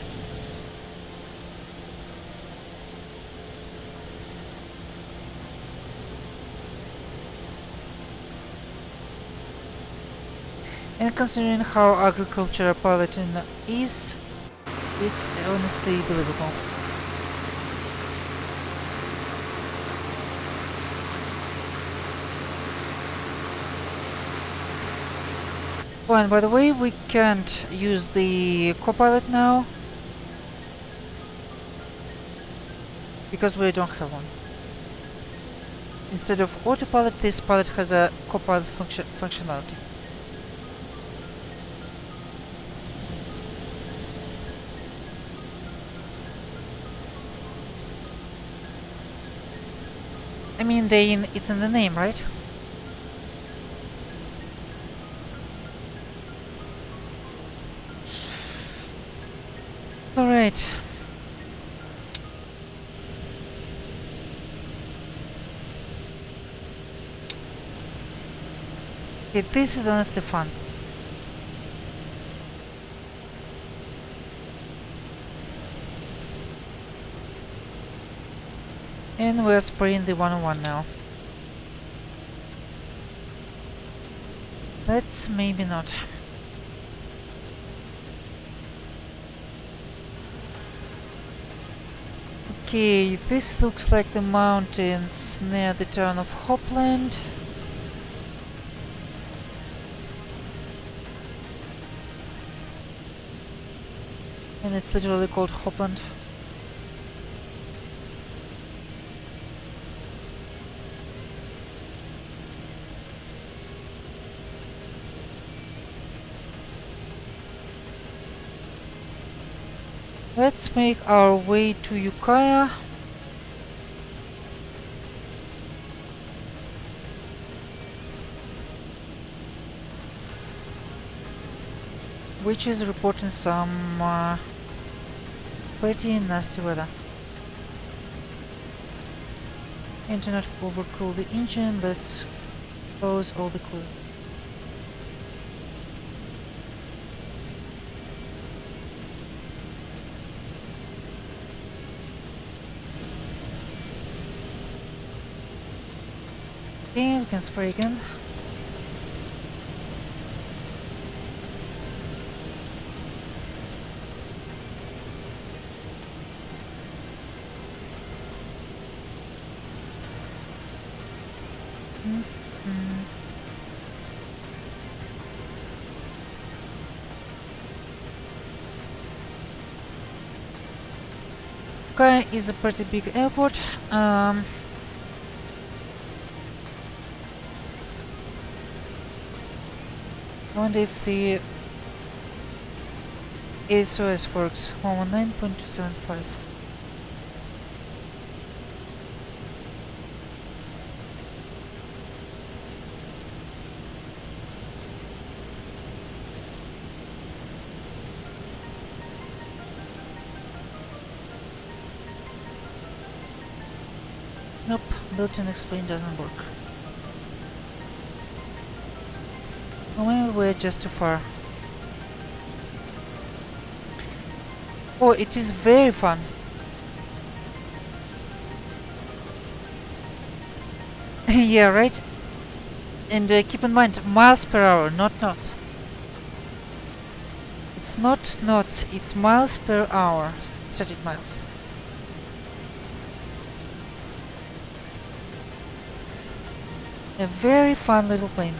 And considering how agriculture piloting is, it's honestly believable. Oh, and by the way, we can't use the copilot now because we don't have one. Instead of autopilot, this pilot has a copilot functionality. I mean, it's in the name, right? Alright. Okay, this is honestly fun. And we're spraying the 101 now. Let's maybe not. Okay, this looks like the mountains near the town of Hopland. And it's literally called Hopland. Let's make our way to Ukiah. Which is reporting some pretty nasty weather. And to not overcool the engine, let's close all the cooling. Okay, we can spray again. Ukiah is a pretty big airport. I wonder if the ASOS works. 119.275. Nope, built-in explain doesn't work. Or maybe we're just too far. Oh, it is very fun. Yeah, right? And keep in mind, miles per hour, not knots. It's not knots, it's miles per hour. Static miles. A very fun little plane.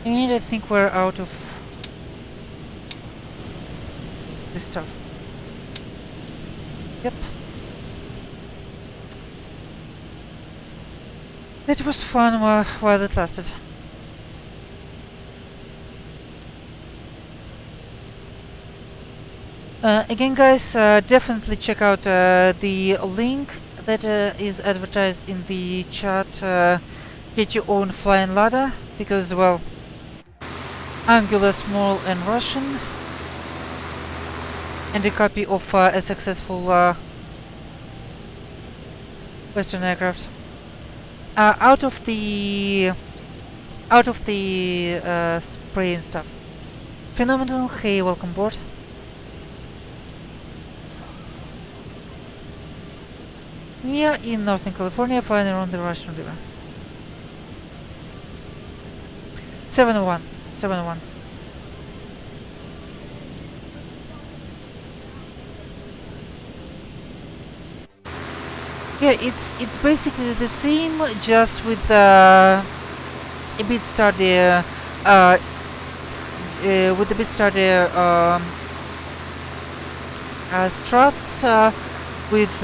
And I think we're out of this stuff. Yep. It was fun while it lasted. Again, guys, definitely check out the link that is advertised in the chat. Get your own flying ladder, because, well, angular, small, and Russian, and a copy of a successful Western aircraft. Out of the spray and stuff. Phenomenal. Hey, welcome aboard. We are in Northern California, flying around the Russian River. 701. 701. Yeah, it's basically the same, just with a bit sturdier, with a bit sturdier struts, um, with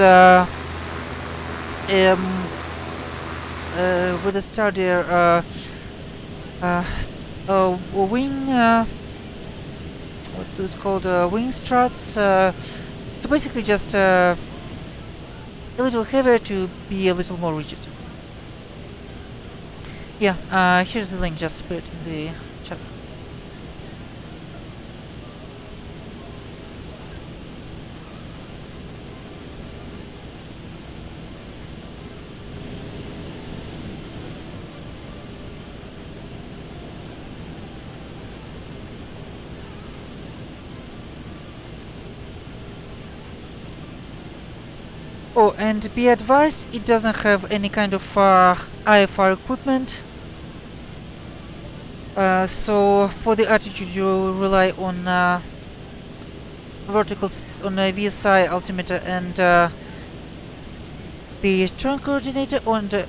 a sturdier wing. What is called wing struts. So basically, just a little heavier to be a little more rigid. Yeah, here's the link, just put it in the chat. Oh, and be advised, it doesn't have any kind of IFR equipment. So for the attitude, you rely on on a VSI altimeter and the turn coordinator,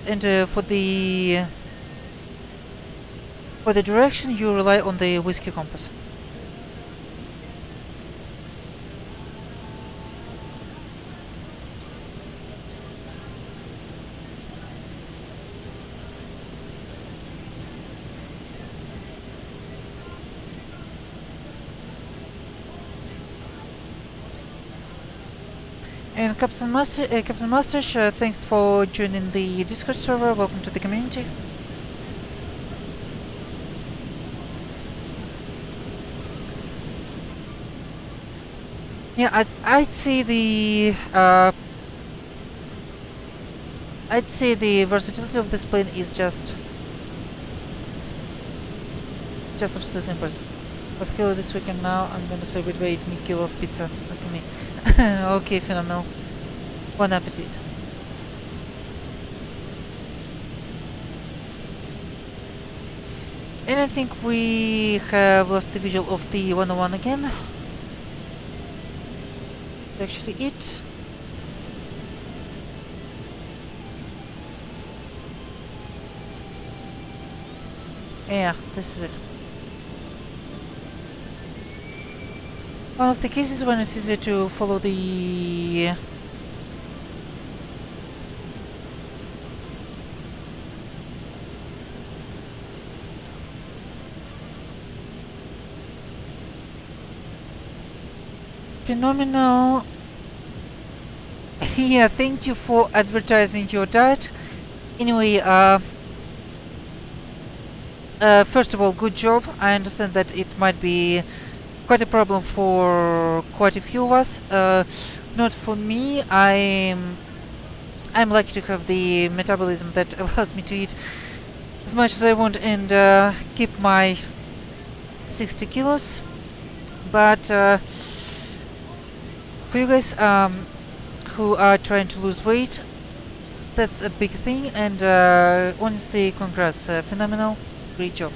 and for the direction, you rely on the whiskey compass. And Captain Mustache, thanks for joining the Discord server. Welcome to the community. Yeah, I'd say the versatility of this plane is just absolutely impressive. 5 kilo this weekend now. I'm gonna celebrate by eating a kilo of pizza. Look at me. Okay, phenomenal. Bon appetit. And I think we have lost the visual of the 101 again. Actually it. Yeah, this is it. One of the cases when it's easier to follow the phenomenal. Yeah, thank you for advertising your diet. Anyway, first of all, good job. I understand that it might be quite a problem for quite a few of us. Not for me. I'm lucky to have the metabolism that allows me to eat as much as I want and keep my 60 kilos. But for you guys who are trying to lose weight, that's a big thing, and honestly, congrats, phenomenal, great job.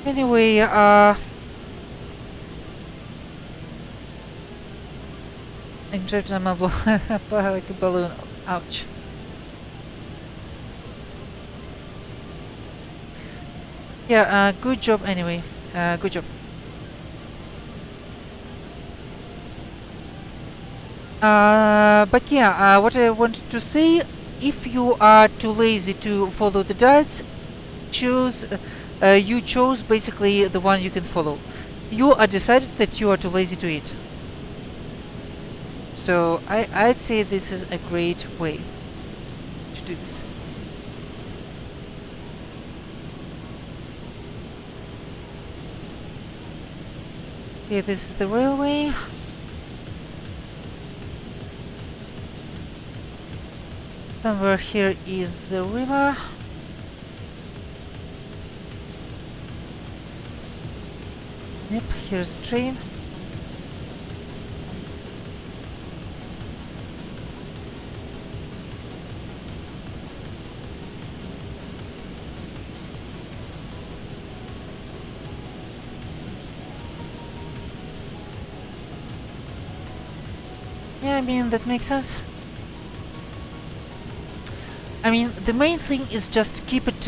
Anyway, I'm trapped on my like a balloon. Ouch. Yeah, good job anyway. Good job. But yeah, what I wanted to say, if you are too lazy to follow the diets, you chose basically the one you can follow. You are decided that you are too lazy to eat. So I'd say this is a great way to do this. Okay, this is the railway. Somewhere here is the river. Yep, here's a train. Yeah, I mean, that makes sense. I mean, the main thing is just keep it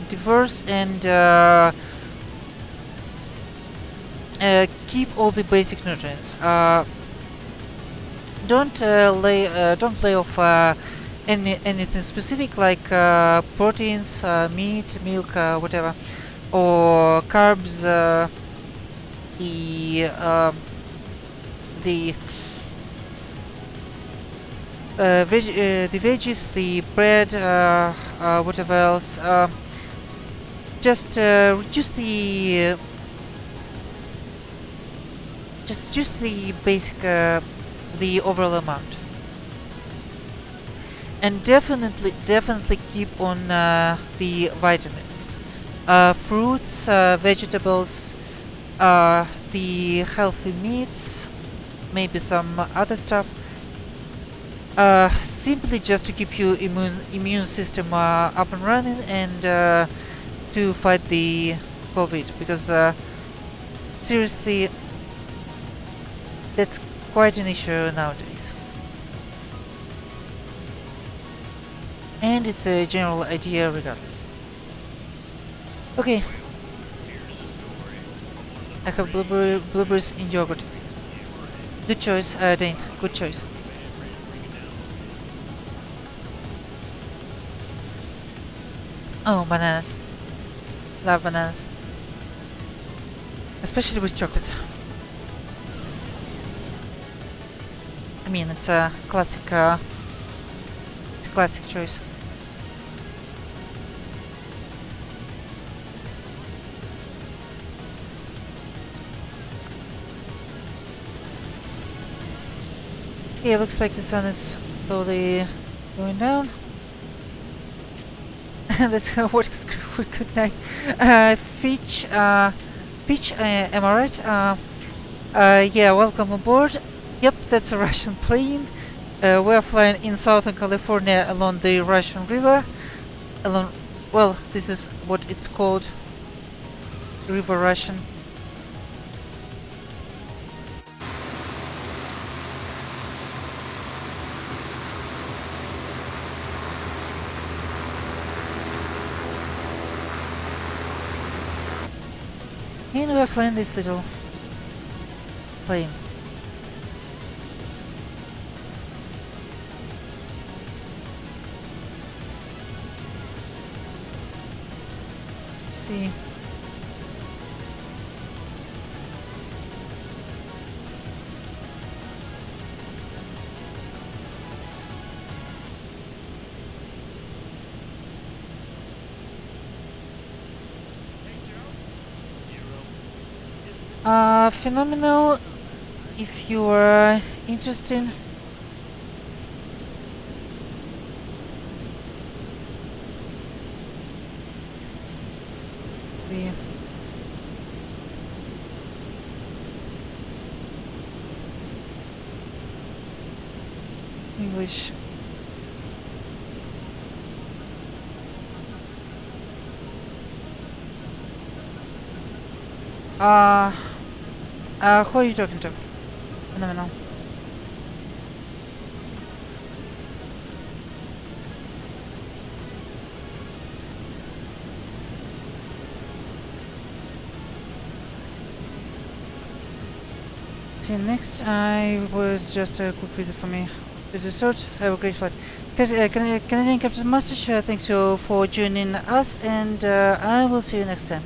diverse and keep all the basic nutrients. Don't lay off anything specific like proteins, meat, milk, whatever, or carbs. The the veggies, the bread, whatever else. Just reduce the basic, the overall amount, and definitely keep on the vitamins, fruits, vegetables, the healthy meats, maybe some other stuff. Simply just to keep your immune system up and running and to fight the COVID, because seriously, that's quite an issue nowadays. And it's a general idea regardless. Okay. I have blueberries in yogurt. Good choice, Dane. Good choice. Oh, bananas. Love bananas. Especially with chocolate. I mean, it's a classic choice. Okay, it looks like the sun is slowly going down. That's what is good night. Fitch, am I right? Yeah, welcome aboard. Yep, that's a Russian plane. We're flying in Southern California along the Russian River. Well, this is what it's called, River Russian. And we're flying this little plane. Let's see. Phenomenal. If you are interested, we English. Who are you talking to? Phenomenal. See you next. I was just a quick visit for me to the resort. Have a great flight. Canadian Captain Master, thanks you for joining us, and I will see you next time.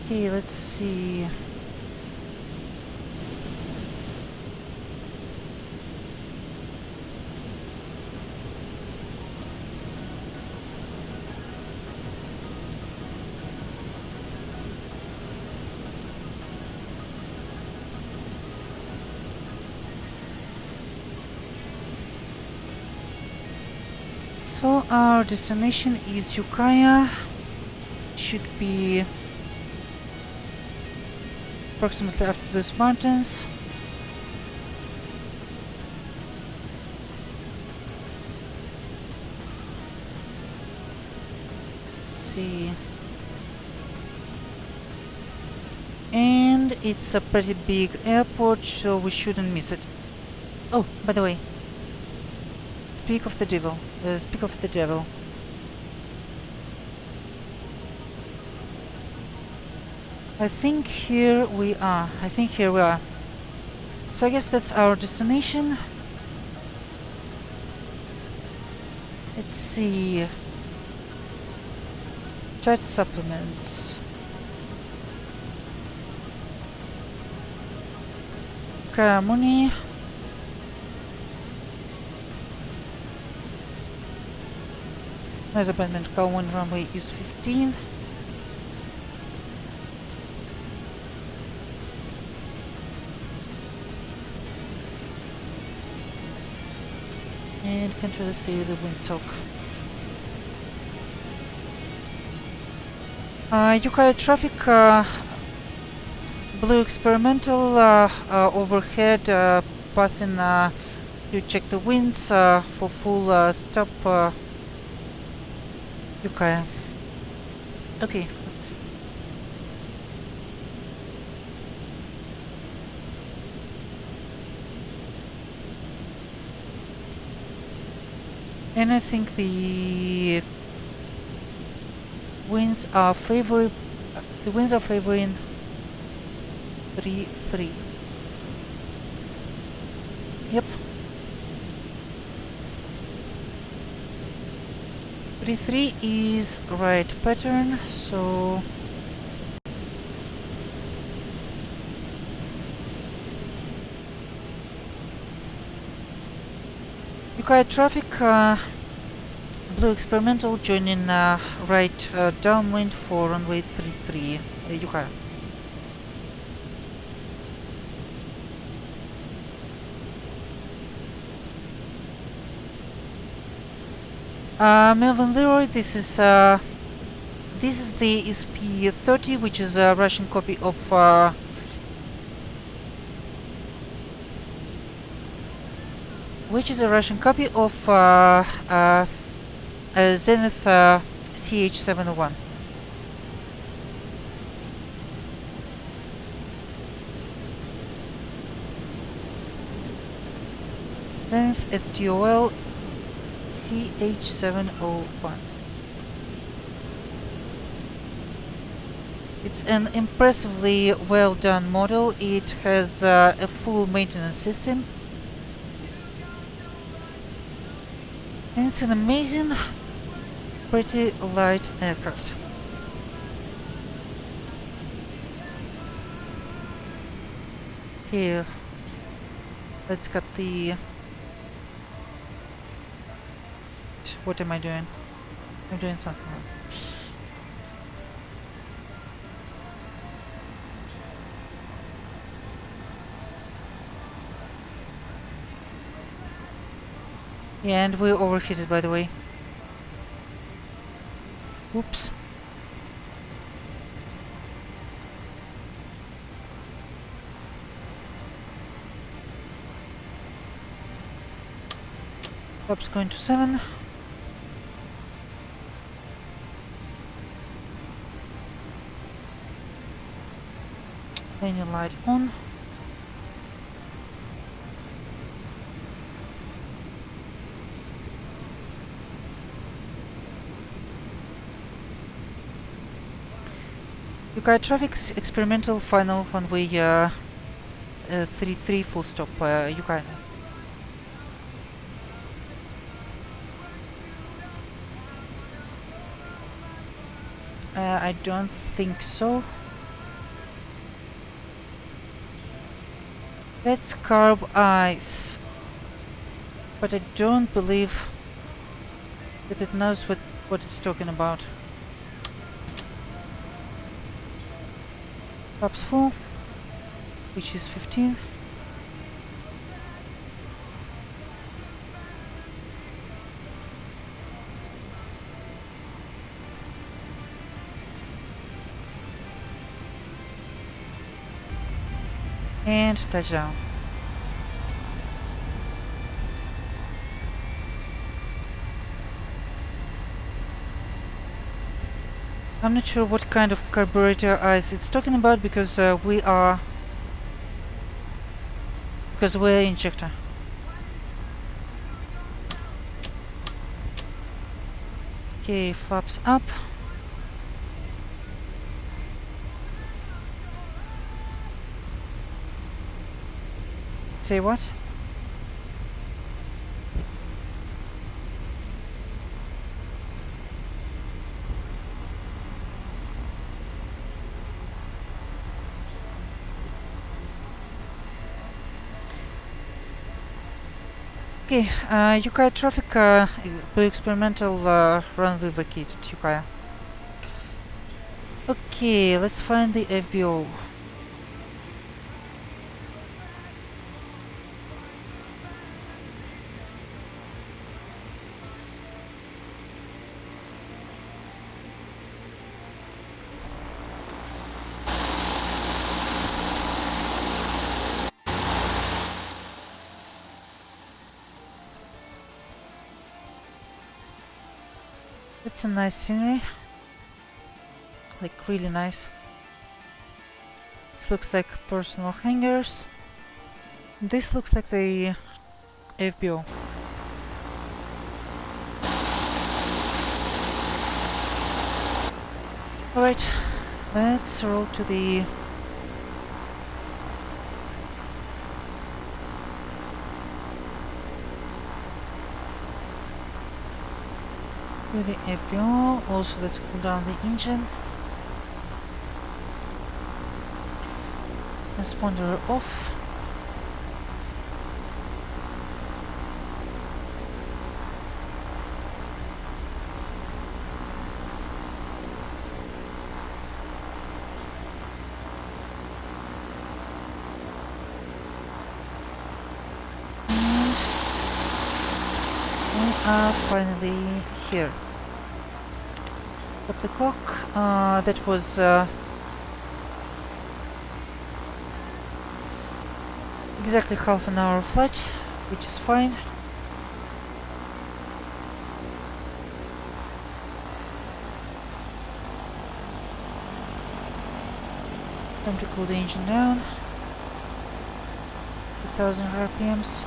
Okay, let's see. So our destination is Ukiah. Should be approximately after those mountains. Let's see. And it's a pretty big airport, so we shouldn't miss it. Oh, by the way, speak of the devil. I think here we are. So I guess that's our destination. Let's see. Chat supplements. Money. Nice abandoned car, one runway is 15. And control the sea with the windsock. Ukiah traffic, blue experimental overhead, passing, you check the winds for full stop Ukiah. Okay, let's see. And I think the winds are favoring 3-3. Yep. 3-3 is right pattern, so Ukiah traffic, blue experimental joining right downwind for runway 33, Ukiah. Melvin Leroy, this is the SP-30, which is a Russian copy of Zenith CH-701. Zenith STOL CH-701. It's an impressively well done model. It has a full maintenance system. And it's an amazing, pretty light aircraft. Here, let's cut the... What am I doing? I'm doing something wrong. Yeah, and we overheated, by the way. Oops. Flaps going to 7. Landing light on. Ukiah traffic experimental final runway 33 full stop Ukiah. I don't think so. Let's carb ice, but I don't believe that it knows what it's talking about. Flaps full, which is 15. And touchdown. I'm not sure what kind of carburetor ice it's talking about because we're injector. Okay, flaps up. Say what? Okay, Ukiah traffic, blue experimental runway vacated, Ukiah. Okay, let's find the FBO. It's a nice scenery. Like, really nice. This looks like personal hangars. This looks like the FBO. Alright, let's roll to the... with the FBO. Also, let's cool down the engine. Transponder off. And we are finally here. Stop the clock. That was exactly half an hour flight, which is fine. Time to cool the engine down. 2000 RPMs.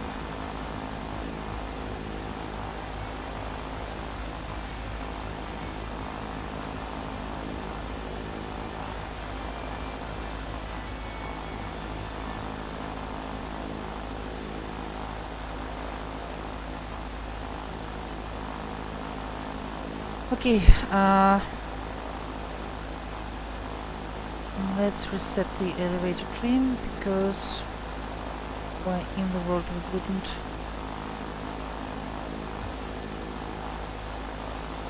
Okay, let's reset the elevator trim, because why in the world we wouldn't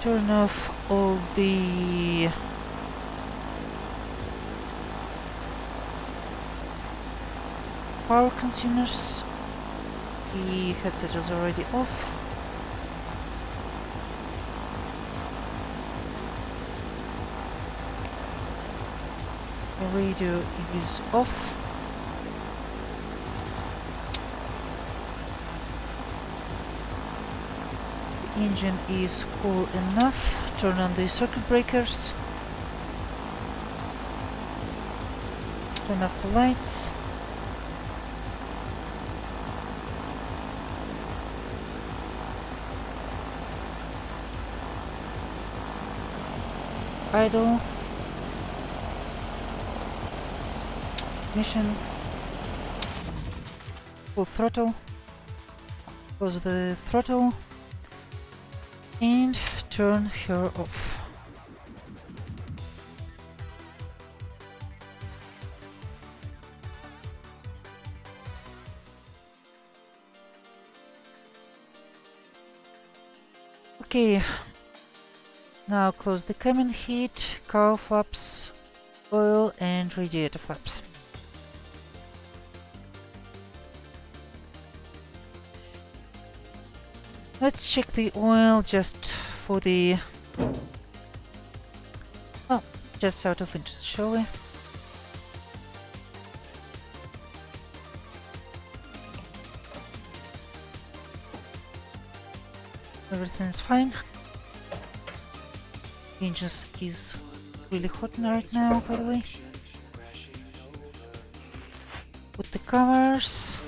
turn off all the power consumers. The headset is already off. The radio is off. The engine is cool enough. Turn on the circuit breakers. Turn off the lights. Idle. Ignition. Full throttle. Close the throttle. And turn her off. Okay. Now close the cabin heat, cowl flaps, oil and radiator flaps. Let's check the oil just for the... well, just out of interest, shall we? Everything's fine. Engine is really hot right now, by the way. Put the covers.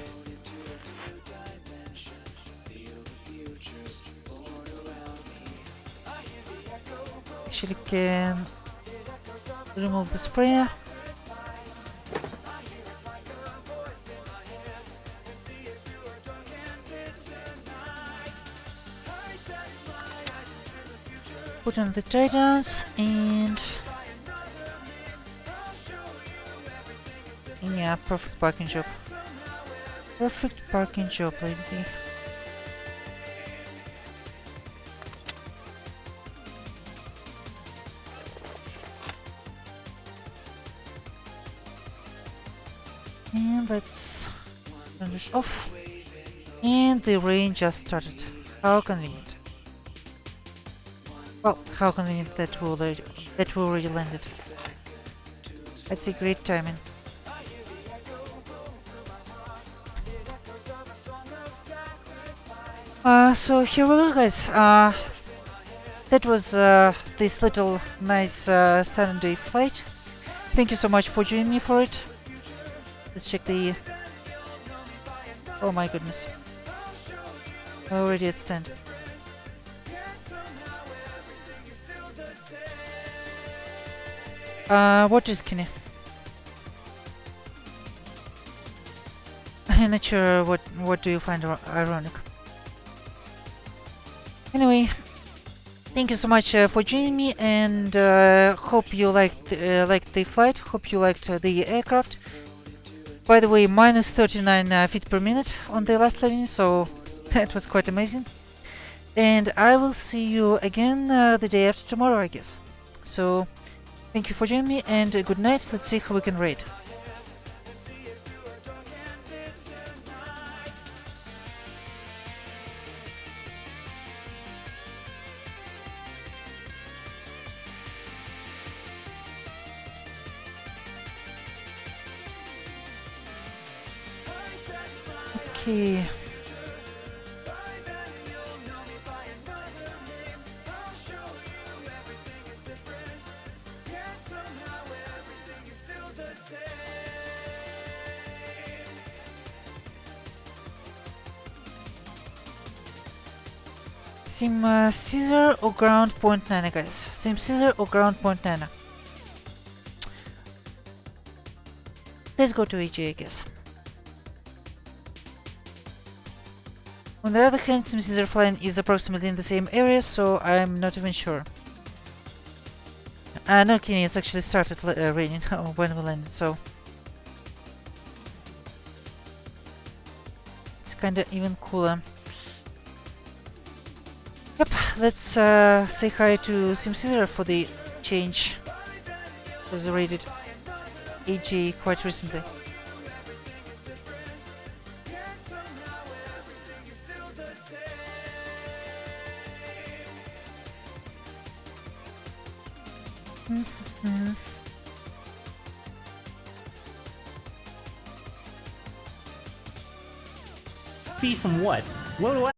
Actually can remove the sprayer. Put on the titans and yeah, perfect parking job. Perfect parking job, lady. And let's turn this off. And the rain just started. How convenient. Well, how convenient that we already landed. That's a great timing. So here we go, guys. That was this little nice Saturday flight. Thank you so much for joining me for it. Let's check the... Oh my goodness. Already at stand. What is skinny? I'm not sure what do you find ironic. Anyway, thank you so much for joining me, and hope you liked the flight. Hope you liked the aircraft. By the way, minus 39 feet per minute on the last landing, so that was quite amazing. And I will see you again the day after tomorrow, I guess. So, thank you for joining me, and good night. Let's see who we can raid. Okay. Sim Caesar or ground point 9, guys. Sim Caesar or ground point 9. Let's go to AG, I guess. On the other hand, Sim Caesar flying is approximately in the same area, so I'm not even sure. No kidding, it's actually started raining when we landed, so it's kinda even cooler. Yep, let's say hi to Sim Caesar for the change. It was rated AG quite recently.
Fee from what? What do I?